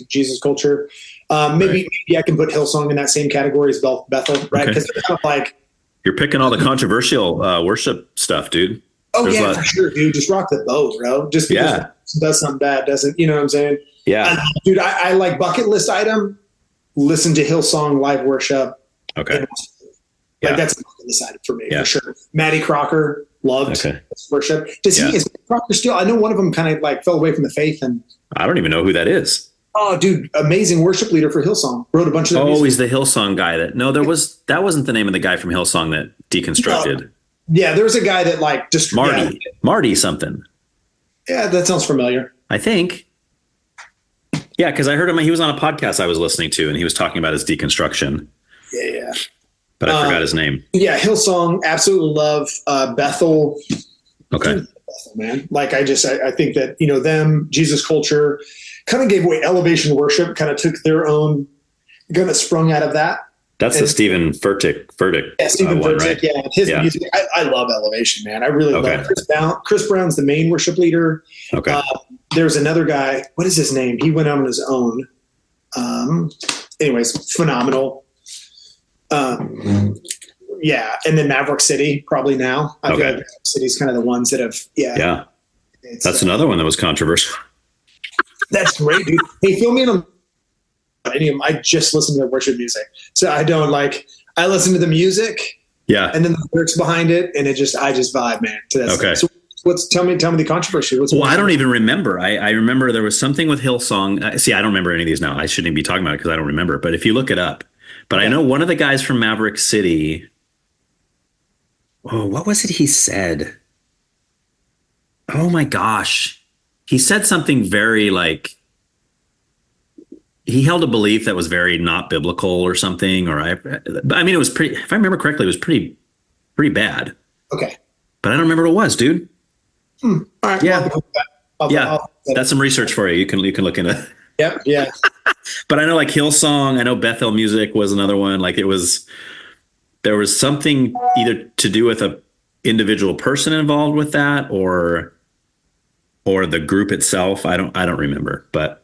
Jesus culture. Maybe I can put Hillsong in that same category as Bethel, right? Because they're kind of like, you're picking all the controversial worship stuff, dude. Oh, yeah, for sure, dude. Just rock the boat, bro. Just because it does something bad doesn't, you know what I'm saying? Yeah. Dude, I like bucket list item, listen to Hillsong live worship. Okay. Like that's a bucket list item for me, for sure. Matty Crocker, loved worship. Is Matty Crocker still? I know one of them kind of like fell away from the faith. And I don't even know who that is. Oh, dude, amazing worship leader for Hillsong. Wrote a bunch of music. He's the Hillsong guy that wasn't the name of the guy from Hillsong that deconstructed. No. Yeah, there was a guy that like just Marty something. Yeah, that sounds familiar. I think. Yeah, because I heard him. He was on a podcast I was listening to, and he was talking about his deconstruction. Yeah. But I forgot his name. Yeah, Hillsong, absolutely love Bethel. Okay. Bethel, man. Like I think that, them, Jesus culture, kind of gave away elevation worship, kind of took their own, kind of sprung out of that. That's the Stephen Furtick. Yeah, Stephen Furtick. Right? Yeah, his music. I love Elevation, man. I really love Chris Brown's the main worship leader. Okay. There's another guy. What is his name? He went on his own. Anyways, phenomenal. Yeah, and then Maverick City probably now. I feel like Maverick City's kind of the ones that have. Yeah. That's another one that was controversial. That's great, dude. Hey, fill me in on any of them. I just listen to their worship music, so I listen to the music, and then the lyrics behind it, and I just vibe, man. To that stuff. So tell me the controversy. I don't even remember. I remember there was something with Hillsong. See, I don't remember any of these now. I shouldn't even be talking about it because I don't remember. But if you look it up, I know one of the guys from Maverick City. Oh, what was it he said? Oh my gosh, he said something very like. He held a belief that was very not biblical or something, it was pretty, if I remember correctly, it was pretty bad. Okay. But I don't remember what it was, dude. All right. Yeah. That's some research for you. You can look into it. Yep. Yeah. But I know like Hillsong, I know Bethel Music was another one. Like there was something either to do with a individual person involved with that or the group itself. I don't remember, but.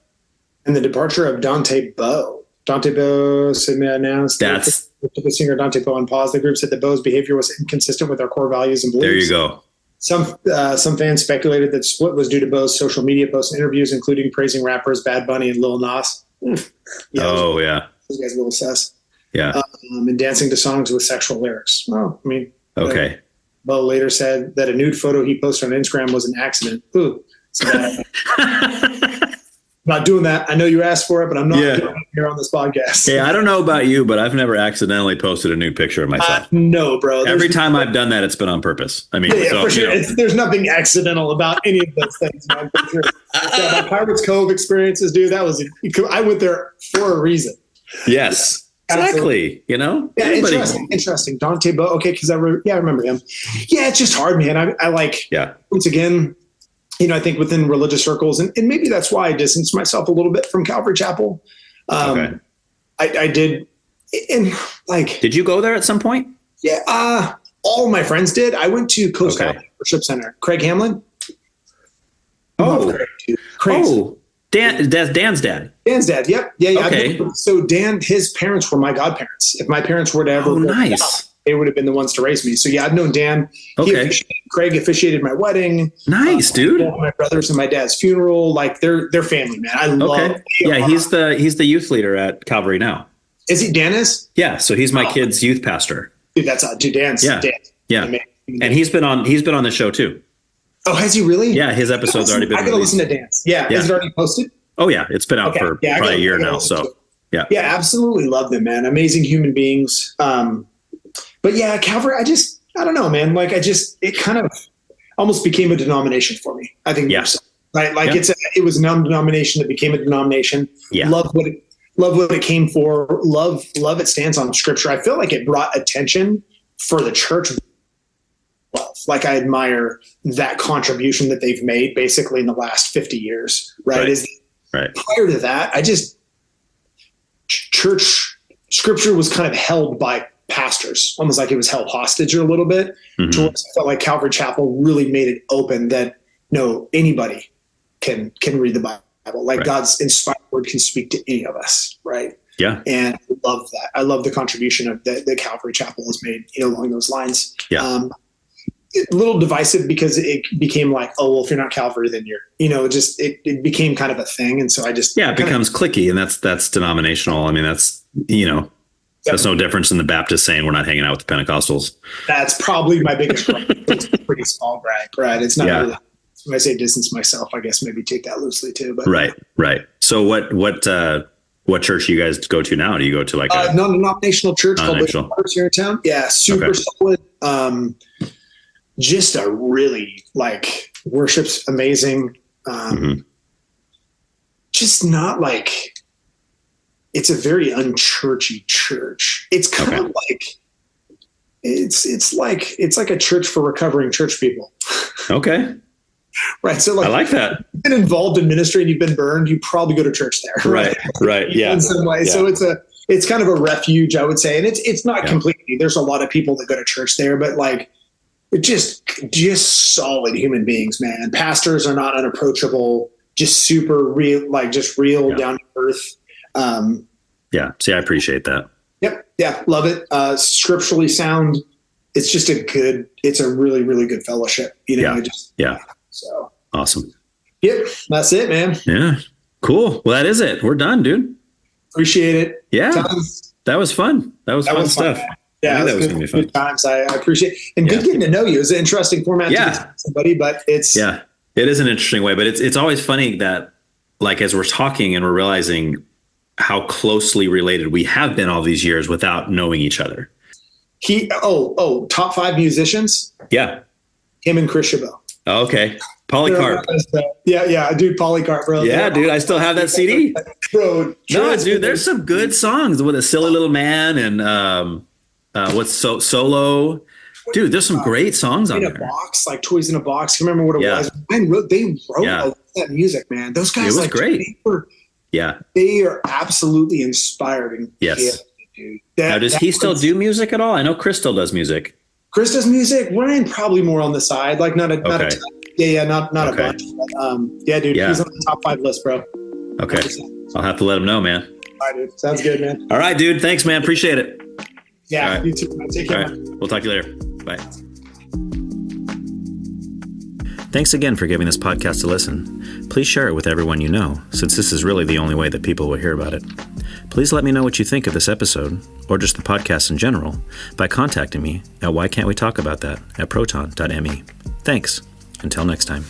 And the departure of Dante Bowe. Dante Bowe announced that the singer Dante Bowe on pause. The group said that Bowe's behavior was inconsistent with their core values and beliefs. There you go. Some fans speculated that split was due to Bowe's social media posts and interviews, including praising rappers Bad Bunny and Lil Nas. Those guys are a little sus. Yeah. And dancing to songs with sexual lyrics. Well, I mean. Okay. Bowe later said that a nude photo he posted on Instagram was an accident. Ooh. So not doing that. I know you asked for it, but I'm not doing it here on this podcast. Hey, I don't know about you, but I've never accidentally posted a nude picture of myself. No, bro. Every time I've done that, it's been on purpose. I mean, for sure. There's nothing accidental about any of those things, man. For sure. My Pirates Cove experiences, dude, I went there for a reason. Yes. Exactly. Yeah, interesting. Dante Bowe. Okay, because I remember him. Yeah, it's just hard, man. I like. Yeah. Once again, I think within religious circles, and maybe that's why I distanced myself a little bit from Calvary Chapel. I did, and like. Did you go there at some point? Yeah, all of my friends did. I went to Coast Guard Worship Center. Craig Hamlin. Dan's dad. Dan's dad. Yep. Yeah. Okay. So his parents were my godparents. If my parents were to ever. Oh, nice. they would have been the ones to raise me. So yeah, I've known Dan. Okay. Craig officiated my wedding. Nice, dude. My brothers and my dad's funeral. Like they're family, man. I love. Yeah, he's the youth leader at Calvary now. Is he Dennis? Yeah, so he's my kid's youth pastor. Dude, that's dude. Dan's. Yeah. And he's been on the show too. Oh, has he really? Yeah, his episode's already been I gotta released. listen to Dan's. Yeah. Is it already posted? Oh yeah, it's been out for probably a year now. So yeah. Yeah, absolutely love them, man. Amazing human beings. But yeah, Calvary, I don't know, man. Like it kind of almost became a denomination for me. I think. Yeah. Right. Like it was a non-denomination that became a denomination. Yeah. Love what it came for. Love its stance on scripture. I feel like it brought attention for the church. Like I admire that contribution that they've made basically in the last 50 years. Right. Prior to that, church scripture was kind of held by pastors, almost like it was held hostage a little bit. I felt like Calvary Chapel really made it open that no, anybody can read the Bible. Like God's inspired word can speak to any of us. Right. Yeah. And I love that. I love the contribution of that Calvary Chapel has made, along those lines. Yeah. A little divisive because it became like, oh, well, if you're not Calvary, then you're, it became kind of a thing. And so it becomes cliquey, and that's denominational. I mean, that's no difference in the Baptist saying we're not hanging out with the Pentecostals. That's probably my biggest gripe. It's a pretty small gripe, right? It's not really, when I say distance myself, I guess maybe take that loosely too. But right. So what church do you guys go to now? Do you go to like a non-denominational church called Waters here in town? Yeah, super solid. Just a really worship's amazing. Just not like, it's a very unchurchy church. It's kind of like, it's like a church for recovering church people. Okay. Right. So I like that. You've been involved in ministry and you've been burned, you probably go to church there. Right. Yeah. In some way. Yeah. So it's kind of a refuge, I would say. And it's not completely, there's a lot of people that go to church there, but just solid human beings, man. Pastors are not unapproachable, just super real, just real down to earth. See, I appreciate that. Yep. Yeah. Love it. Scripturally sound. It's just it's a really, really good fellowship. So awesome. Yep. That's it, man. Yeah. Cool. Well, that is it. We're done, dude. Appreciate it. Yeah. That was fun. That was fun stuff. Fun, yeah, that was going to be fun. Good times. I appreciate it. And good getting to know you. It's an interesting format to get to somebody, but it's. Yeah, it is an interesting way, but it's always funny that as we're talking and we're realizing how closely related we have been all these years without knowing each other. Top 5 musicians. Yeah. Him and Chris Chabot. Oh, okay. Polycarp. Yeah. Dude, Polycarp, bro. Yeah, dude. I still have that CD. Bro. No, dude, there's some good songs with A Silly Little Man and what's Solo. Dude, there's some great songs on there. In a box, like Toys in a Box. You remember what it was? They wrote that music, man. Those guys, it was great. They are absolutely inspiring. Yes. Dude. Now, does he still do music at all? I know Chris still does music. Chris does music. Ryan probably more on the side, not a ton. Not a bunch. But, dude, he's on the top 5 list, bro. Okay, 100%. I'll have to let him know, man. All right, dude. Sounds good, man. All right, dude. Thanks, man. Appreciate it. Yeah, right. You too, man. Take care. All right. We'll talk to you later. Bye. Thanks again for giving this podcast a listen. Please share it with everyone you know, since this is really the only way that people will hear about it. Please let me know what you think of this episode, or just the podcast in general, by contacting me at whycan'twetalkaboutthat@proton.me. Thanks. Until next time.